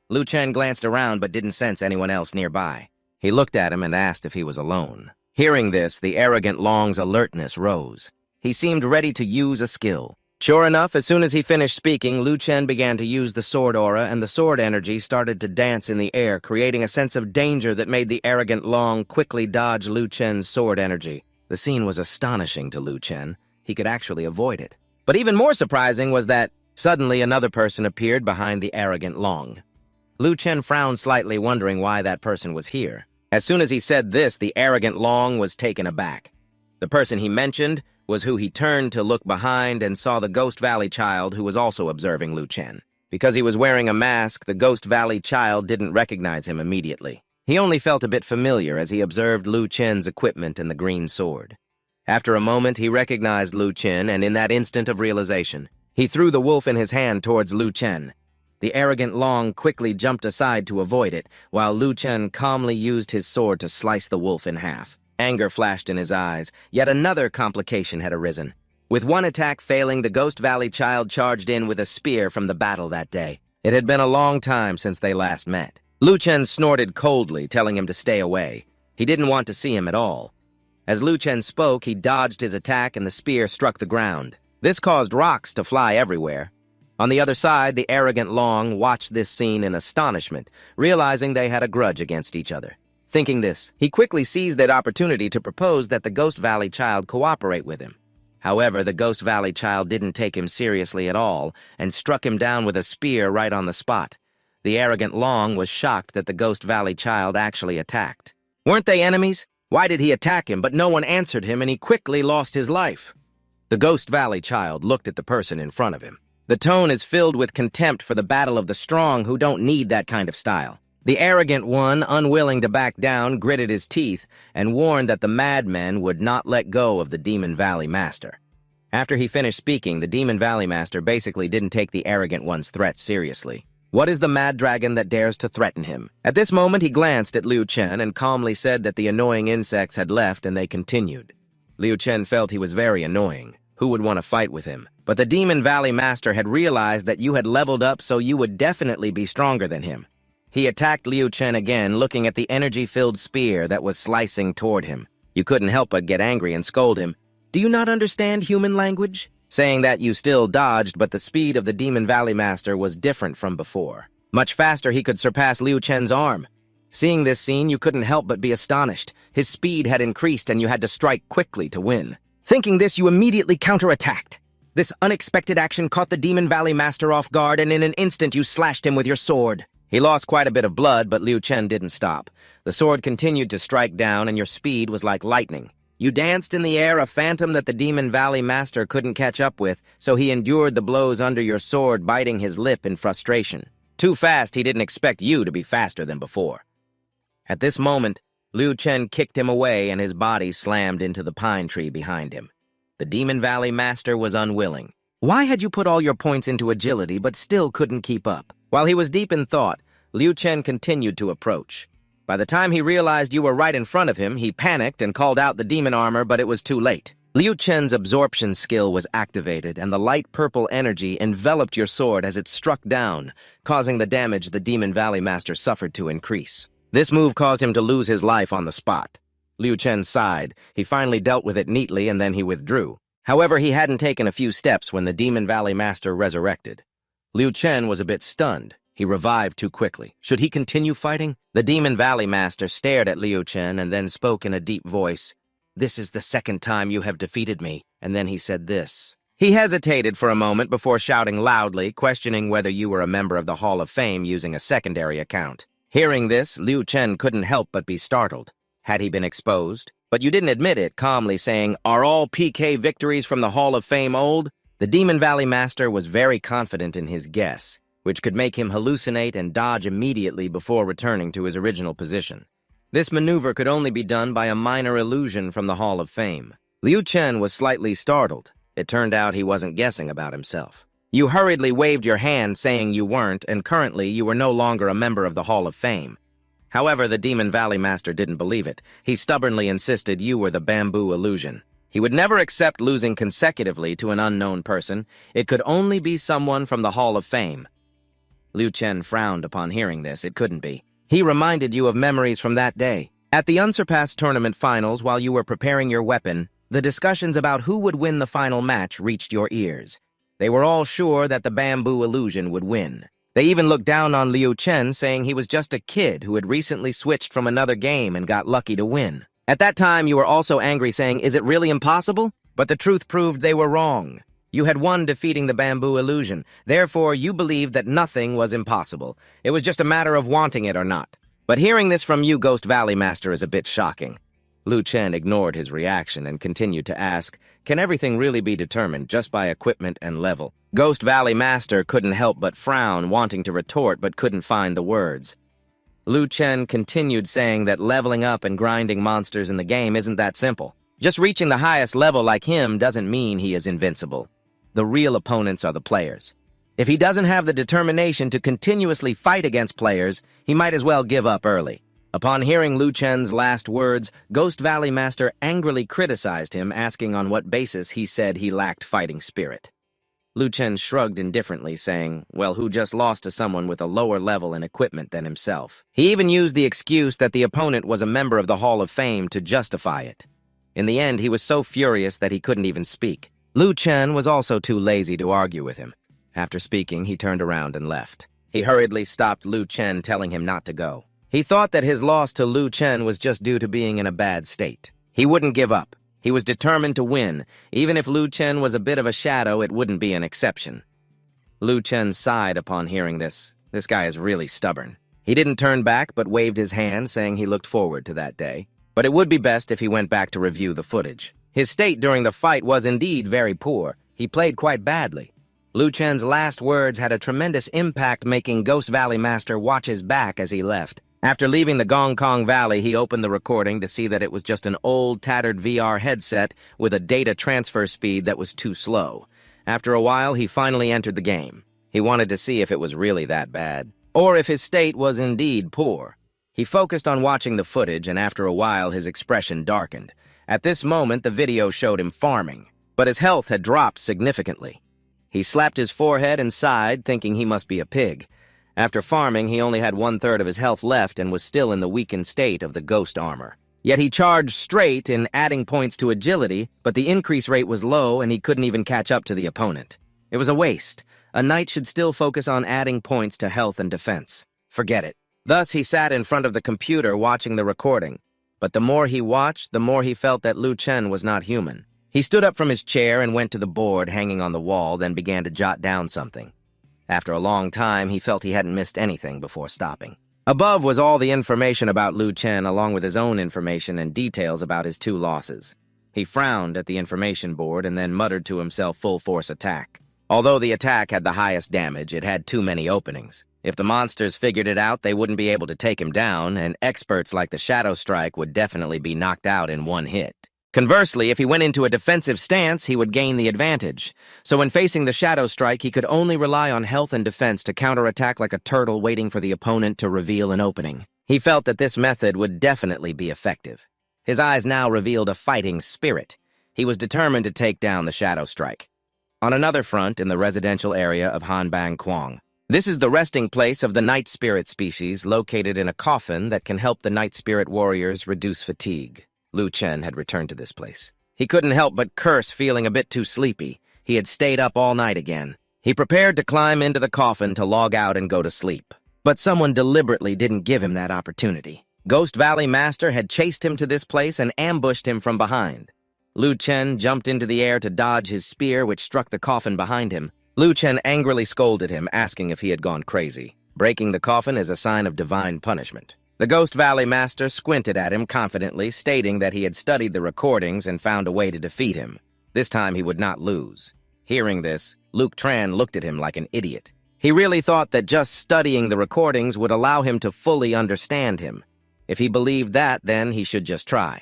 Lu Chen glanced around but didn't sense anyone else nearby. He looked at him and asked if he was alone. Hearing this, the arrogant Long's alertness rose. He seemed ready to use a skill. Sure enough, as soon as he finished speaking, Lu Chen began to use the sword aura, and the sword energy started to dance in the air, creating a sense of danger that made the arrogant Long quickly dodge Lu Chen's sword energy. The scene was astonishing to Lu Chen. He could actually avoid it. But even more surprising was that suddenly another person appeared behind the arrogant Long. Lu Chen frowned slightly, wondering why that person was here. As soon as he said this, the arrogant Long was taken aback. The person he mentioned was who he turned to look behind and saw the Ghost Valley child who was also observing Lu Chen. Because he was wearing a mask, the Ghost Valley child didn't recognize him immediately. He only felt a bit familiar as he observed Lu Chen's equipment and the green sword. After a moment, he recognized Lu Chen, and in that instant of realization, he threw the wolf in his hand towards Lu Chen. The arrogant Long quickly jumped aside to avoid it, while Lu Chen calmly used his sword to slice the wolf in half. Anger flashed in his eyes. Yet another complication had arisen. With one attack failing, the Ghost Valley child charged in with a spear from the battle that day. It had been a long time since they last met. Lu Chen snorted coldly, telling him to stay away. He didn't want to see him at all. As Lu Chen spoke, he dodged his attack and the spear struck the ground. This caused rocks to fly everywhere. On the other side, the arrogant Long watched this scene in astonishment, realizing they had a grudge against each other. Thinking this, he quickly seized that opportunity to propose that the Ghost Valley child cooperate with him. However, the Ghost Valley child didn't take him seriously at all and struck him down with a spear right on the spot. The arrogant Long was shocked that the Ghost Valley child actually attacked. Weren't they enemies? Why did he attack him, but no one answered him and he quickly lost his life? The Ghost Valley child looked at the person in front of him. The tone is filled with contempt for the battle of the strong who don't need that kind of style. The arrogant one, unwilling to back down, gritted his teeth and warned that the madmen would not let go of the Demon Valley Master. After he finished speaking, the Demon Valley Master basically didn't take the arrogant one's threats seriously. What is the mad dragon that dares to threaten him? At this moment, he glanced at Liu Chen and calmly said that the annoying insects had left and they continued. Liu Chen felt he was very annoying. Who would want to fight with him? But the Demon Valley Master had realized that you had leveled up, so you would definitely be stronger than him. He attacked Liu Chen again, looking at the energy-filled spear that was slicing toward him. You couldn't help but get angry and scold him. Do you not understand human language? Saying that, you still dodged, but the speed of the Demon Valley Master was different from before. Much faster, he could surpass Liu Chen's arm. Seeing this scene, you couldn't help but be astonished. His speed had increased and you had to strike quickly to win. Thinking this, you immediately counterattacked. This unexpected action caught the Demon Valley Master off guard, and in an instant you slashed him with your sword. He lost quite a bit of blood, but Liu Chen didn't stop. The sword continued to strike down, and your speed was like lightning. You danced in the air, a phantom that the Demon Valley Master couldn't catch up with, so he endured the blows under your sword, biting his lip in frustration. Too fast, he didn't expect you to be faster than before. At this moment, Liu Chen kicked him away and his body slammed into the pine tree behind him. The Demon Valley Master was unwilling. Why had you put all your points into agility but still couldn't keep up? While he was deep in thought, Liu Chen continued to approach. By the time he realized you were right in front of him, he panicked and called out the demon armor, but it was too late. Liu Chen's absorption skill was activated, and the light purple energy enveloped your sword as it struck down, causing the damage the Demon Valley Master suffered to increase. This move caused him to lose his life on the spot. Liu Chen sighed. He finally dealt with it neatly, and then he withdrew. However, he hadn't taken a few steps when the Demon Valley Master resurrected. Liu Chen was a bit stunned. He revived too quickly. Should he continue fighting? The Demon Valley Master stared at Liu Chen and then spoke in a deep voice. "This is the second time you have defeated me." And then he said this. He hesitated for a moment before shouting loudly, questioning whether you were a member of the Hall of Fame using a secondary account. Hearing this, Liu Chen couldn't help but be startled. Had he been exposed? But you didn't admit it, calmly saying, "Are all PK victories from the Hall of Fame old?" The Demon Valley Master was very confident in his guess, which could make him hallucinate and dodge immediately before returning to his original position. This maneuver could only be done by a minor illusion from the Hall of Fame. Liu Chen was slightly startled. It turned out he wasn't guessing about himself. You hurriedly waved your hand saying you weren't, and currently you were no longer a member of the Hall of Fame. However, the Demon Valley Master didn't believe it. He stubbornly insisted you were the bamboo illusion. He would never accept losing consecutively to an unknown person. It could only be someone from the Hall of Fame. Liu Chen frowned upon hearing this. It couldn't be. He reminded you of memories from that day. At the Unsurpassed Tournament Finals, while you were preparing your weapon, the discussions about who would win the final match reached your ears. They were all sure that the bamboo illusion would win. They even looked down on Liu Chen, saying he was just a kid who had recently switched from another game and got lucky to win. At that time, you were also angry, saying, "Is it really impossible?" But the truth proved they were wrong. You had won defeating the bamboo illusion. Therefore, you believed that nothing was impossible. It was just a matter of wanting it or not. But hearing this from you, Ghost Valley Master, is a bit shocking. Liu Chen ignored his reaction and continued to ask, "Can everything really be determined just by equipment and level?" Ghost Valley Master couldn't help but frown, wanting to retort but couldn't find the words. Liu Chen continued saying that leveling up and grinding monsters in the game isn't that simple. Just reaching the highest level like him doesn't mean he is invincible. The real opponents are the players. If he doesn't have the determination to continuously fight against players, he might as well give up early. Upon hearing Liu Chen's last words, Ghost Valley Master angrily criticized him, asking on what basis he said he lacked fighting spirit. Liu Chen shrugged indifferently, saying, well, who just lost to someone with a lower level and equipment than himself? He even used the excuse that the opponent was a member of the Hall of Fame to justify it. In the end, he was so furious that he couldn't even speak. Liu Chen was also too lazy to argue with him. After speaking, he turned around and left. He hurriedly stopped Liu Chen, telling him not to go. He thought that his loss to Liu Chen was just due to being in a bad state. He wouldn't give up. He was determined to win. Even if Liu Chen was a bit of a shadow, it wouldn't be an exception. Liu Chen sighed upon hearing this. This guy is really stubborn. He didn't turn back, but waved his hand, saying he looked forward to that day. But it would be best if he went back to review the footage. His state during the fight was indeed very poor. He played quite badly. Liu Chen's last words had a tremendous impact, making Ghost Valley Master watch his back as he left. After leaving the Gong Kong Valley, he opened the recording to see that it was just an old, tattered VR headset with a data transfer speed that was too slow. After a while, he finally entered the game. He wanted to see if it was really that bad, or if his state was indeed poor. He focused on watching the footage, and after a while, his expression darkened. At this moment, the video showed him farming, but his health had dropped significantly. He slapped his forehead and sighed, thinking he must be a pig. After farming, he only had 1/3 of his health left and was still in the weakened state of the ghost armor. Yet he charged straight in adding points to agility, but the increase rate was low and he couldn't even catch up to the opponent. It was a waste. A knight should still focus on adding points to health and defense. Forget it. Thus, he sat in front of the computer watching the recording. But the more he watched, the more he felt that Liu Chen was not human. He stood up from his chair and went to the board hanging on the wall, then began to jot down something. After a long time, he felt he hadn't missed anything before stopping. Above was all the information about Liu Chen, along with his own information and details about his 2 losses. He frowned at the information board and then muttered to himself full force attack. Although the attack had the highest damage, it had too many openings. If the monsters figured it out, they wouldn't be able to take him down, and experts like the Shadow Strike would definitely be knocked out in one hit. Conversely, if he went into a defensive stance, he would gain the advantage. So when facing the Shadow Strike, he could only rely on health and defense to counterattack like a turtle waiting for the opponent to reveal an opening. He felt that this method would definitely be effective. His eyes now revealed a fighting spirit. He was determined to take down the Shadow Strike. On another front in the residential area of Hanbang Kwang. This is the resting place of the night spirit species located in a coffin that can help the night spirit warriors reduce fatigue. Lu Chen had returned to this place. He couldn't help but curse, feeling a bit too sleepy. He had stayed up all night again. He prepared to climb into the coffin to log out and go to sleep. But someone deliberately didn't give him that opportunity. Ghost Valley Master had chased him to this place and ambushed him from behind. Lu Chen jumped into the air to dodge his spear, which struck the coffin behind him. Lu Chen angrily scolded him, asking if he had gone crazy. Breaking the coffin is a sign of divine punishment. The Ghost Valley Master squinted at him confidently, stating that he had studied the recordings and found a way to defeat him. This time he would not lose. Hearing this, Luke Tran looked at him like an idiot. He really thought that just studying the recordings would allow him to fully understand him. If he believed that, then he should just try.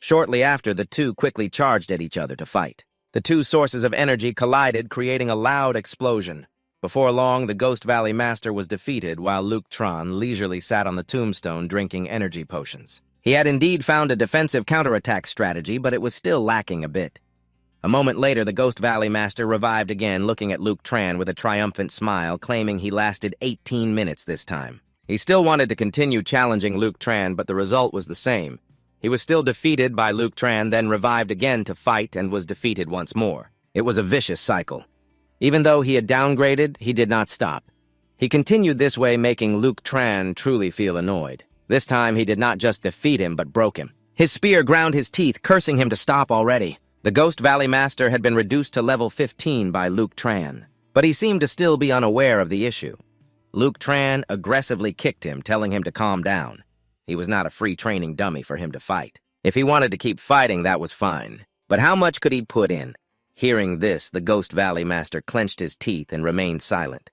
Shortly after, the two quickly charged at each other to fight. The two sources of energy collided, creating a loud explosion. Before long, the Ghost Valley Master was defeated, while Luke Tran leisurely sat on the tombstone drinking energy potions. He had indeed found a defensive counterattack strategy, but it was still lacking a bit. A moment later, the Ghost Valley Master revived again, looking at Luke Tran with a triumphant smile, claiming he lasted 18 minutes this time. He still wanted to continue challenging Luke Tran, but the result was the same. He was still defeated by Luke Tran, then revived again to fight and was defeated once more. It was a vicious cycle. Even though he had downgraded, he did not stop. He continued this way, making Luke Tran truly feel annoyed. This time, he did not just defeat him, but broke him. His spear ground his teeth, cursing him to stop already. The Ghost Valley Master had been reduced to level 15 by Luke Tran, but he seemed to still be unaware of the issue. Luke Tran aggressively kicked him, telling him to calm down. He was not a free training dummy for him to fight. If he wanted to keep fighting, that was fine. But how much could he put in? Hearing this, the Ghost Valley Master clenched his teeth and remained silent.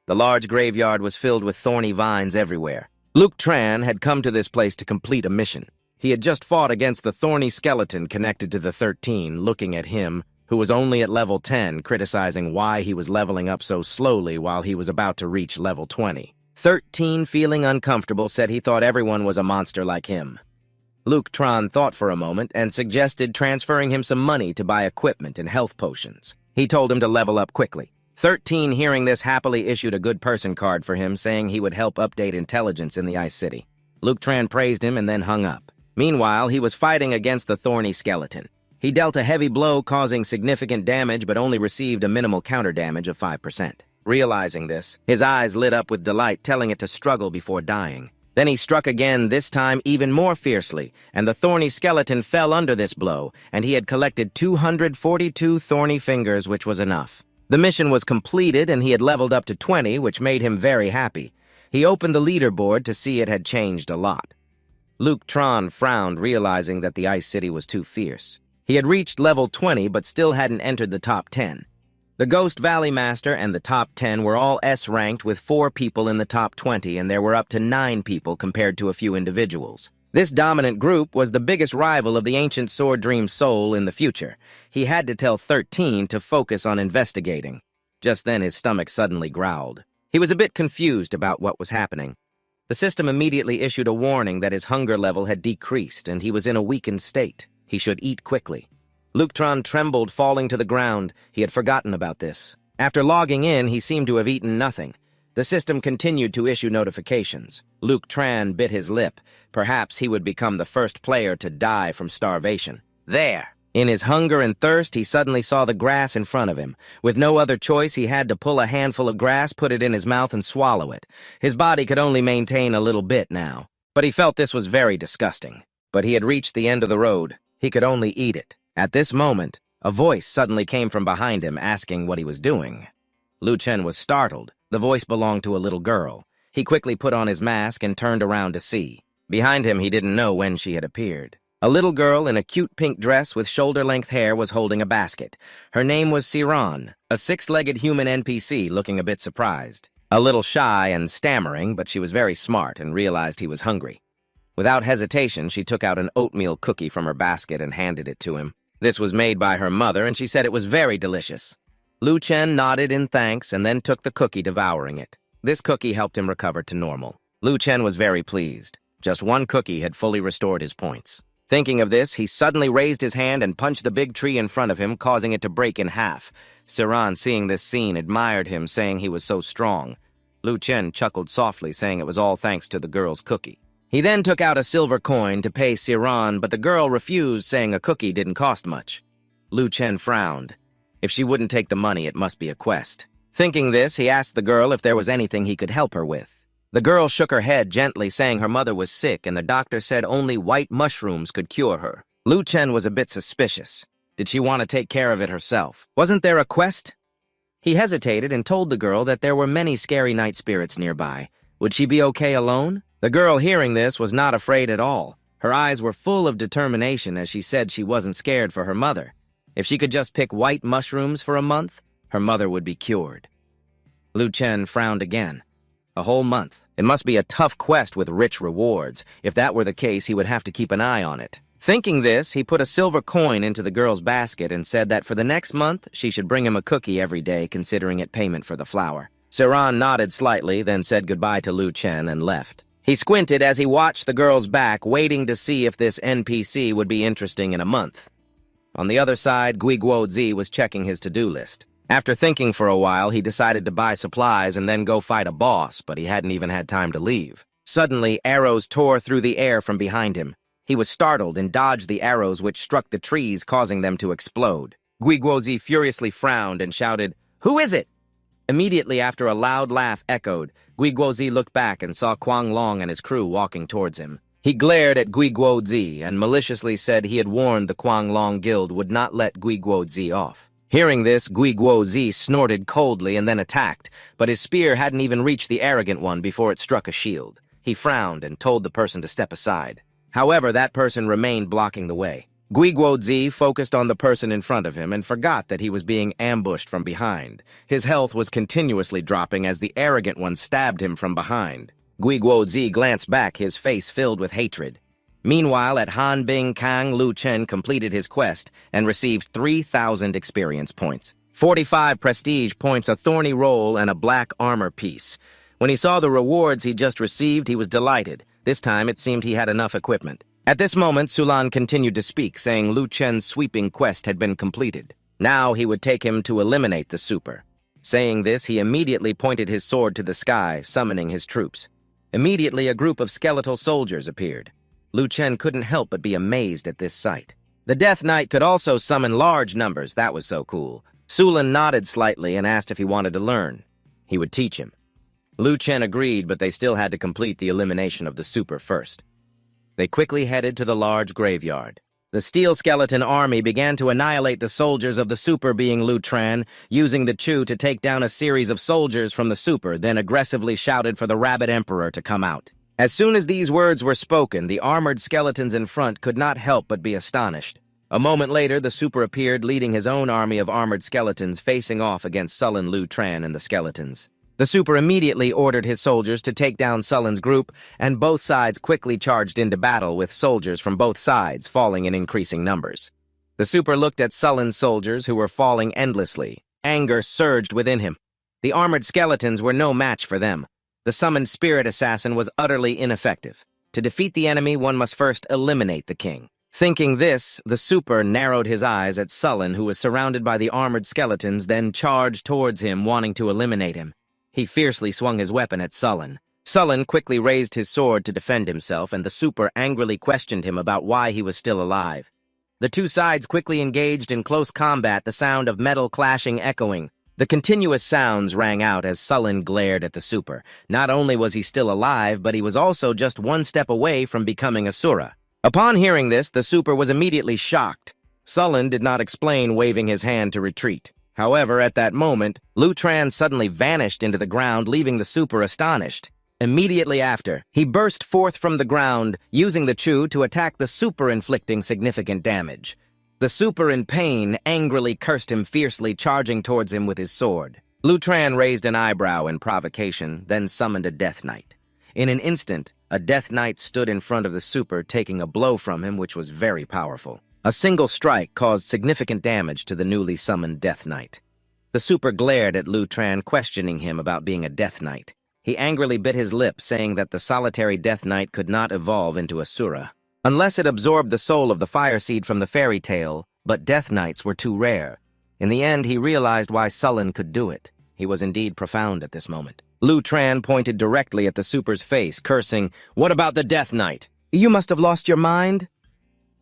The large graveyard was filled with thorny vines everywhere. Luke Tran had come to this place to complete a mission. He had just fought against the thorny skeleton connected to the 13, looking at him, who was only at level 10, criticizing why he was leveling up so slowly while he was about to reach level 20. 13, feeling uncomfortable, said he thought everyone was a monster like him. Luke Tran thought for a moment and suggested transferring him some money to buy equipment and health potions. He told him to level up quickly. 13, hearing this, happily issued a good person card for him, saying he would help update intelligence in the Ice City. Luke Tran praised him and then hung up. Meanwhile, he was fighting against the thorny skeleton. He dealt a heavy blow, causing significant damage, but only received a minimal counter damage of 5%. Realizing this, his eyes lit up with delight, telling it to struggle before dying. Then he struck again, this time even more fiercely, and the thorny skeleton fell under this blow, and he had collected 242 thorny fingers, which was enough. The mission was completed, and he had leveled up to 20, which made him very happy. He opened the leaderboard to see it had changed a lot. Luke Tran frowned, realizing that the Ice City was too fierce. He had reached level 20, but still hadn't entered the top 10. The Ghost Valley Master and the top 10 were all S-ranked, with 4 people in the top 20, and there were up to 9 people compared to a few individuals. This dominant group was the biggest rival of the ancient Sword Dream Soul in the future. He had to tell 13 to focus on investigating. Just then his stomach suddenly growled. He was a bit confused about what was happening. The system immediately issued a warning that his hunger level had decreased and he was in a weakened state. He should eat quickly. Luke Tran trembled, falling to the ground. He had forgotten about this. After logging in, he seemed to have eaten nothing. The system continued to issue notifications. Luke Tran bit his lip. Perhaps he would become the first player to die from starvation. There! In his hunger and thirst, he suddenly saw the grass in front of him. With no other choice, he had to pull a handful of grass, put it in his mouth, and swallow it. His body could only maintain a little bit now. But he felt this was very disgusting. But he had reached the end of the road. He could only eat it. At this moment, a voice suddenly came from behind him, asking what he was doing. Lu Chen was startled. The voice belonged to a little girl. He quickly put on his mask and turned around to see. Behind him, he didn't know when she had appeared. A little girl in a cute pink dress with shoulder-length hair was holding a basket. Her name was Siran, a six-legged human NPC looking a bit surprised. A little shy and stammering, but she was very smart and realized he was hungry. Without hesitation, she took out an oatmeal cookie from her basket and handed it to him. This was made by her mother, and she said it was very delicious. Lu Chen nodded in thanks and then took the cookie, devouring it. This cookie helped him recover to normal. Lu Chen was very pleased. Just one cookie had fully restored his points. Thinking of this, he suddenly raised his hand and punched the big tree in front of him, causing it to break in half. Siran, seeing this scene, admired him, saying he was so strong. Lu Chen chuckled softly, saying it was all thanks to the girl's cookie. He then took out a silver coin to pay Siran, but the girl refused, saying a cookie didn't cost much. Lu Chen frowned. If she wouldn't take the money, it must be a quest. Thinking this, he asked the girl if there was anything he could help her with. The girl shook her head gently, saying her mother was sick and the doctor said only white mushrooms could cure her. Lu Chen was a bit suspicious. Did she want to take care of it herself? Wasn't there a quest? He hesitated and told the girl that there were many scary night spirits nearby. Would she be okay alone? The girl, hearing this, was not afraid at all. Her eyes were full of determination as she said she wasn't scared for her mother. If she could just pick white mushrooms for a month, her mother would be cured. Lu Chen frowned again. A whole month. It must be a tough quest with rich rewards. If that were the case, he would have to keep an eye on it. Thinking this, he put a silver coin into the girl's basket and said that for the next month, she should bring him a cookie every day, considering it payment for the flour. Siran nodded slightly, then said goodbye to Lu Chen and left. He squinted as he watched the girl's back, waiting to see if this NPC would be interesting in a month. On the other side, Gui Guozi was checking his to-do list. After thinking for a while, he decided to buy supplies and then go fight a boss, but he hadn't even had time to leave. Suddenly, arrows tore through the air from behind him. He was startled and dodged the arrows which struck the trees, causing them to explode. Gui Guozi furiously frowned and shouted, "Who is it?" Immediately after a loud laugh echoed, Gui Guozi looked back and saw Quang Long and his crew walking towards him. He glared at Gui Guozi and maliciously said he had warned the Quang Long Guild would not let Gui Guozi off. Hearing this, Gui Guozi snorted coldly and then attacked, but his spear hadn't even reached the arrogant one before it struck a shield. He frowned and told the person to step aside. However, that person remained blocking the way. Gui Guozi focused on the person in front of him and forgot that he was being ambushed from behind. His health was continuously dropping as the arrogant one stabbed him from behind. Gui Guozi glanced back, his face filled with hatred. Meanwhile, at Hanbing Kang, Lu Chen completed his quest and received 3,000 experience points, 45 prestige points, a thorny roll, and a black armor piece. When he saw the rewards he just received, he was delighted. This time, it seemed he had enough equipment. At this moment, Sulan continued to speak, saying Lu Chen's sweeping quest had been completed. Now he would take him to eliminate the super. Saying this, he immediately pointed his sword to the sky, summoning his troops. Immediately, a group of skeletal soldiers appeared. Lu Chen couldn't help but be amazed at this sight. The Death Knight could also summon large numbers. That was so cool. Sulan nodded slightly and asked if he wanted to learn. He would teach him. Lu Chen agreed, but they still had to complete the elimination of the super first. They quickly headed to the large graveyard. The Steel Skeleton army began to annihilate the soldiers of the super, being Lu Tran, using the Chu to take down a series of soldiers from the super, then aggressively shouted for the Rabbit Emperor to come out. As soon as these words were spoken, the armored skeletons in front could not help but be astonished. A moment later, the super appeared, leading his own army of armored skeletons, facing off against sullen Lu Tran and the skeletons. The super immediately ordered his soldiers to take down Sullen's group, and both sides quickly charged into battle, with soldiers from both sides falling in increasing numbers. The super looked at Sullen's soldiers, who were falling endlessly. Anger surged within him. The armored skeletons were no match for them. The summoned spirit assassin was utterly ineffective. To defeat the enemy, one must first eliminate the king. Thinking this, the super narrowed his eyes at Sullen, who was surrounded by the armored skeletons, then charged towards him, wanting to eliminate him. He fiercely swung his weapon at Sullen. Sullen quickly raised his sword to defend himself, and the super angrily questioned him about why he was still alive. The two sides quickly engaged in close combat, the sound of metal clashing echoing. The continuous sounds rang out as Sullen glared at the super. Not only was he still alive, but he was also just one step away from becoming Asura. Upon hearing this, the super was immediately shocked. Sullen did not explain, waving his hand to retreat. However, at that moment, Lu Tran suddenly vanished into the ground, leaving the super astonished. Immediately after, he burst forth from the ground, using the Chu to attack the Super, inflicting significant damage. The Super, in pain, angrily cursed him fiercely, charging towards him with his sword. Lu Tran raised an eyebrow in provocation, then summoned a Death Knight. In an instant, a Death Knight stood in front of the Super, taking a blow from him which was very powerful. A single strike caused significant damage to the newly summoned Death Knight. The Super glared at Lu Tran, questioning him about being a Death Knight. He angrily bit his lip, saying that the solitary Death Knight could not evolve into a Sura, unless it absorbed the soul of the fire seed from the fairy tale, but Death Knights were too rare. In the end, he realized why Sullen could do it. He was indeed profound at this moment. Lu Tran pointed directly at the Super's face, cursing, "What about the Death Knight? You must have lost your mind?"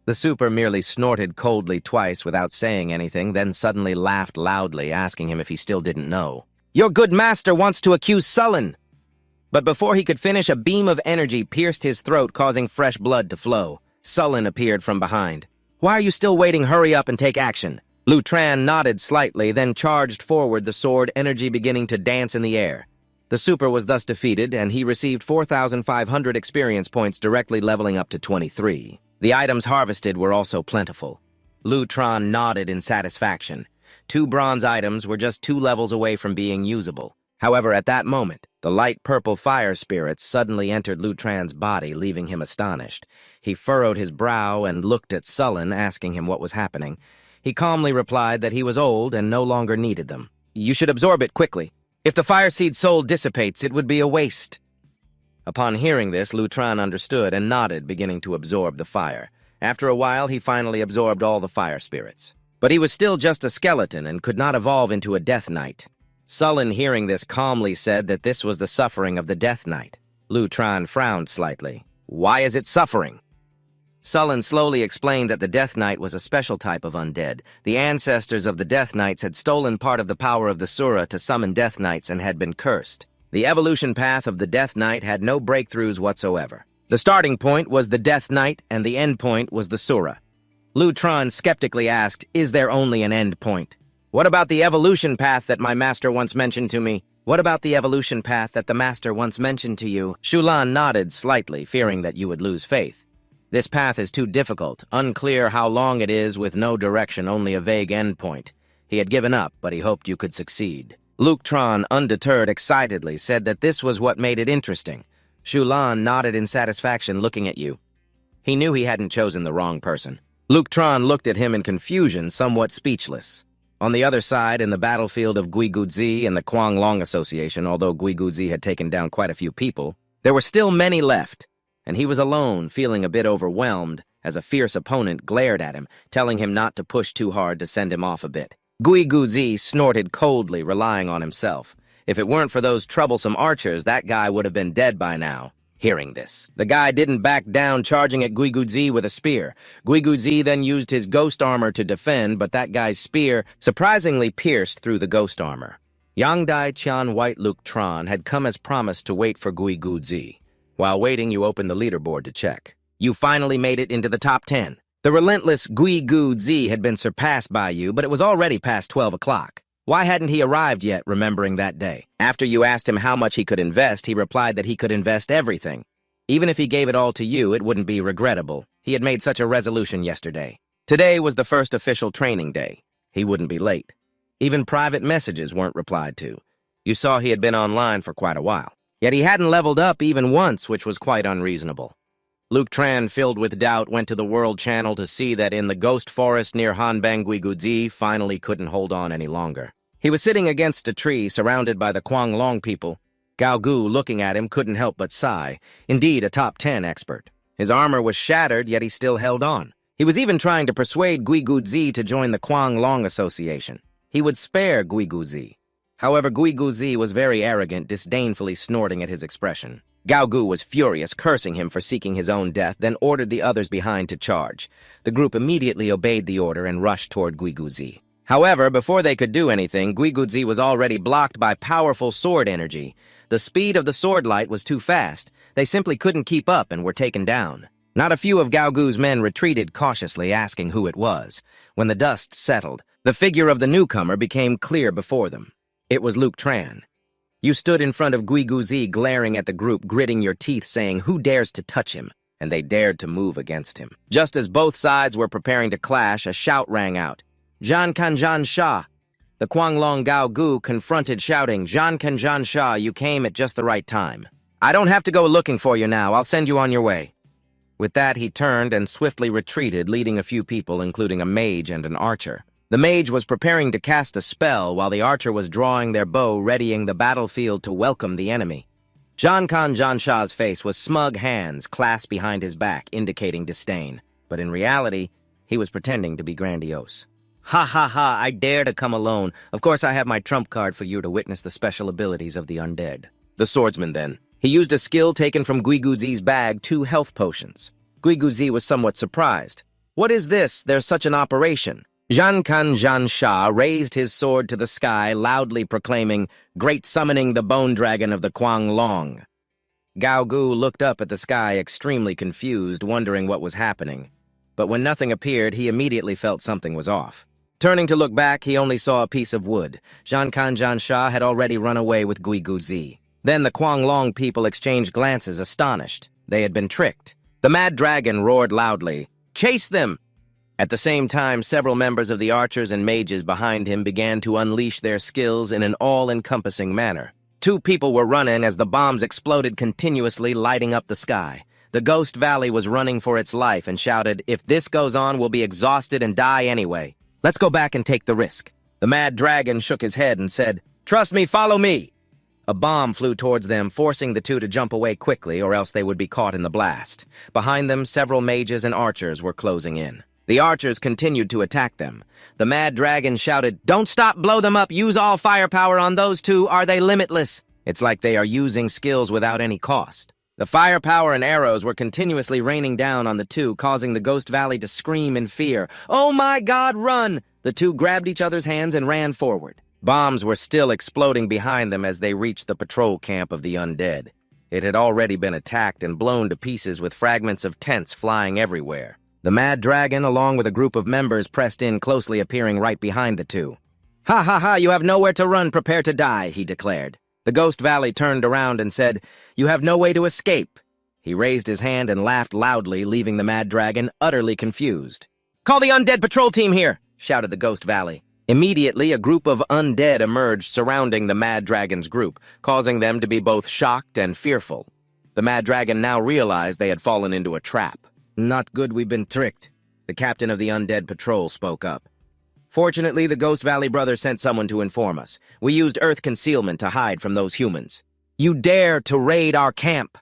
The Super merely snorted coldly twice without saying anything, then suddenly laughed loudly, asking him if he still didn't know. "Your good master wants to accuse Sullen!" But before he could finish, a beam of energy pierced his throat, causing fresh blood to flow. Sullen appeared from behind. "Why are you still waiting? Hurry up and take action." Lu Tran nodded slightly, then charged forward, the sword energy beginning to dance in the air. The Super was thus defeated, and he received 4,500 experience points, directly leveling up to 23. The items harvested were also plentiful. Lu Tran nodded in satisfaction. 2 bronze items were just 2 levels away from being usable. However, at that moment, the light purple fire spirits suddenly entered Lu Tran's body, leaving him astonished. He furrowed his brow and looked at Sullen, asking him what was happening. He calmly replied that he was old and no longer needed them. "You should absorb it quickly. If the fire seed soul dissipates, it would be a waste." Upon hearing this, Lu Tran understood and nodded, beginning to absorb the fire. After a while, he finally absorbed all the fire spirits. But he was still just a skeleton and could not evolve into a Death Knight. Sullen, hearing this, calmly said that this was the suffering of the Death Knight. Lu Tran frowned slightly. "Why is it suffering?" Sullen slowly explained that the Death Knight was a special type of undead. The ancestors of the Death Knights had stolen part of the power of the Sura to summon Death Knights and had been cursed. The evolution path of the Death Knight had no breakthroughs whatsoever. The starting point was the Death Knight, and the end point was the Sura. Lu Tran skeptically asked, "Is there only an end point? What about the evolution path that my master once mentioned to me?" "What about the evolution path that the master once mentioned to you?" Shulan nodded slightly, fearing that you would lose faith. "This path is too difficult, unclear how long it is, with no direction, only a vague endpoint." He had given up, but he hoped you could succeed. Lu Tran, undeterred, excitedly said that this was what made it interesting. Shulan nodded in satisfaction, looking at you. He knew he hadn't chosen the wrong person. Lu Tran looked at him in confusion, somewhat speechless. On the other side, in the battlefield of Guiguzi and the Guanglong Association, although Guiguzi had taken down quite a few people, there were still many left, and he was alone, feeling a bit overwhelmed, as a fierce opponent glared at him, telling him not to push too hard to send him off a bit. Guiguzi snorted coldly, relying on himself. If it weren't for those troublesome archers, that guy would have been dead by now. Hearing this, the guy didn't back down, charging at Guiguzi with a spear. Guiguzi then used his ghost armor to defend, but that guy's spear surprisingly pierced through the ghost armor. Yangdai Qian White Lu Tran had come as promised to wait for Guiguzi. While waiting, you opened the leaderboard to check. You finally made it into the top 10. The relentless Guiguzi had been surpassed by you, but it was already past 12 o'clock. Why hadn't he arrived yet, remembering that day? After you asked him how much he could invest, he replied that he could invest everything. Even if he gave it all to you, it wouldn't be regrettable. He had made such a resolution yesterday. Today was the first official training day. He wouldn't be late. Even private messages weren't replied to. You saw he had been online for quite a while. Yet he hadn't leveled up even once, which was quite unreasonable. Lu Tran, filled with doubt, went to the World Channel to see that in the ghost forest near Hanbang Guiguzi finally couldn't hold on any longer. He was sitting against a tree surrounded by the Guanglong people. Gao Gu, looking at him, couldn't help but sigh. Indeed, a top 10 expert. His armor was shattered, yet he still held on. He was even trying to persuade Guiguzi to join the Guanglong Association. He would spare Guiguzi. However, Guiguzi was very arrogant, disdainfully snorting at his expression. Gao Gu was furious, cursing him for seeking his own death, then ordered the others behind to charge. The group immediately obeyed the order and rushed toward Guiguzi. However, before they could do anything, Guiguzi was already blocked by powerful sword energy. The speed of the sword light was too fast. They simply couldn't keep up and were taken down. Not a few of Gao Gu's men retreated cautiously, asking who it was. When the dust settled, the figure of the newcomer became clear before them. It was Lu Tran. You stood in front of Guiguzi, glaring at the group, gritting your teeth, saying, "Who dares to touch him?" And they dared to move against him. Just as both sides were preparing to clash, a shout rang out. "Zhan Kanzhan Sha!" The Kuanglong Gao Gu confronted, shouting, "Zhan Kanzhan Sha, you came at just the right time. I don't have to go looking for you now. I'll send you on your way." With that, he turned and swiftly retreated, leading a few people, including a mage and an archer. The mage was preparing to cast a spell, while the archer was drawing their bow, readying the battlefield to welcome the enemy. Zhan Kanzhan Sha's face was smug hands clasped behind his back, indicating disdain. But in reality, he was pretending to be grandiose. "Ha ha ha, I dare to come alone. Of course I have my trump card for you to witness the special abilities of the undead." The swordsman then. He used a skill taken from Guiguzi's bag, 2 health potions. Guiguzi was somewhat surprised. "What is this? There's such an operation." Zhan Kanzhan Sha raised his sword to the sky, loudly proclaiming, "Great summoning the bone dragon of the Kuanglong." Gao Gu looked up at the sky, extremely confused, wondering what was happening. But when nothing appeared, he immediately felt something was off. Turning to look back, he only saw a piece of wood. Zhan Kanzhan Sha had already run away with Guiguzi. Then the Kuanglong people exchanged glances, astonished. They had been tricked. The mad dragon roared loudly, "Chase them!" At the same time, several members of the archers and mages behind him began to unleash their skills in an all-encompassing manner. 2 people were running as the bombs exploded continuously, lighting up the sky. The Ghost Valley was running for its life and shouted, "If this goes on, we'll be exhausted and die anyway. Let's go back and take the risk." The mad dragon shook his head and said, "Trust me, follow me." A bomb flew towards them, forcing the 2 to jump away quickly, or else they would be caught in the blast. Behind them, several mages and archers were closing in. The archers continued to attack them. The mad dragon shouted, "Don't stop, blow them up, use all firepower on those 2, are they limitless?" It's like they are using skills without any cost. The firepower and arrows were continuously raining down on the 2, causing the Ghost Valley to scream in fear. "Oh my God, run!" The 2 grabbed each other's hands and ran forward. Bombs were still exploding behind them as they reached the patrol camp of the undead. It had already been attacked and blown to pieces with fragments of tents flying everywhere. The mad dragon, along with a group of members, pressed in closely, appearing right behind the 2. "Ha ha ha, you have nowhere to run, prepare to die," he declared. The Ghost Valley turned around and said, "You have no way to escape." He raised his hand and laughed loudly, leaving the mad dragon utterly confused. "Call the undead patrol team here," shouted the Ghost Valley. Immediately, a group of undead emerged surrounding the mad dragon's group, causing them to be both shocked and fearful. The mad dragon now realized they had fallen into a trap. "Not good, we've been tricked," the captain of the undead patrol spoke up. "Fortunately, the Ghost Valley brothers sent someone to inform us. We used earth concealment to hide from those humans." "You dare to raid our camp!"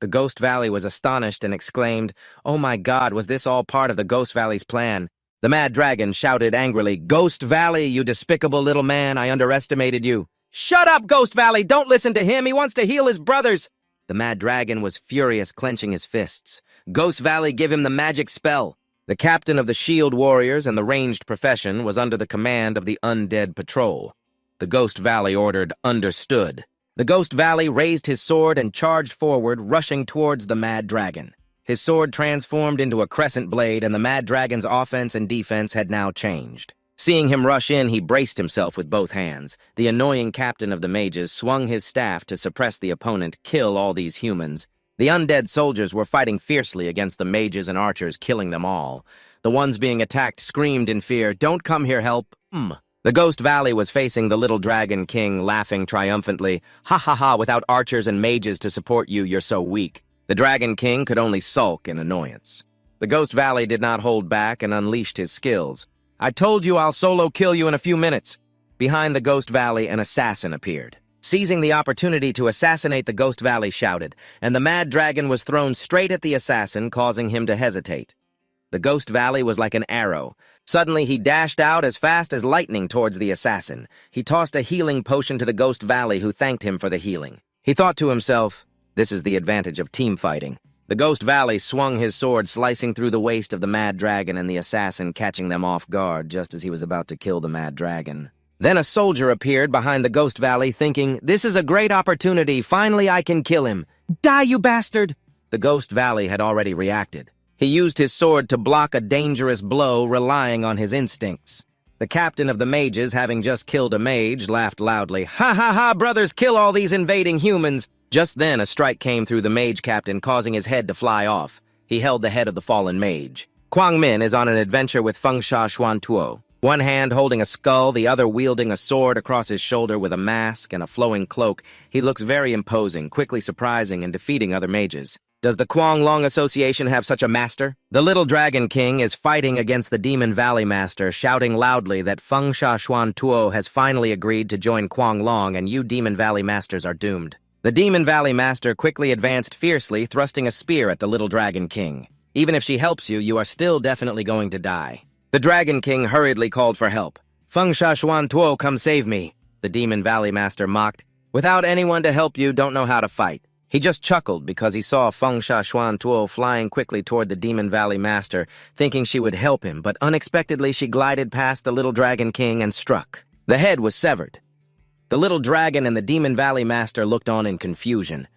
The Ghost Valley was astonished and exclaimed, "Oh my God, was this all part of the Ghost Valley's plan?" The mad dragon shouted angrily, "Ghost Valley, you despicable little man, I underestimated you." "Shut up, Ghost Valley! Don't listen to him! He wants to heal his brothers!" The mad dragon was furious, clenching his fists. "Ghost Valley, give him the magic spell." The captain of the shield warriors and the ranged profession was under the command of the undead patrol. The Ghost Valley ordered, "Understood." The Ghost Valley raised his sword and charged forward, rushing towards the mad dragon. His sword transformed into a crescent blade, and the mad dragon's offense and defense had now changed. Seeing him rush in, he braced himself with both hands. The annoying captain of the mages swung his staff to suppress the opponent, kill all these humans. The undead soldiers were fighting fiercely against the mages and archers, killing them all. The ones being attacked screamed in fear, "Don't come here, help!" The Ghost Valley was facing the little dragon king, laughing triumphantly. "Ha ha ha, without archers and mages to support you, you're so weak." The Dragon King could only sulk in annoyance. The Ghost Valley did not hold back and unleashed his skills. "I told you I'll solo kill you in a few minutes." Behind the Ghost Valley, an assassin appeared. Seizing the opportunity to assassinate, the Ghost Valley shouted, and the mad dragon was thrown straight at the assassin, causing him to hesitate. The Ghost Valley was like an arrow. Suddenly, he dashed out as fast as lightning towards the assassin. He tossed a healing potion to the Ghost Valley, who thanked him for the healing. He thought to himself, "This is the advantage of team fighting." The Ghost Valley swung his sword, slicing through the waist of the mad dragon and the assassin, catching them off guard just as he was about to kill the mad dragon. Then a soldier appeared behind the Ghost Valley, thinking, "This is a great opportunity. Finally, I can kill him." "Die, you bastard!" The Ghost Valley had already reacted. He used his sword to block a dangerous blow, relying on his instincts. The captain of the mages, having just killed a mage, laughed loudly. "Ha ha ha, brothers, kill all these invading humans!" Just then, a strike came through the mage captain, causing his head to fly off. He held the head of the fallen mage. Kwang Min is on an adventure with Feng Sha Xuan Tuo. One hand holding a skull, the other wielding a sword across his shoulder with a mask and a flowing cloak. He looks very imposing, quickly surprising and defeating other mages. Does the Kwang Long Association have such a master? The Little Dragon King is fighting against the Demon Valley Master, shouting loudly that Feng Sha Xuan Tuo has finally agreed to join Kwang Long and you Demon Valley Masters are doomed. The Demon Valley Master quickly advanced fiercely, thrusting a spear at the Little Dragon King. Even if she helps you, you are still definitely going to die. The Dragon King hurriedly called for help. "Feng Sha Xuan Tuo, come save me," the Demon Valley Master mocked. "Without anyone to help you, don't know how to fight." He just chuckled because he saw Feng Sha Xuan Tuo flying quickly toward the Demon Valley Master, thinking she would help him, but unexpectedly she glided past the Little Dragon King and struck. The head was severed. The Little Dragon and the Demon Valley Master looked on in confusion.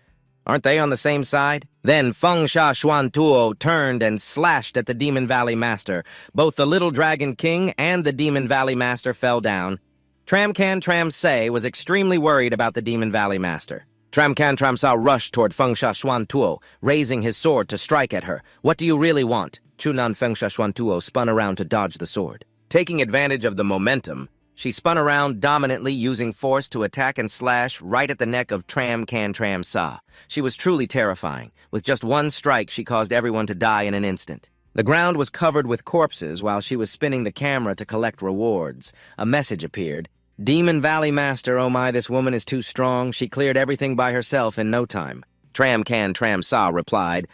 Aren't they on the same side? Then Feng Sha Xuan Tuo turned and slashed at the Demon Valley Master. Both the Little Dragon King and the Demon Valley Master fell down. Tramcan Tram Se was extremely worried about the Demon Valley Master. Tramcan Tram Sa rushed toward Feng Sha Xuan Tuo, raising his sword to strike at her. "What do you really want?" Chunan Feng Sha Xuan Tuo spun around to dodge the sword. Taking advantage of the momentum, she spun around dominantly, using force to attack and slash right at the neck of Tramcan Tram Sa. She was truly terrifying. With just one strike, she caused everyone to die in an instant. The ground was covered with corpses while she was spinning the camera to collect rewards. A message appeared. "Demon Valley Master, oh my, this woman is too strong. She cleared everything by herself in no time." Tramcan Tram Sa replied,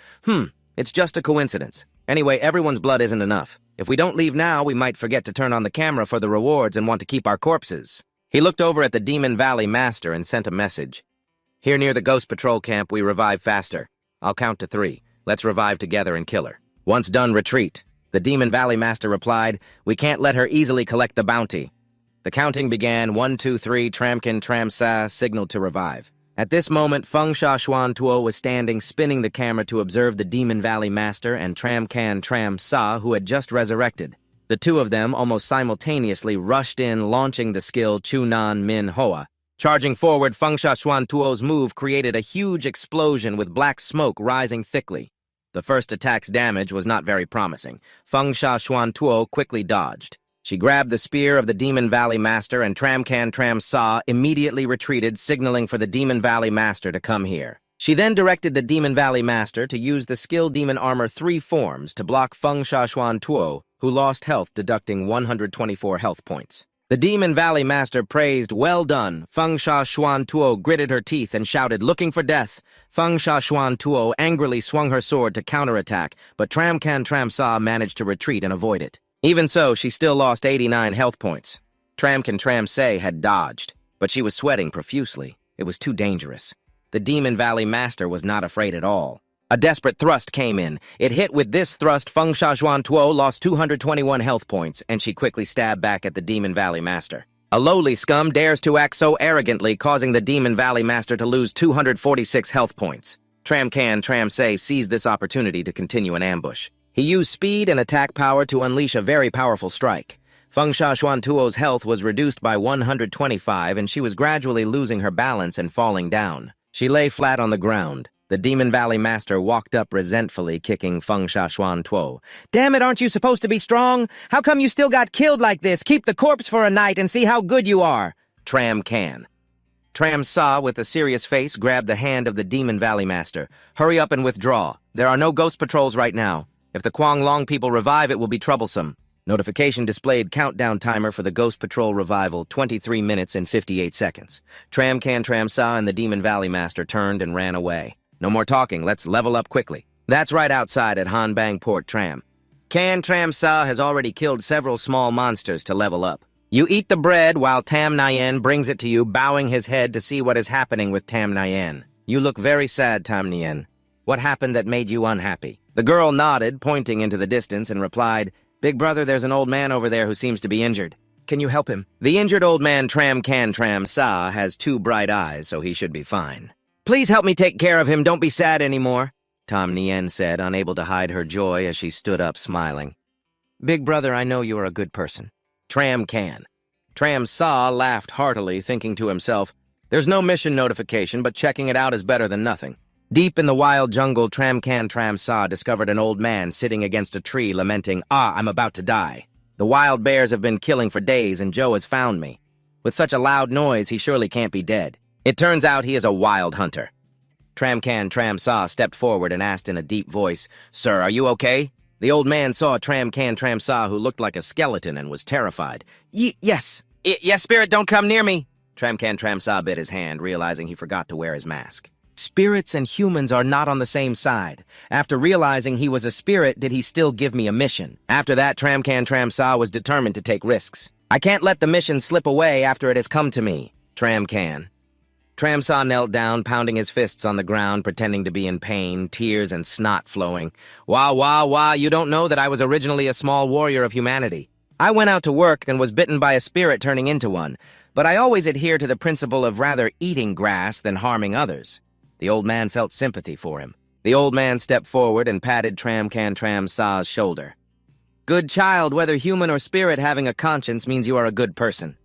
It's just a coincidence. Anyway, everyone's blood isn't enough. If we don't leave now, we might forget to turn on the camera for the rewards and want to keep our corpses." He looked over at the Demon Valley Master and sent a message. "Here near the Ghost Patrol camp, we revive faster. I'll count to 3. Let's revive together and kill her. Once done, retreat." The Demon Valley Master replied, "We can't let her easily collect the bounty." The counting began. 1, 2, 3, Tramcan Tram Sa signaled to revive. At this moment, Feng Sha Xuan Tuo was standing, spinning the camera to observe the Demon Valley Master and Tramcan Tram Sa, who had just resurrected. The two of them almost simultaneously rushed in, launching the skill Chunan Manhwa. Charging forward, Feng Sha Xuan Tuo's move created a huge explosion with black smoke rising thickly. The first attack's damage was not very promising. Feng Sha Xuan Tuo quickly dodged. She grabbed the spear of the Demon Valley Master, and Tramcan Tram Sa immediately retreated, signaling for the Demon Valley Master to come here. She then directed the Demon Valley Master to use the skill Demon Armor 3 forms to block Feng Sha Xuan Tuo, who lost health, deducting 124 health points. The Demon Valley Master praised, "Well done." Feng Sha Xuan Tuo gritted her teeth and shouted, "Looking for death." Feng Sha Xuan Tuo angrily swung her sword to counterattack, but Tramcan Tram Sa managed to retreat and avoid it. Even so, she still lost 89 health points. Tramcan Tram Se had dodged, but she was sweating profusely. It was too dangerous. The Demon Valley Master was not afraid at all. A desperate thrust came in. It hit with this thrust. Feng Sha Xuan Tuo lost 221 health points, and she quickly stabbed back at the Demon Valley Master. A lowly scum dares to act so arrogantly, causing the Demon Valley Master to lose 246 health points. Tramcan Tram Se seized this opportunity to continue an ambush. He used speed and attack power to unleash a very powerful strike. Feng Sha Xuan Tuo's health was reduced by 125, and she was gradually losing her balance and falling down. She lay flat on the ground. The Demon Valley Master walked up resentfully, kicking Feng Sha Xuan Tuo. "Damn it, aren't you supposed to be strong? How come you still got killed like this? Keep the corpse for a night and see how good you are." Tram Sa, with a serious face, grabbed the hand of the Demon Valley Master. "Hurry up and withdraw. There are no ghost patrols right now. If the Kwang Long people revive, it will be troublesome." Notification displayed countdown timer for the Ghost Patrol revival, 23 minutes and 58 seconds. Tramcan Tram Sa and the Demon Valley Master turned and ran away. "No more talking, let's level up quickly." That's right outside at Hanbang Port Tram. Can Tram Sa has already killed several small monsters to level up. You eat the bread while Tam Nyen brings it to you, bowing his head to see what is happening with Tam Nyen. "You look very sad, Tam Nyen. What happened that made you unhappy?" The girl nodded, pointing into the distance, and replied, "Big brother, there's an old man over there who seems to be injured. Can you help him?" The injured old man Tramcan Tram Sa has 2 bright eyes, so he should be fine. "Please help me take care of him. Don't be sad anymore," Tam Nyen said, unable to hide her joy as she stood up smiling. "Big brother, I know you are a good person. Tram can. Tram Sa laughed heartily, thinking to himself, there's no mission notification, but checking it out is better than nothing. Deep in the wild jungle, Tram Sa discovered an old man sitting against a tree lamenting, I'm about to die. The wild bears have been killing for days and Joe has found me. With such a loud noise, he surely can't be dead. It turns out he is a wild hunter. Tram Sa stepped forward and asked in a deep voice, Sir, are you okay? The old man saw Tram Sa who looked like a skeleton and was terrified. Yes, spirit, don't come near me. Tram Sa bit his hand, realizing he forgot to wear his mask. Spirits and humans are not on the same side. After realizing he was a spirit, did he still give me a mission? After that, Tram Sa was determined to take risks. I can't let the mission slip away after it has come to me. Tram Sa knelt down, pounding his fists on the ground, pretending to be in pain, tears and snot flowing. Wah, you don't know that I was originally a small warrior of humanity. I went out to work and was bitten by a spirit turning into one, but I always adhere to the principle of rather eating grass than harming others. The old man felt sympathy for him. The old man stepped forward and patted Tram Sa's shoulder. Good child, whether human or spirit, having a conscience means you are a good person.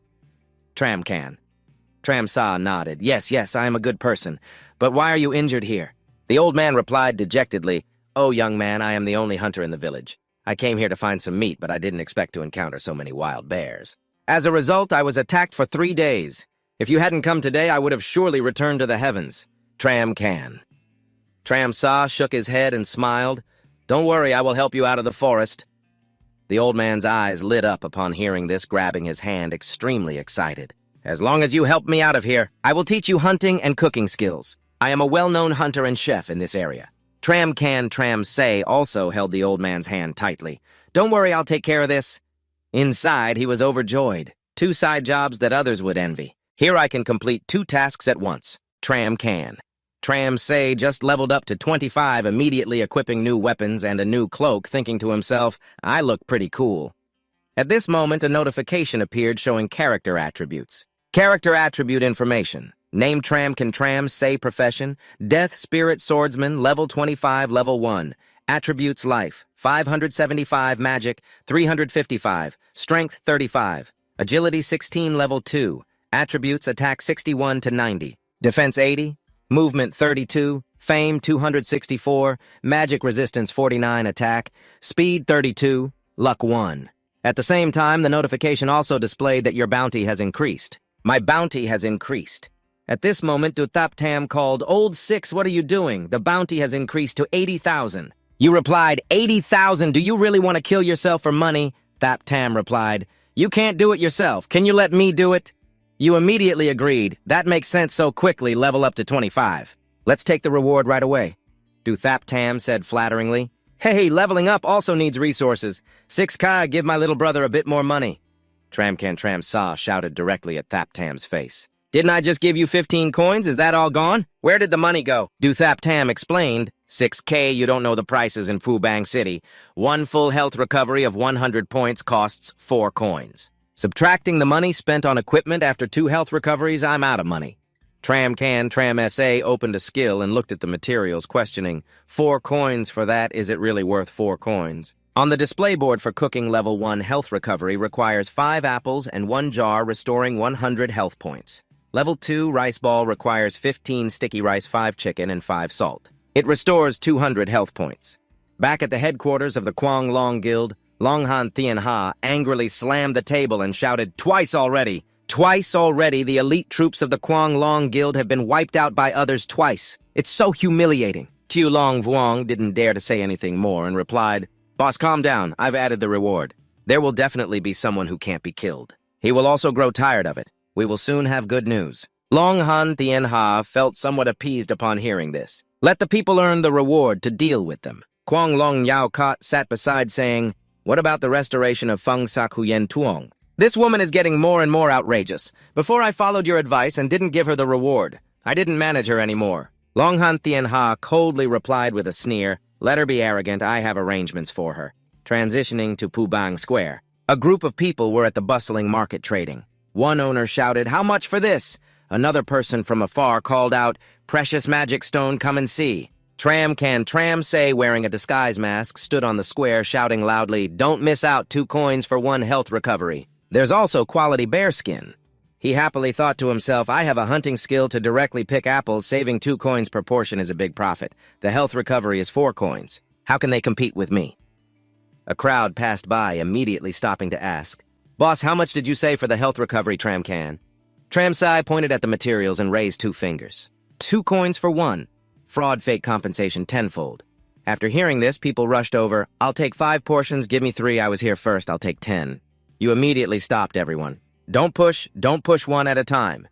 Tram Sa nodded. Yes, I am a good person. But why are you injured here? The old man replied dejectedly, Oh, young man, I am the only hunter in the village. I came here to find some meat, but I didn't expect to encounter so many wild bears. As a result, I was attacked for 3 days. If you hadn't come today, I would have surely returned to the heavens. Tram Sa shook his head and smiled. Don't worry, I will help you out of the forest. The old man's eyes lit up upon hearing this, grabbing his hand, extremely excited. As long as you help me out of here, I will teach you hunting and cooking skills. I am a well-known hunter and chef in this area. Tram Sa also held the old man's hand tightly. Don't worry, I'll take care of this. Inside, he was overjoyed. 2 side jobs that others would envy. Here I can complete 2 tasks at once. Tram Sa just leveled up to 25, immediately equipping new weapons and a new cloak, thinking to himself, I look pretty cool. At this moment, a notification appeared showing character attributes. Character attribute information. Name Tram Sa profession. Death Spirit Swordsman, level 25, level 1. Attributes life. 575 magic, 355. Strength 35. Agility 16, level 2. Attributes attack 61 to 90. Defense 80. Movement 32. Fame 264. Magic resistance 49 attack. Speed 32. Luck 1. At the same time, the notification also displayed that your bounty has increased. My bounty has increased. At this moment, Thap Tam called, Old Six, what are you doing? The bounty has increased to 80,000. You replied, 80,000, do you really want to kill yourself for money? Thap Tam replied, you can't do it yourself. Can you let me do it? You immediately agreed. That makes sense so quickly, level up to 25. Let's take the reward right away. Thap Tam said flatteringly. Hey, leveling up also needs resources. 6K, give my little brother a bit more money. Tram Sa shouted directly at Thap Tam's face. Didn't I just give you 15 coins? Is that all gone? Where did the money go? Thap Tam explained. 6K, you don't know the prices in Fubang City. 1 full health recovery of 100 points costs 4 coins. Subtracting the money spent on equipment after 2 health recoveries, I'm out of money. Tram Sa opened a skill and looked at the materials, questioning, 4 coins for that, is it really worth 4 coins? On the display board for cooking level 1 health recovery requires 5 apples and 1 jar restoring 100 health points. Level 2 rice ball requires 15 sticky rice, 5 chicken, and 5 salt. It restores 200 health points. Back at the headquarters of the Kwang Long Guild, Longhan Thien Ha angrily slammed the table and shouted, Twice already! Twice already, the elite troops of the Kwang Long Guild have been wiped out by others twice. It's so humiliating. Tu Long Vuong didn't dare to say anything more and replied, Boss, calm down. I've added the reward. There will definitely be someone who can't be killed. He will also grow tired of it. We will soon have good news. Longhan Thien Ha felt somewhat appeased upon hearing this. Let the people earn the reward to deal with them. Kwang Long Yao Kot sat beside saying, What about the restoration of Feng Sak Huyen Tuong? This woman is getting more and more outrageous. Before I followed your advice and didn't give her the reward, I didn't manage her anymore. Longhan Thien Ha coldly replied with a sneer, Let her be arrogant, I have arrangements for her. Transitioning to Pubang Square. A group of people were at the bustling market trading. One owner shouted, How much for this? Another person from afar called out, Precious magic stone, come and see. Tram Sa, wearing a disguise mask, stood on the square shouting loudly, Don't miss out 2 coins for 1 health recovery. There's also quality bear skin. He happily thought to himself, I have a hunting skill to directly pick apples. Saving 2 coins per portion is a big profit. The health recovery is 4 coins. How can they compete with me? A crowd passed by, immediately stopping to ask, Boss, how much did you say for the health recovery, Tramcan? Tramsai pointed at the materials and raised 2 fingers. 2 coins for 1. Fraud fake compensation tenfold. After hearing this, people rushed over. I'll take 5 portions, give me 3, I was here first, I'll take 10. You immediately stopped everyone. Don't push 1 at a time.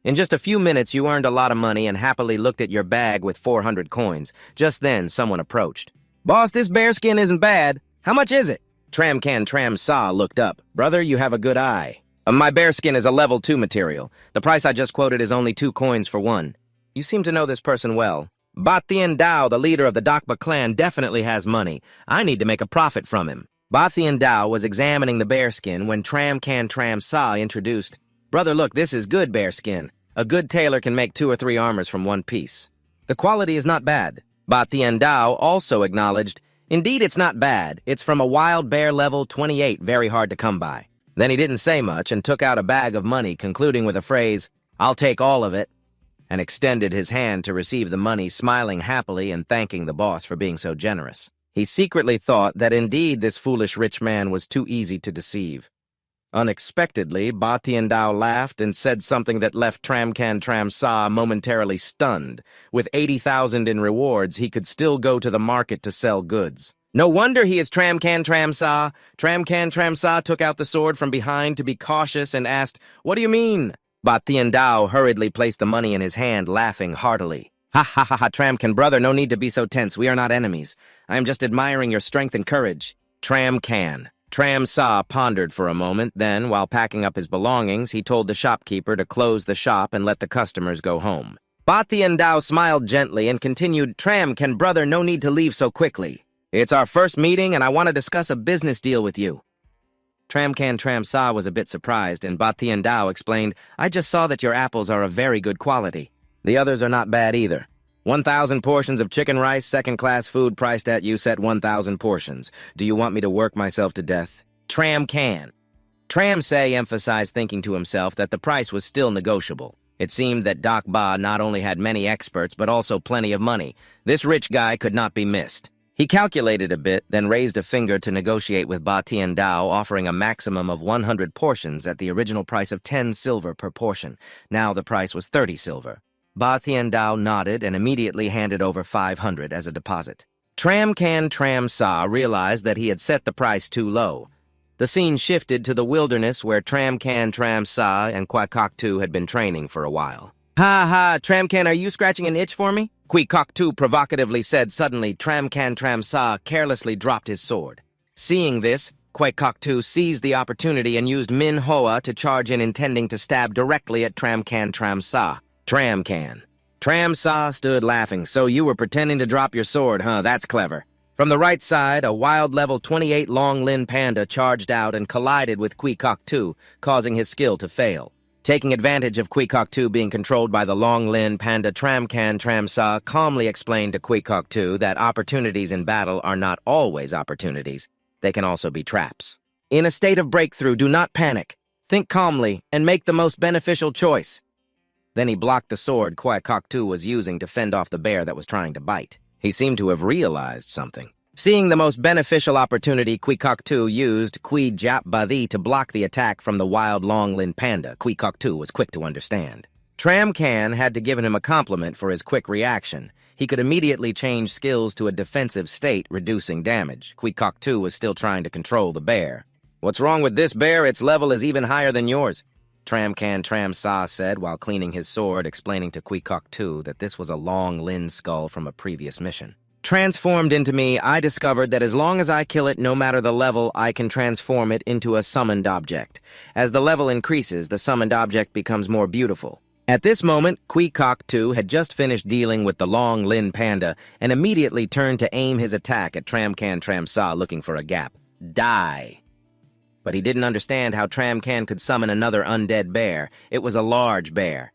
In just a few minutes, you earned a lot of money and happily looked at your bag with 400 coins. Just then, someone approached. Boss, this bearskin isn't bad. How much is it? Tramcan Tramsa looked up. Brother, you have a good eye. My bearskin is a level 2 material. The price I just quoted is only 2 coins for 1. You seem to know this person well. Bathian Dao, the leader of the Dakba clan, definitely has money. I need to make a profit from him. Bathian Dao was examining the bearskin when Tramcan Tramsa introduced, Brother, look, this is good bearskin. A good tailor can make 2 or 3 armors from 1 piece. The quality is not bad. Bathian Dao also acknowledged, Indeed, it's not bad. It's from a wild bear level 28, very hard to come by. Then he didn't say much and took out a bag of money, concluding with a phrase, I'll take all of it, and extended his hand to receive the money, smiling happily and thanking the boss for being so generous. He secretly thought that indeed this foolish rich man was too easy to deceive. Unexpectedly, Bathian Dao laughed and said something that left Tramcan Tramsa momentarily stunned. With 80,000 in rewards, he could still go to the market to sell goods. No wonder he is Tramcan Tramsa. Tramcan Tramsa took out the sword from behind to be cautious and asked, What do you mean? Bathian Dao hurriedly placed the money in his hand, laughing heartily. Ha ha ha ha, Tramcan brother, no need to be so tense. We are not enemies. I am just admiring your strength and courage. Tramcan. Tramsa pondered for a moment, then, while packing up his belongings, he told the shopkeeper to close the shop and let the customers go home. Bathian Dao smiled gently and continued, Tramcan brother, no need to leave so quickly. It's our first meeting and I want to discuss a business deal with you. Tramcan Tramsa was a bit surprised, and Bathian Dao explained, I just saw that your apples are of very good quality. The others are not bad either. 1,000 portions of chicken rice, second-class food priced at you set 1,000 portions. Do you want me to work myself to death? Tramcan. Tramsay emphasized, thinking to himself that the price was still negotiable. It seemed that Doc Ba not only had many experts, but also plenty of money. This rich guy could not be missed. He calculated a bit, then raised a finger to negotiate with Bathian Dao, offering a maximum of 100 portions at the original price of 10 silver per portion. Now the price was 30 silver. Bathian Dao nodded and immediately handed over 500 as a deposit. Tramcan Tramsa realized that he had set the price too low. The scene shifted to the wilderness where Tramcan Tramsa and Kwakoktu had been training for a while. Ha ha, Tramcan, are you scratching an itch for me? Kwakoktu provocatively said. Suddenly, Tramcan Tramsa carelessly dropped his sword. Seeing this, Kwakoktu seized the opportunity and used Manhwa to charge in, intending to stab directly at Tramcan Tramsa. Tramcan. Tramsa stood laughing. So you were pretending to drop your sword, huh? That's clever. From the right side, a wild level 28 Long-Lin panda charged out and collided with Kwakoktu, causing his skill to fail. Taking advantage of Kwakoktu being controlled by the Long-Lin panda, Tramcan Tramsa calmly explained to Kwakoktu that opportunities in battle are not always opportunities. They can also be traps. In a state of breakthrough, do not panic. Think calmly and make the most beneficial choice. Then he blocked the sword Kwakoktu was using to fend off the bear that was trying to bite. He seemed to have realized something. Seeing the most beneficial opportunity, Kwakoktu used Kwi Jap Bathi to block the attack from the wild Long-Lin panda. Kwakoktu was quick to understand. Tramcan had to give him a compliment for his quick reaction. He could immediately change skills to a defensive state, reducing damage. Kwakoktu was still trying to control the bear. What's wrong with this bear? Its level is even higher than yours. Tramcan Tramsa said while cleaning his sword, explaining to Kwakoktu that this was a Long-Lin skull from a previous mission. Transformed into me, I discovered that as long as I kill it, no matter the level, I can transform it into a summoned object. As the level increases, the summoned object becomes more beautiful. At this moment, Kwakoktu had just finished dealing with the Long-Lin panda and immediately turned to aim his attack at Tramcan Tramsa, looking for a gap. Die! But he didn't understand how Tramcan could summon another undead bear. It was a large bear.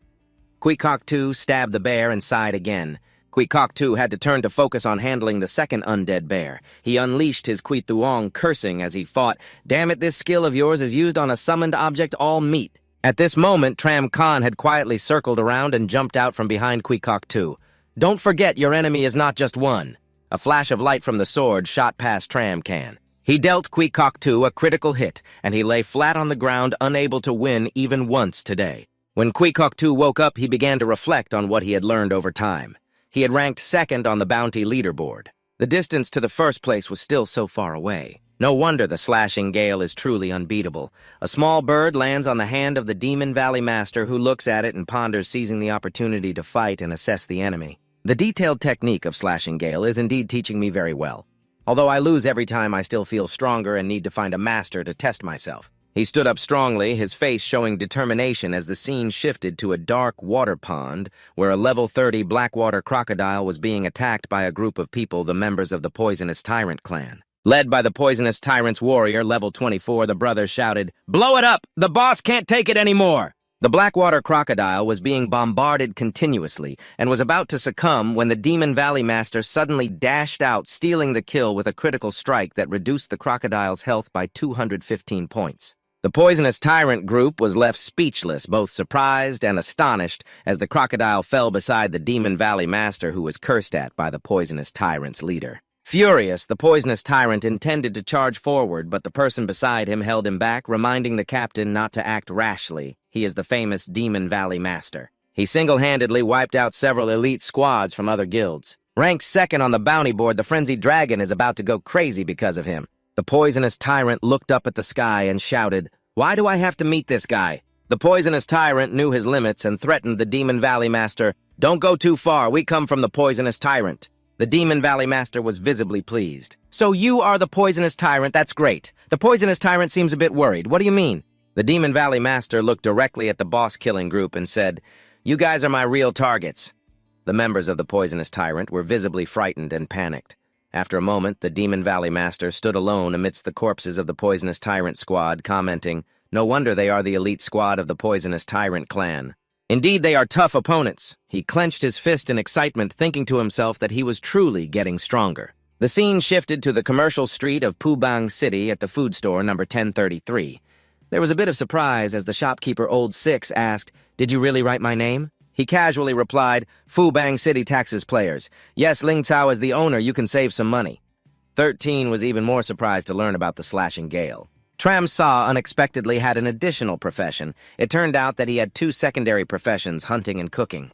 Kwakoktu stabbed the bear and sighed again. Quikok had to turn to focus on handling the second undead bear. He unleashed his Quithuong, cursing as he fought. Damn it, this skill of yours is used on a summoned object all meat. At this moment, Tram Khan had quietly circled around and jumped out from behind Quikok. Don't forget, your enemy is not just one. A flash of light from the sword shot past Tram Khan. He dealt Quikok a critical hit, and he lay flat on the ground, unable to win even once today. When Quikok woke up, he began to reflect on what he had learned over time. He had ranked second on the bounty leaderboard. The distance to the first place was still so far away. No wonder the slashing gale is truly unbeatable. A small bird lands on the hand of the Demon Valley Master, who looks at it and ponders, seizing the opportunity to fight and assess the enemy. The detailed technique of slashing gale is indeed teaching me very well. Although I lose every time, I still feel stronger and need to find a master to test myself. He stood up strongly, his face showing determination as the scene shifted to a dark water pond where a level 30 blackwater crocodile was being attacked by a group of people, the members of the Poisonous Tyrant clan. Led by the Poisonous Tyrant's warrior, level 24, the brothers shouted, "Blow it up! The boss can't take it anymore!" The blackwater crocodile was being bombarded continuously and was about to succumb when the Demon Valley Master suddenly dashed out, stealing the kill with a critical strike that reduced the crocodile's health by 215 points. The Poisonous Tyrant group was left speechless, both surprised and astonished, as the crocodile fell beside the Demon Valley Master, who was cursed at by the Poisonous Tyrant's leader. Furious, the Poisonous Tyrant intended to charge forward, but the person beside him held him back, reminding the captain not to act rashly. He is the famous Demon Valley Master. He single-handedly wiped out several elite squads from other guilds. Ranked second on the bounty board, the Frenzied Dragon is about to go crazy because of him. The Poisonous Tyrant looked up at the sky and shouted, "Why do I have to meet this guy?" The Poisonous Tyrant knew his limits and threatened the Demon Valley Master. "Don't go too far, we come from the Poisonous Tyrant." The Demon Valley Master was visibly pleased. "So you are the Poisonous Tyrant, that's great. The Poisonous Tyrant seems a bit worried. What do you mean?" The Demon Valley Master looked directly at the boss-killing group and said, "You guys are my real targets." The members of the Poisonous Tyrant were visibly frightened and panicked. After a moment, the Demon Valley Master stood alone amidst the corpses of the Poisonous Tyrant squad, commenting, "No wonder they are the elite squad of the Poisonous Tyrant clan. Indeed, they are tough opponents." He clenched his fist in excitement, thinking to himself that he was truly getting stronger. The scene shifted to the commercial street of Pubang City at the food store number 1033. There was a bit of surprise as the shopkeeper Old Six asked, "Did you really write my name?" He casually replied, "Fubang City taxes players. Yes, Ling Cao is the owner, you can save some money." 13 was even more surprised to learn about the slashing gale. Tram Sa unexpectedly had an additional profession. It turned out that he had two secondary professions, hunting and cooking.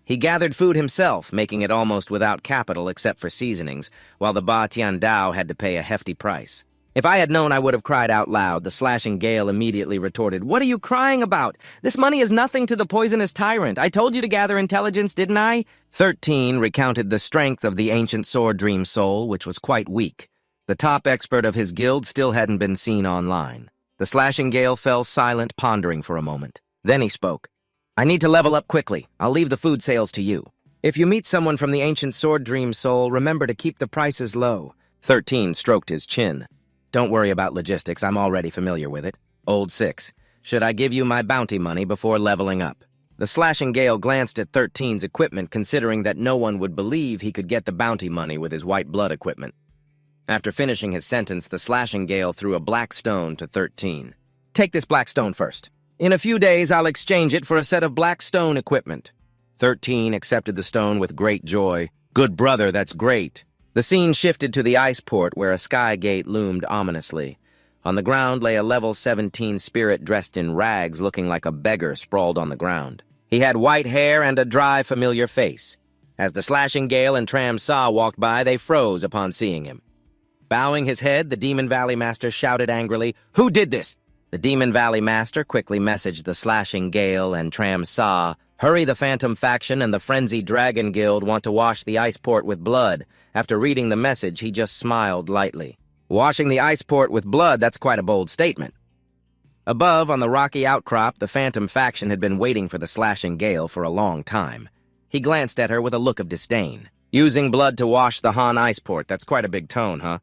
He gathered food himself, making it almost without capital except for seasonings, while the Ba Tian Dao had to pay a hefty price. "If I had known, I would have cried out loud." The slashing gale immediately retorted, "What are you crying about? This money is nothing to the Poisonous Tyrant. I told you to gather intelligence, didn't I?" 13 recounted the strength of the ancient sword Dream Soul, which was quite weak. The top expert of his guild still hadn't been seen online. The slashing gale fell silent, pondering for a moment. Then he spoke. "I need to level up quickly. I'll leave the food sales to you. If you meet someone from the ancient sword Dream Soul, remember to keep the prices low." 13 stroked his chin. "Don't worry about logistics, I'm already familiar with it." Old Six, "Should I give you my bounty money before leveling up?" The slashing gale glanced at 13's equipment, considering that no one would believe he could get the bounty money with his white blood equipment. After finishing his sentence, the slashing gale threw a black stone to 13. "Take this black stone first. In a few days, I'll exchange it for a set of black stone equipment." 13 accepted the stone with great joy. "Good brother, that's great." The scene shifted to the ice port where a sky gate loomed ominously. On the ground lay a level 17 spirit dressed in rags, looking like a beggar sprawled on the ground. He had white hair and a dry, familiar face. As the slashing gale and Tram Sa walked by, they froze upon seeing him. Bowing his head, the Demon Valley Master shouted angrily, "Who did this?" The Demon Valley Master quickly messaged the slashing gale and Tram Sa, "Hurry, the Phantom faction and the Frenzied Dragon Guild want to wash the ice port with blood." After reading the message, he just smiled lightly. Washing the ice port with blood, that's quite a bold statement. Above, on the rocky outcrop, the Phantom faction had been waiting for the slashing gale for a long time. He glanced at her with a look of disdain. "Using blood to wash the Han ice port, that's quite a big tone, huh?"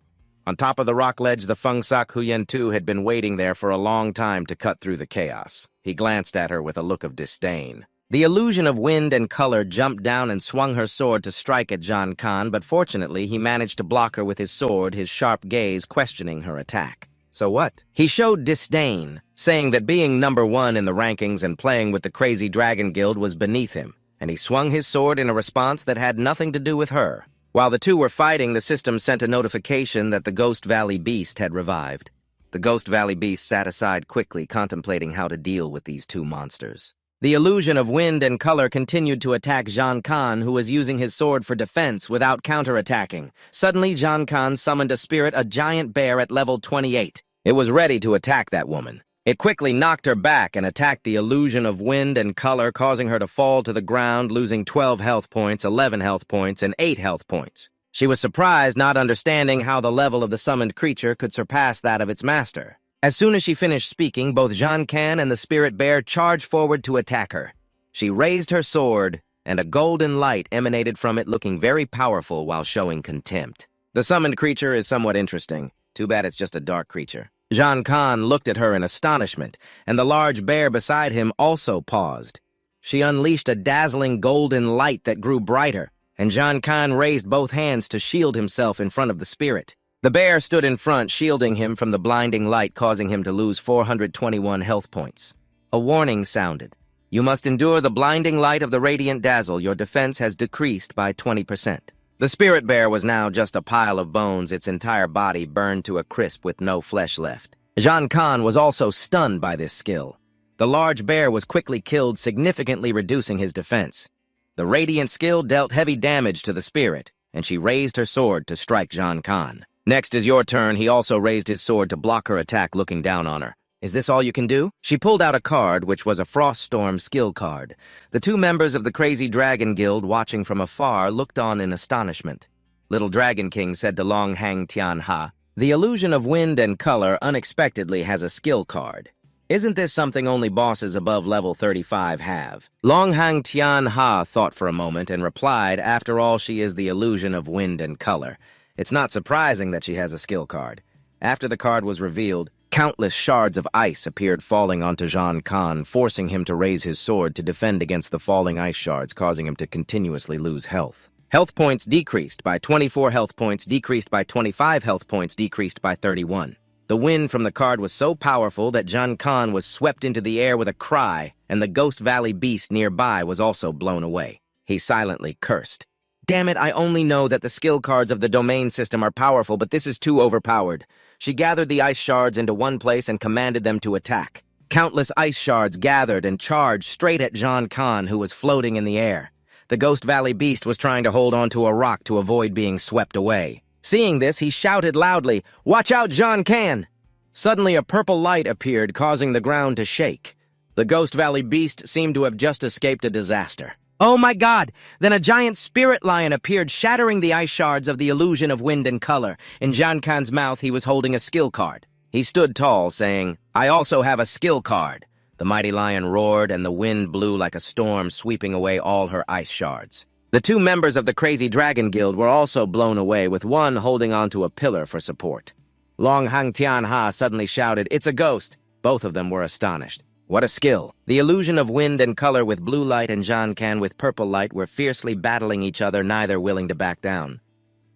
On top of the rock ledge, the Feng Sak Huyen Tu had been waiting there for a long time to cut through the chaos. He glanced at her with a look of disdain. The illusion of wind and color jumped down and swung her sword to strike at John Khan, but fortunately he managed to block her with his sword, his sharp gaze questioning her attack. So what? He showed disdain, saying that being number one in the rankings and playing with the Crazy Dragon Guild was beneath him, and he swung his sword in a response that had nothing to do with her. While the two were fighting, the system sent a notification that the Ghost Valley Beast had revived. The Ghost Valley Beast sat aside quickly, contemplating how to deal with these two monsters. The illusion of wind and color continued to attack John Khan, who was using his sword for defense without counterattacking. Suddenly, John Khan summoned a spirit, a giant bear at level 28. It was ready to attack that woman. It quickly knocked her back and attacked the illusion of wind and color, causing her to fall to the ground, losing 12 health points, 11 health points, and 8 health points. She was surprised, not understanding how the level of the summoned creature could surpass that of its master. As soon as she finished speaking, both John Khan and the spirit bear charged forward to attack her. She raised her sword, and a golden light emanated from it, looking very powerful while showing contempt. The summoned creature is somewhat interesting. Too bad it's just a dark creature. John Khan looked at her in astonishment, and the large bear beside him also paused. She unleashed a dazzling golden light that grew brighter, and John Khan raised both hands to shield himself in front of the spirit. The bear stood in front, shielding him from the blinding light, causing him to lose 421 health points. A warning sounded. You must endure the blinding light of the radiant dazzle. Your defense has decreased by 20%. The spirit bear was now just a pile of bones, its entire body burned to a crisp with no flesh left. John Khan was also stunned by this skill. The large bear was quickly killed, significantly reducing his defense. The radiant skill dealt heavy damage to the spirit, and she raised her sword to strike John Khan. Next is your turn. He also raised his sword to block her attack, looking down on her. Is this all you can do? She pulled out a card, which was a Froststorm skill card. The two members of the Crazy Dragon Guild, watching from afar, looked on in astonishment. Little Dragon King said to Long Hang Tian Ha, "The illusion of wind and color unexpectedly has a skill card. Isn't this something only bosses above level 35 have?" Long Hang Tian Ha thought for a moment and replied, "After all, she is the illusion of wind and color. It's not surprising that she has a skill card." After the card was revealed, countless shards of ice appeared falling onto John Khan, forcing him to raise his sword to defend against the falling ice shards, causing him to continuously lose health. Health points decreased by 24 health points, decreased by 25 health points, decreased by 31. The wind from the card was so powerful that John Khan was swept into the air with a cry, and the Ghost Valley Beast nearby was also blown away. He silently cursed. "Damn it, I only know that the skill cards of the domain system are powerful, but this is too overpowered." She gathered the ice shards into one place and commanded them to attack. Countless ice shards gathered and charged straight at John Khan, who was floating in the air. The Ghost Valley Beast was trying to hold onto a rock to avoid being swept away. Seeing this, he shouted loudly, "Watch out, John Khan!" Suddenly, a purple light appeared, causing the ground to shake. The Ghost Valley Beast seemed to have just escaped a disaster. "Oh my God!" Then a giant spirit lion appeared, shattering the ice shards of the illusion of wind and color. In John Khan's mouth, he was holding a skill card. He stood tall, saying, "I also have a skill card." The mighty lion roared, and the wind blew like a storm, sweeping away all her ice shards. The two members of the Crazy Dragon Guild were also blown away, with one holding onto a pillar for support. Long Hang Tian Ha suddenly shouted, "It's a ghost!" Both of them were astonished. What a skill! The illusion of wind and color with blue light and John Khan with purple light were fiercely battling each other, neither willing to back down.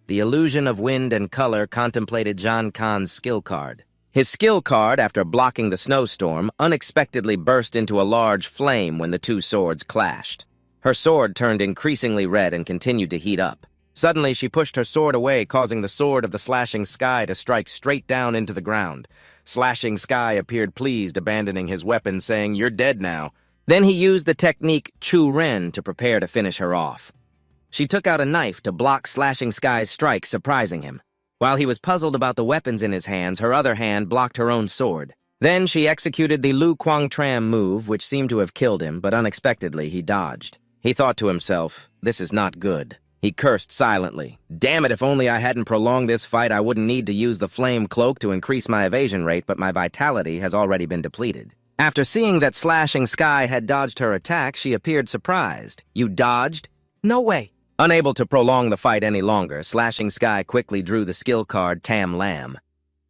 The illusion of wind and color contemplated John Khan's skill card. His skill card, after blocking the snowstorm, unexpectedly burst into a large flame when the two swords clashed. Her sword turned increasingly red and continued to heat up. Suddenly, she pushed her sword away, causing the sword of the Slashing Sky to strike straight down into the ground. Slashing Sky appeared pleased, abandoning his weapon, saying, "You're dead now." Then he used the technique Chu Ren to prepare to finish her off. She took out a knife to block Slashing Sky's strike, surprising him. While he was puzzled about the weapons in his hands, her other hand blocked her own sword. Then she executed the Lu Quang Tram move, which seemed to have killed him, but unexpectedly he dodged. He thought to himself, "This is not good." He cursed silently. "Damn it, if only I hadn't prolonged this fight, I wouldn't need to use the flame cloak to increase my evasion rate, but my vitality has already been depleted." After seeing that Slashing Sky had dodged her attack, she appeared surprised. "You dodged?" "No way." Unable to prolong the fight any longer, Slashing Sky quickly drew the skill card Tam Lam.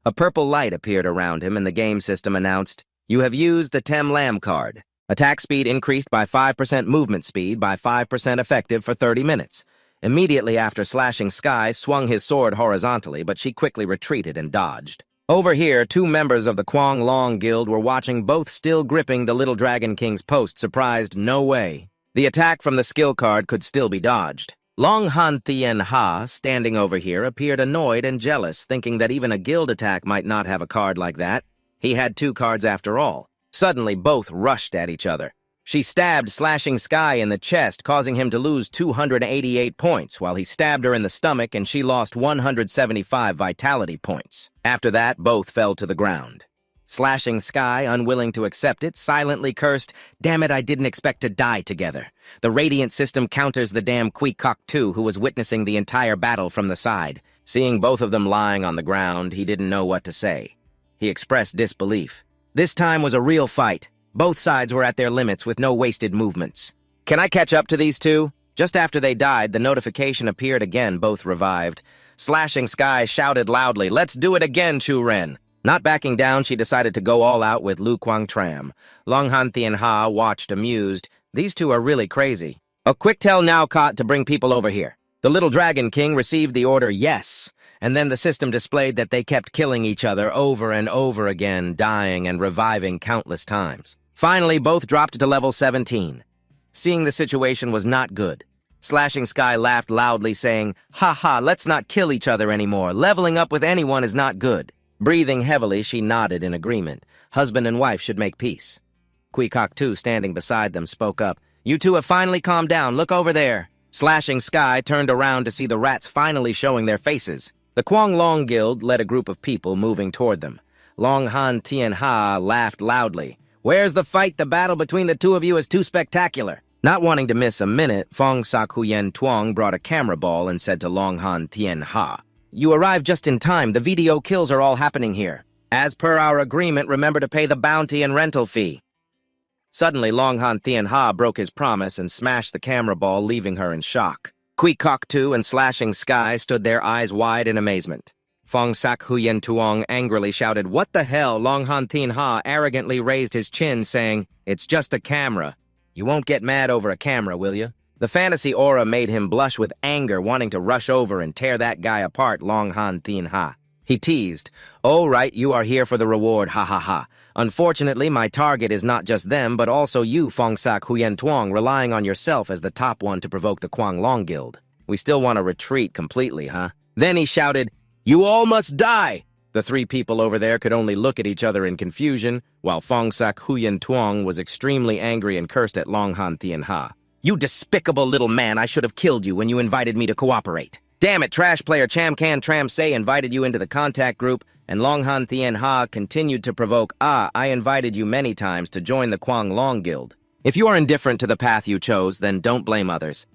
A purple light appeared around him, and the game system announced, "You have used the Tam Lam card. Attack speed increased by 5%, movement speed by 5% effective for 30 minutes. Immediately after Slashing Sky swung his sword horizontally, but she quickly retreated and dodged. Over here, 2 members of the Kwang Long Guild were watching, both still gripping the Little Dragon King's post, surprised no way. The attack from the skill card could still be dodged. Long Han Thien Ha, standing over here, appeared annoyed and jealous, thinking that even a guild attack might not have a card like that. He had 2 cards after all. Suddenly, both rushed at each other. She stabbed Slashing Sky in the chest, causing him to lose 288 points, while he stabbed her in the stomach and she lost 175 vitality points. After that, both fell to the ground. Slashing Sky, unwilling to accept it, silently cursed, "Damn it, I didn't expect to die together." The radiant system counters the damn Queecock too, who was witnessing the entire battle from the side. Seeing both of them lying on the ground, he didn't know what to say. He expressed disbelief. This time was a real fight. Both sides were at their limits with no wasted movements. "Can I catch up to these two?" Just after they died, the notification appeared again, both revived. Slashing Sky shouted loudly, "Let's do it again, Chu Ren." Not backing down, she decided to go all out with Lu Quang Tram. Long Han Thien Ha watched amused. These two are really crazy. "A quick tell now, Cot, to bring people over here." The Little Dragon King received the order yes, and then the system displayed that they kept killing each other over and over again, dying and reviving countless times. Finally, both dropped to level 17. Seeing the situation was not good. Slashing Sky laughed loudly, saying, "Ha ha, let's not kill each other anymore. Leveling up with anyone is not good." Breathing heavily, she nodded in agreement. Husband and wife should make peace. Queecock too, standing beside them, spoke up. "You two have finally calmed down. Look over there." Slashing Sky turned around to see the rats finally showing their faces. The Kwang Long Guild led a group of people moving toward them. Long Han Tien Ha laughed loudly. "Where's the fight? The battle between the two of you is too spectacular." Not wanting to miss a minute, Fong Sak Huyen Tuong brought a camera ball and said to Long Han Tien Ha, "You arrived just in time. The video kills are all happening here. As per our agreement, remember to pay the bounty and rental fee." Suddenly, Long Han Thien Ha broke his promise and smashed the camera ball, leaving her in shock. Queecock too and Slashing Sky stood there, eyes wide in amazement. Fong Sak Huyen Tuong angrily shouted, "What the hell?" Long Han Thien Ha arrogantly raised his chin, saying, "It's just a camera. You won't get mad over a camera, will you?" The fantasy aura made him blush with anger, wanting to rush over and tear that guy apart. Long Han Thien Ha. He teased, "Oh, right, you are here for the reward, ha ha ha. Unfortunately, my target is not just them, but also you, Fong Sak Huyen Tuong, relying on yourself as the top one to provoke the Kwang Long Guild. We still want to retreat completely, huh?" Then he shouted, "You all must die!" The 3 people over there could only look at each other in confusion, while Fong Sak Huyen Tuong was extremely angry and cursed at Long Han Thien Ha. "You despicable little man, I should have killed you when you invited me to cooperate. Damn it, trash player Cham Can Tram Say invited you into the contact group, and Long Han Thien Ha continued to provoke, I invited you many times to join the Kwang Long Guild. If you are indifferent to the path you chose, then don't blame others."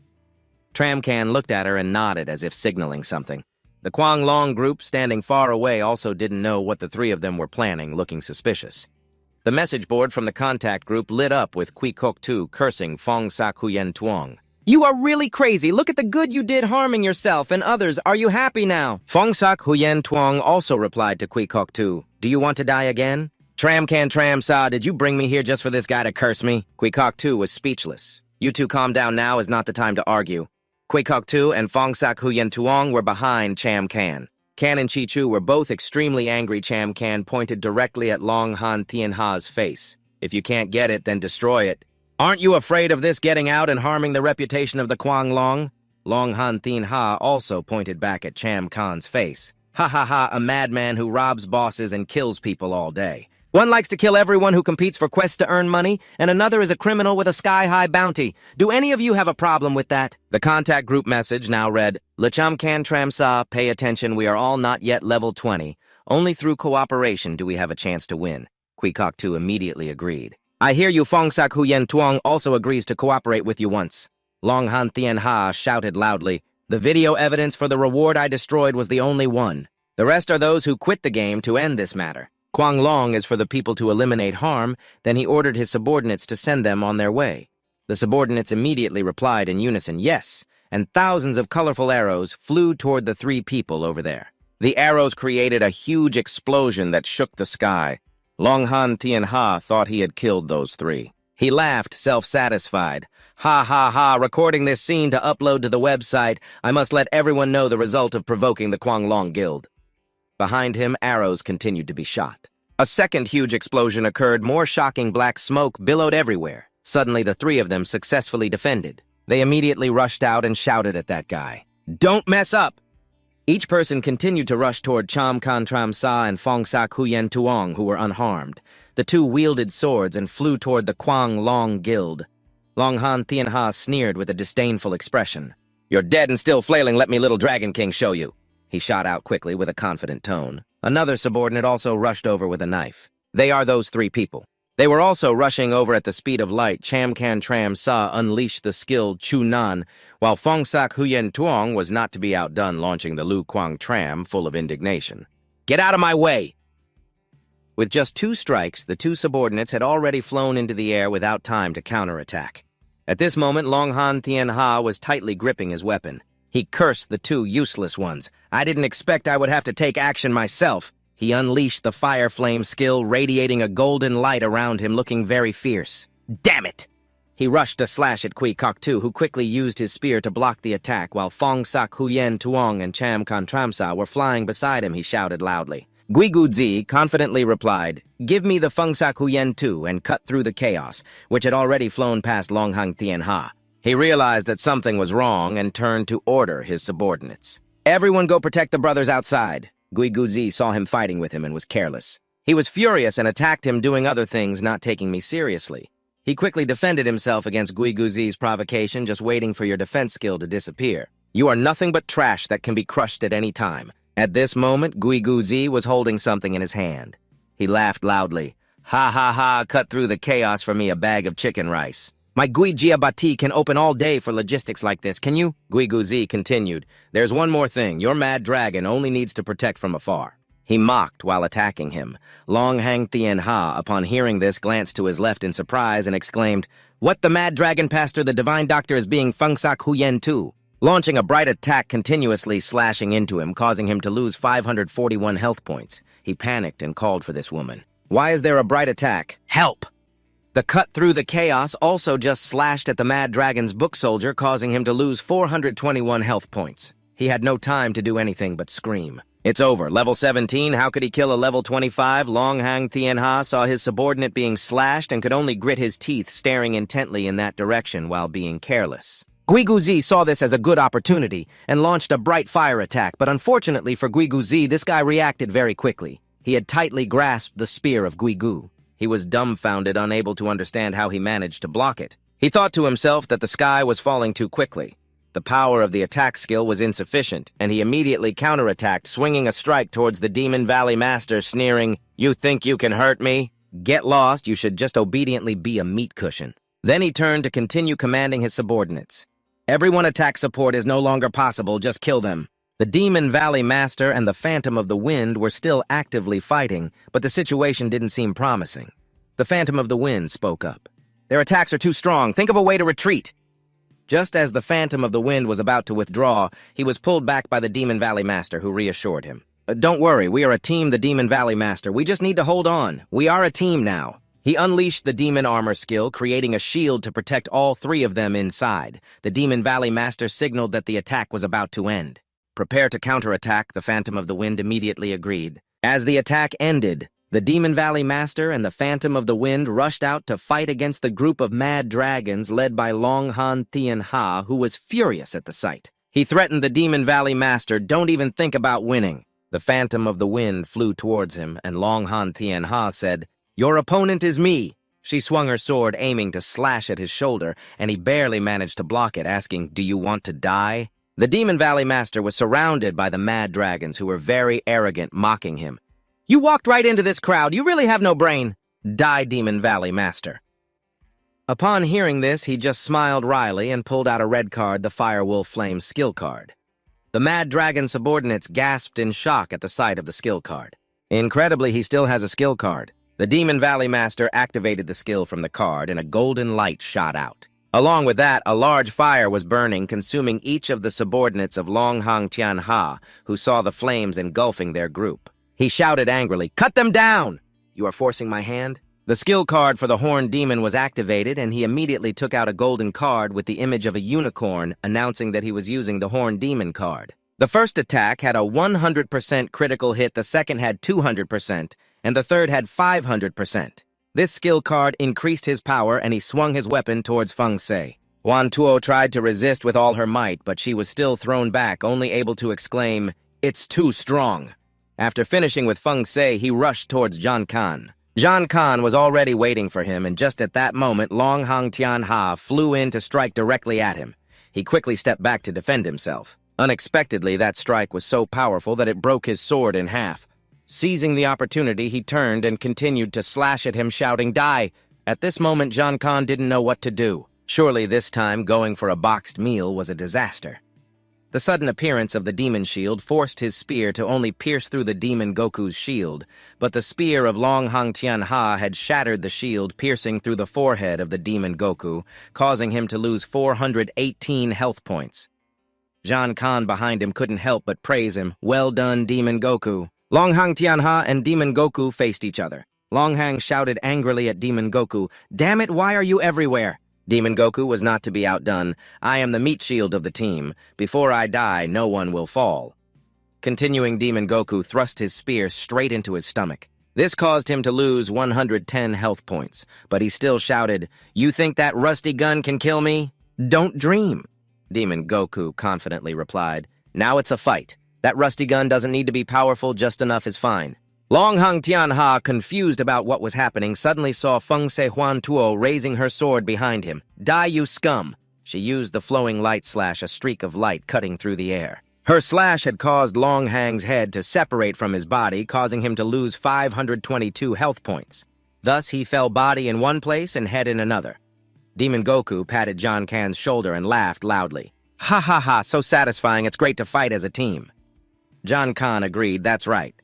Tram Can looked at her and nodded as if signaling something. The Kwang Long group, standing far away, also didn't know what the 3 of them were planning, looking suspicious. The message board from the contact group lit up with Queecock Tu cursing Fong Sak Huyen Tuong. "You are really crazy. Look at the good you did harming yourself and others. Are you happy now?" Fong Sak Huyen Tuong also replied to Queecock Tu, "Do you want to die again?" "Tram Can Tram Sa, did you bring me here just for this guy to curse me?" Queecock Tu was speechless. "You two calm down now, is not the time to argue." Queecock Tu and Fong Sak Huyen Tuong were behind Cham Can. Can and Chi Chu were both extremely angry. Cham Can pointed directly at Long Han Thien Ha's face. "If you can't get it, then destroy it." "Aren't you afraid of this getting out and harming the reputation of the Kwang Long?" Long Han Thien Ha also pointed back at Cham Can's face. "Ha ha ha, a madman who robs bosses and kills people all day. One likes to kill everyone who competes for quests to earn money, and another is a criminal with a sky-high bounty. Do any of you have a problem with that?" The contact group message now read, "Lecham Can Tram Sa, pay attention, we are all not yet level 20. Only through cooperation do we have a chance to win." Queecock Tu immediately agreed. "I hear you, Fong Sak Huyen Tuong also agrees to cooperate with you once." Long Han Thien Ha shouted loudly, "The video evidence for the reward I destroyed was the only one. The rest are those who quit the game to end this matter. Kwang Long is for the people to eliminate harm." Then he ordered his subordinates to send them on their way. The subordinates immediately replied in unison, "Yes," and thousands of colorful arrows flew toward the 3 people over there. The arrows created a huge explosion that shook the sky. Long Han Thien Ha thought he had killed those 3. He laughed, self-satisfied. Ha ha ha, recording this scene to upload to the website. I must let everyone know the result of provoking the Kwanglong Guild. Behind him, arrows continued to be shot. A second huge explosion occurred. More shocking black smoke billowed everywhere. Suddenly, the three of them successfully defended. They immediately rushed out and shouted at that guy, "Don't mess up!" Each person continued to rush toward Cham Kan Tram Sa and Fong Sak Huyen Tuong, who were unharmed. The two wielded swords and flew toward the Kwang Long Guild. Long Han Thien Ha sneered with a disdainful expression. "You're dead and still flailing, let me little Dragon King show you," he shot out quickly with a confident tone. Another subordinate also rushed over with a knife. They are those three people. They were also rushing over at the speed of light. Cham Kan Tram Sa unleashed the skilled Chu Nan, while Fong Sak Huyen Tuong was not to be outdone, launching the Lu Quang Tram full of indignation. "Get out of my way!" With just 2 strikes, the 2 subordinates had already flown into the air without time to counterattack. At this moment, Long Han Thien Ha was tightly gripping his weapon. He cursed the 2 useless ones. "I didn't expect I would have to take action myself." He unleashed the fire flame skill, radiating a golden light around him, looking very fierce. "Damn it!" He rushed to slash at Kui Kok Tu, who quickly used his spear to block the attack, while Fong Sak Huyen Tuong and Cham Kan Tram Sa were flying beside him. He shouted loudly. Gui Gu Zi confidently replied, "Give me the Fong Sak Huyen Tu," and cut through the chaos, which had already flown past Long Han Thien Ha. He realized that something was wrong and turned to order his subordinates. "Everyone go protect the brothers outside." Gui Gu Zi saw him fighting with him and was careless. He was furious and attacked him, doing other things, not taking me seriously. He quickly defended himself against Gui Gu Zi's provocation, just waiting for your defense skill to disappear. "You are nothing but trash that can be crushed at any time." At this moment, Gui Gu Zi was holding something in his hand. He laughed loudly. "Ha ha ha, cut through the chaos for me a bag of chicken rice. My Gui Jia Bati can open all day for logistics like this, can you?" Gui Gu Zi continued. "There's one more thing. Your mad dragon only needs to protect from afar." He mocked while attacking him. Long Hang Thien Ha, upon hearing this, glanced to his left in surprise and exclaimed, "What, the mad dragon pastor, the divine doctor, is being Feng Sak Huyen Tu?" Launching a bright attack, continuously slashing into him, causing him to lose 541 health points. He panicked and called for this woman. "Why is there a bright attack? Help!" The cut through the chaos also just slashed at the Mad Dragon's book soldier, causing him to lose 421 health points. He had no time to do anything but scream. "It's over. Level 17, how could he kill a level 25? Long Hang Thien Ha saw his subordinate being slashed and could only grit his teeth, staring intently in that direction while being careless. Gui Gu Zi saw this as a good opportunity and launched a bright fire attack, but unfortunately for Gui Gu Zi, this guy reacted very quickly. He had tightly grasped the spear of Gui Gu. He was dumbfounded, unable to understand how he managed to block it. He thought to himself that the sky was falling too quickly. The power of the attack skill was insufficient, and he immediately counterattacked, swinging a strike towards the Demon Valley Master, sneering, "You think you can hurt me? Get lost, you should just obediently be a meat cushion." Then he turned to continue commanding his subordinates. "Everyone attack support is no longer possible, just kill them." The Demon Valley Master and the Phantom of the Wind were still actively fighting, but the situation didn't seem promising. The Phantom of the Wind spoke up. "Their attacks are too strong. Think of a way to retreat." Just as the Phantom of the Wind was about to withdraw, he was pulled back by the Demon Valley Master, who reassured him. "Don't worry, we are a team, the Demon Valley Master. We just need to hold on. We are a team now." He unleashed the Demon Armor skill, creating a shield to protect all 3 of them inside. The Demon Valley Master signaled that the attack was about to end. "Prepare to counterattack," the Phantom of the Wind immediately agreed. As the attack ended, the Demon Valley Master and the Phantom of the Wind rushed out to fight against the group of mad dragons led by Long Han Thien Ha, who was furious at the sight. He threatened the Demon Valley Master, "Don't even think about winning." The Phantom of the Wind flew towards him, and Long Han Thien Ha said, "Your opponent is me." She swung her sword, aiming to slash at his shoulder, and he barely managed to block it, asking, "Do you want to die?" The Demon Valley Master was surrounded by the mad dragons, who were very arrogant, mocking him. "You walked right into this crowd. You really have no brain." "Die, Demon Valley Master." Upon hearing this, he just smiled wryly and pulled out a red card, the Firewolf Flame skill card. The Mad Dragon subordinates gasped in shock at the sight of the skill card. Incredibly, he still has a skill card. The Demon Valley Master activated the skill from the card, and a golden light shot out. Along with that, a large fire was burning, consuming each of the subordinates of Long Hang Tian Ha, who saw the flames engulfing their group. He shouted angrily, "Cut them down!" "You are forcing my hand?" The skill card for the Horned Demon was activated, and he immediately took out a golden card with the image of a unicorn, announcing that he was using the Horned Demon card. The first attack had a 100% critical hit, the second had 200%, and the third had 500%. This skill card increased his power, and he swung his weapon towards Feng Se. Huan Tuo tried to resist with all her might, but she was still thrown back, only able to exclaim, "It's too strong." After finishing with Feng Se, he rushed towards Zhan Kan. Zhan Kan was already waiting for him, and just at that moment, Long Hang Tian Ha flew in to strike directly at him. He quickly stepped back to defend himself. Unexpectedly, that strike was so powerful that it broke his sword in half. Seizing the opportunity, he turned and continued to slash at him, shouting, "Die!" At this moment, Zhan Kan didn't know what to do. Surely this time, going for a boxed meal was a disaster. The sudden appearance of the demon shield forced his spear to only pierce through the demon Goku's shield, but the spear of Long Hang Tian Ha had shattered the shield, piercing through the forehead of the demon Goku, causing him to lose 418 health points. Zhan Kan behind him couldn't help but praise him. "Well done, demon Goku." Long Hang Tian Ha and demon Goku faced each other. Long Hang shouted angrily at demon Goku, "Damn it, why are you everywhere?" Demon Goku was not to be outdone. "I am the meat shield of the team. Before I die, no one will fall." Continuing, demon Goku thrust his spear straight into his stomach. This caused him to lose 110 health points, but he still shouted, "You think that rusty gun can kill me? Don't dream." Demon Goku confidently replied, "Now it's a fight. That rusty gun doesn't need to be powerful, just enough is fine." Long Hang Tian Ha, confused about what was happening, suddenly saw Feng Se Huan Tuo raising her sword behind him. "Die, you scum!" She used the flowing light slash, a streak of light cutting through the air. Her slash had caused Long Hang's head to separate from his body, causing him to lose 522 health points. Thus, he fell body in one place and head in another. Demon Goku patted Zhan Kan's shoulder and laughed loudly. "Ha ha ha, so satisfying, it's great to fight as a team." Zhan Kan agreed, "That's right."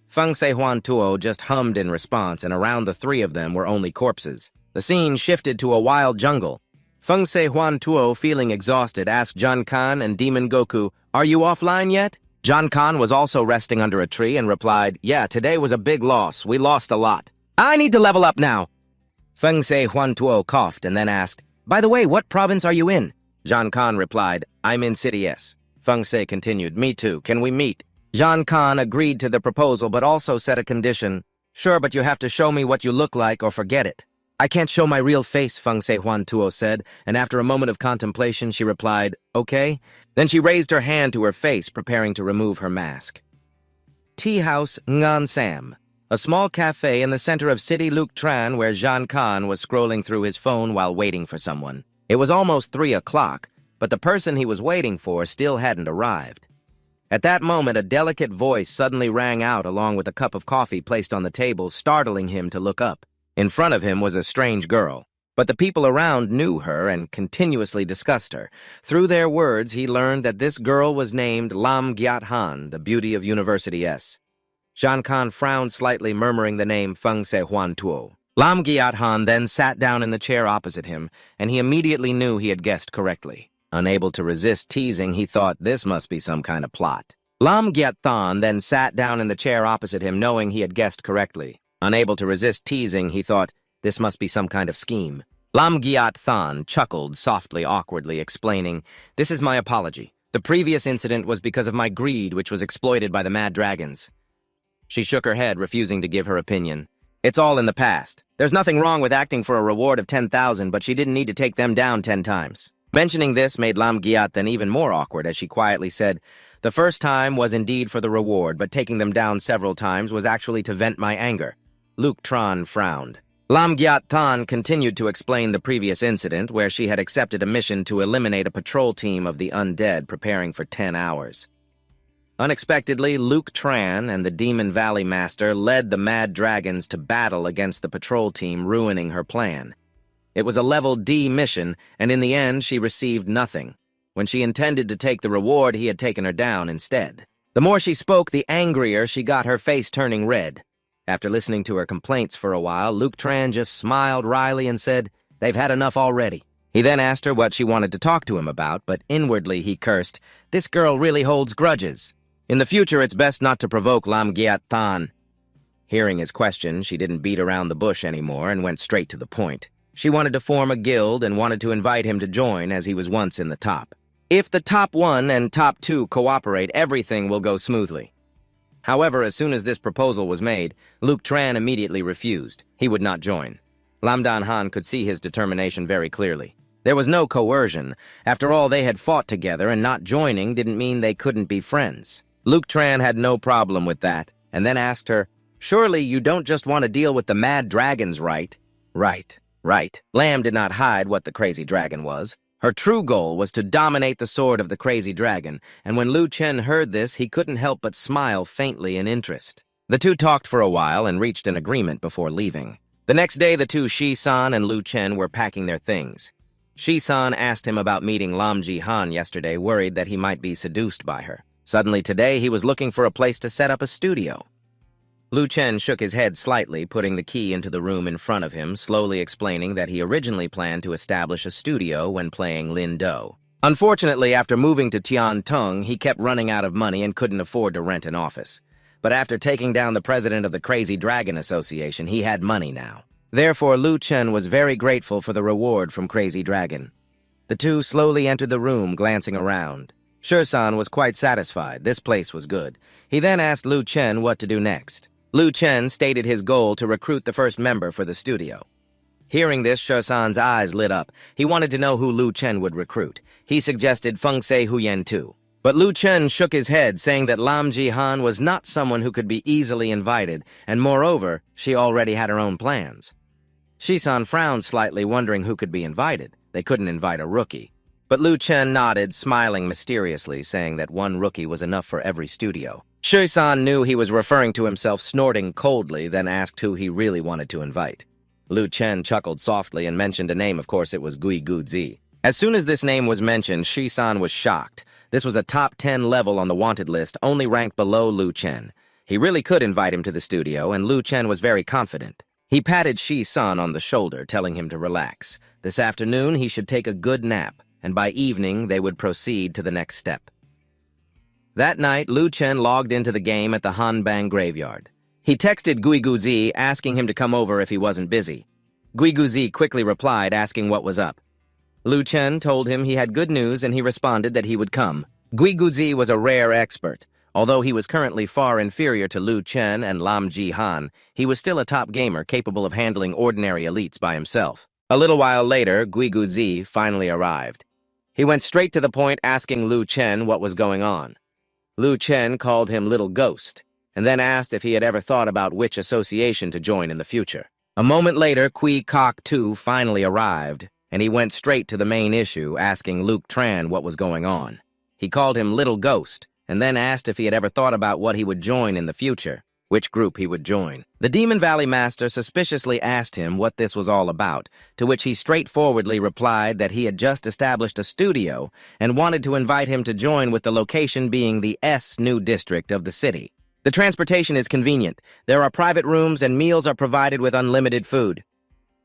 Feng Se Huan Tuo just hummed in response, and around the three of them were only corpses. The scene shifted to a wild jungle. Feng Se Huan Tuo, feeling exhausted, asked Zhan Kan and Demon Goku, "Are you offline yet?" Zhan Kan was also resting under a tree and replied, "Yeah, today was a big loss. We lost a lot. I need to level up now." Feng Se Huan Tuo coughed and then asked, "By the way, what province are you in?" Zhan Kan replied, "I'm in City S." Feng Se continued, "Me too. Can we meet?" Zhan Kan agreed to the proposal, but also set a condition. "Sure, but you have to show me what you look like or forget it." "I can't show my real face," Feng Se Huan Tuo said, and after a moment of contemplation, she replied, "Okay." Then she raised her hand to her face, preparing to remove her mask. Tea House Ngan Sam, a small cafe in the center of City Luke Tran, where Zhan Kan was scrolling through his phone while waiting for someone. It was almost 3 o'clock, but the person he was waiting for still hadn't arrived. At that moment, a delicate voice suddenly rang out along with a cup of coffee placed on the table, startling him to look up. In front of him was a strange girl, but the people around knew her and continuously discussed her. Through their words, he learned that this girl was named Lam Gyat Han, the beauty of University S. Zhan Kan frowned slightly, murmuring the name Feng Se Huan Tuo. Lam Gyat Han then sat down in the chair opposite him, and he immediately knew he had guessed correctly. Unable to resist teasing, he thought this must be some kind of plot. Lam Gyat Than then sat down in the chair opposite him, knowing he had guessed correctly. Unable to resist teasing, he thought this must be some kind of scheme. Lam Gyat Than chuckled softly, awkwardly, explaining, "This is my apology. The previous incident was because of my greed, which was exploited by the Mad Dragons." She shook her head, refusing to give her opinion. "It's all in the past. There's nothing wrong with acting for a reward of 10,000, but she didn't need to take them down 10 times. Mentioning this made Lam Gyat then even more awkward as she quietly said, "The first time was indeed for the reward, but taking them down several times was actually to vent my anger." Luke Tran frowned. Lam Gyat Than continued to explain the previous incident, where she had accepted a mission to eliminate a patrol team of the undead preparing for 10 hours. Unexpectedly, Luke Tran and the Demon Valley Master led the Mad Dragons to battle against the patrol team, ruining her plan. It was a level D mission, and in the end, she received nothing. When she intended to take the reward, he had taken her down instead. The more she spoke, the angrier she got, her face turning red. After listening to her complaints for a while, Luke Tran just smiled wryly and said, "They've had enough already." He then asked her what she wanted to talk to him about, but inwardly he cursed, "This girl really holds grudges. In the future, it's best not to provoke Lam Gyat Than." Hearing his question, she didn't beat around the bush anymore and went straight to the point. She wanted to form a guild and wanted to invite him to join as he was once in the top. If the top 1 and top 2 cooperate, everything will go smoothly. However, as soon as this proposal was made, Luke Tran immediately refused. He would not join. Lam Dan Han could see his determination very clearly. There was no coercion. After all, they had fought together, and not joining didn't mean they couldn't be friends. Luke Tran had no problem with that, and then asked her, "Surely you don't just want to deal with the mad dragons, right?" Right. Lam did not hide what the crazy dragon was. Her true goal was to dominate the sword of the crazy dragon, and when Lu Chen heard this, he couldn't help but smile faintly in interest. The two talked for a while and reached an agreement before leaving. The next day, the two Shi-san and Lu Chen were packing their things. Shi-san asked him about meeting Lam Ji-han yesterday, worried that he might be seduced by her. Suddenly today, he was looking for a place to set up a studio. Lu Chen shook his head slightly, putting the key into the room in front of him, slowly explaining that he originally planned to establish a studio when playing Lin Do. Unfortunately, after moving to Tiantung, he kept running out of money and couldn't afford to rent an office. But after taking down the president of the Crazy Dragon Association, he had money now. Therefore, Lu Chen was very grateful for the reward from Crazy Dragon. The two slowly entered the room, glancing around. Shi-san was quite satisfied. This place was good. He then asked Lu Chen what to do next. Lu Chen stated his goal to recruit the first member for the studio. Hearing this, Shi-san's eyes lit up. He wanted to know who Lu Chen would recruit. He suggested Feng Se Huyen too. But Lu Chen shook his head, saying that Lam Ji-han was not someone who could be easily invited, and moreover, she already had her own plans. Shi-san frowned slightly, wondering who could be invited. They couldn't invite a rookie. But Lu Chen nodded, smiling mysteriously, saying that one rookie was enough for every studio. Shi-san knew he was referring to himself, snorting coldly, then asked who he really wanted to invite. Lu Chen chuckled softly and mentioned a name. Of course, it was Gui Guzi. As soon as this name was mentioned, Shi-san was shocked. This was a top 10 level on the wanted list, only ranked below Lu Chen. He really could invite him to the studio, and Lu Chen was very confident. He patted Shi-san on the shoulder, telling him to relax. This afternoon, he should take a good nap, and by evening, they would proceed to the next step. That night, Lu Chen logged into the game at the Hanbang graveyard. He texted Gui Guzi, asking him to come over if he wasn't busy. Gui Guzi quickly replied, asking what was up. Lu Chen told him he had good news, and he responded that he would come. Gui Guzi was a rare expert. Although he was currently far inferior to Lu Chen and Lam Ji-han, he was still a top gamer capable of handling ordinary elites by himself. A little while later, Gui Guzi finally arrived. He went straight to the point, asking Lu Chen what was going on. Lu Chen called him Little Ghost, and then asked if he had ever thought about which association to join in the future. A moment later, Kui Kok Tu finally arrived, and he went straight to the main issue, asking Luke Tran what was going on. He called him Little Ghost, and then asked if he had ever thought about what he would join in the future, which group he would join. The Demon Valley Master suspiciously asked him what this was all about, to which he straightforwardly replied that he had just established a studio and wanted to invite him to join, with the location being the S new district of the city. The transportation is convenient. There are private rooms and meals are provided with unlimited food.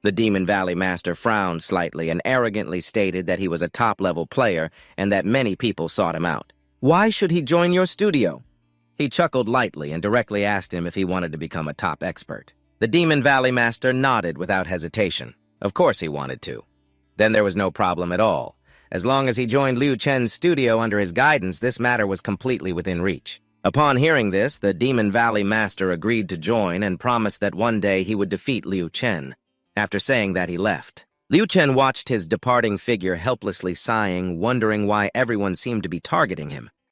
The Demon Valley Master frowned slightly and arrogantly stated that he was a top-level player and that many people sought him out. Why should he join your studio? He chuckled lightly and directly asked him if he wanted to become a top expert. The Demon Valley Master nodded without hesitation. Of course he wanted to. Then there was no problem at all. As long as he joined Liu Chen's studio under his guidance, this matter was completely within reach. Upon hearing this, the Demon Valley Master agreed to join and promised that one day he would defeat Liu Chen. After saying that, he left. Liu Chen watched his departing figure helplessly sighing, wondering why everyone seemed to be targeting him.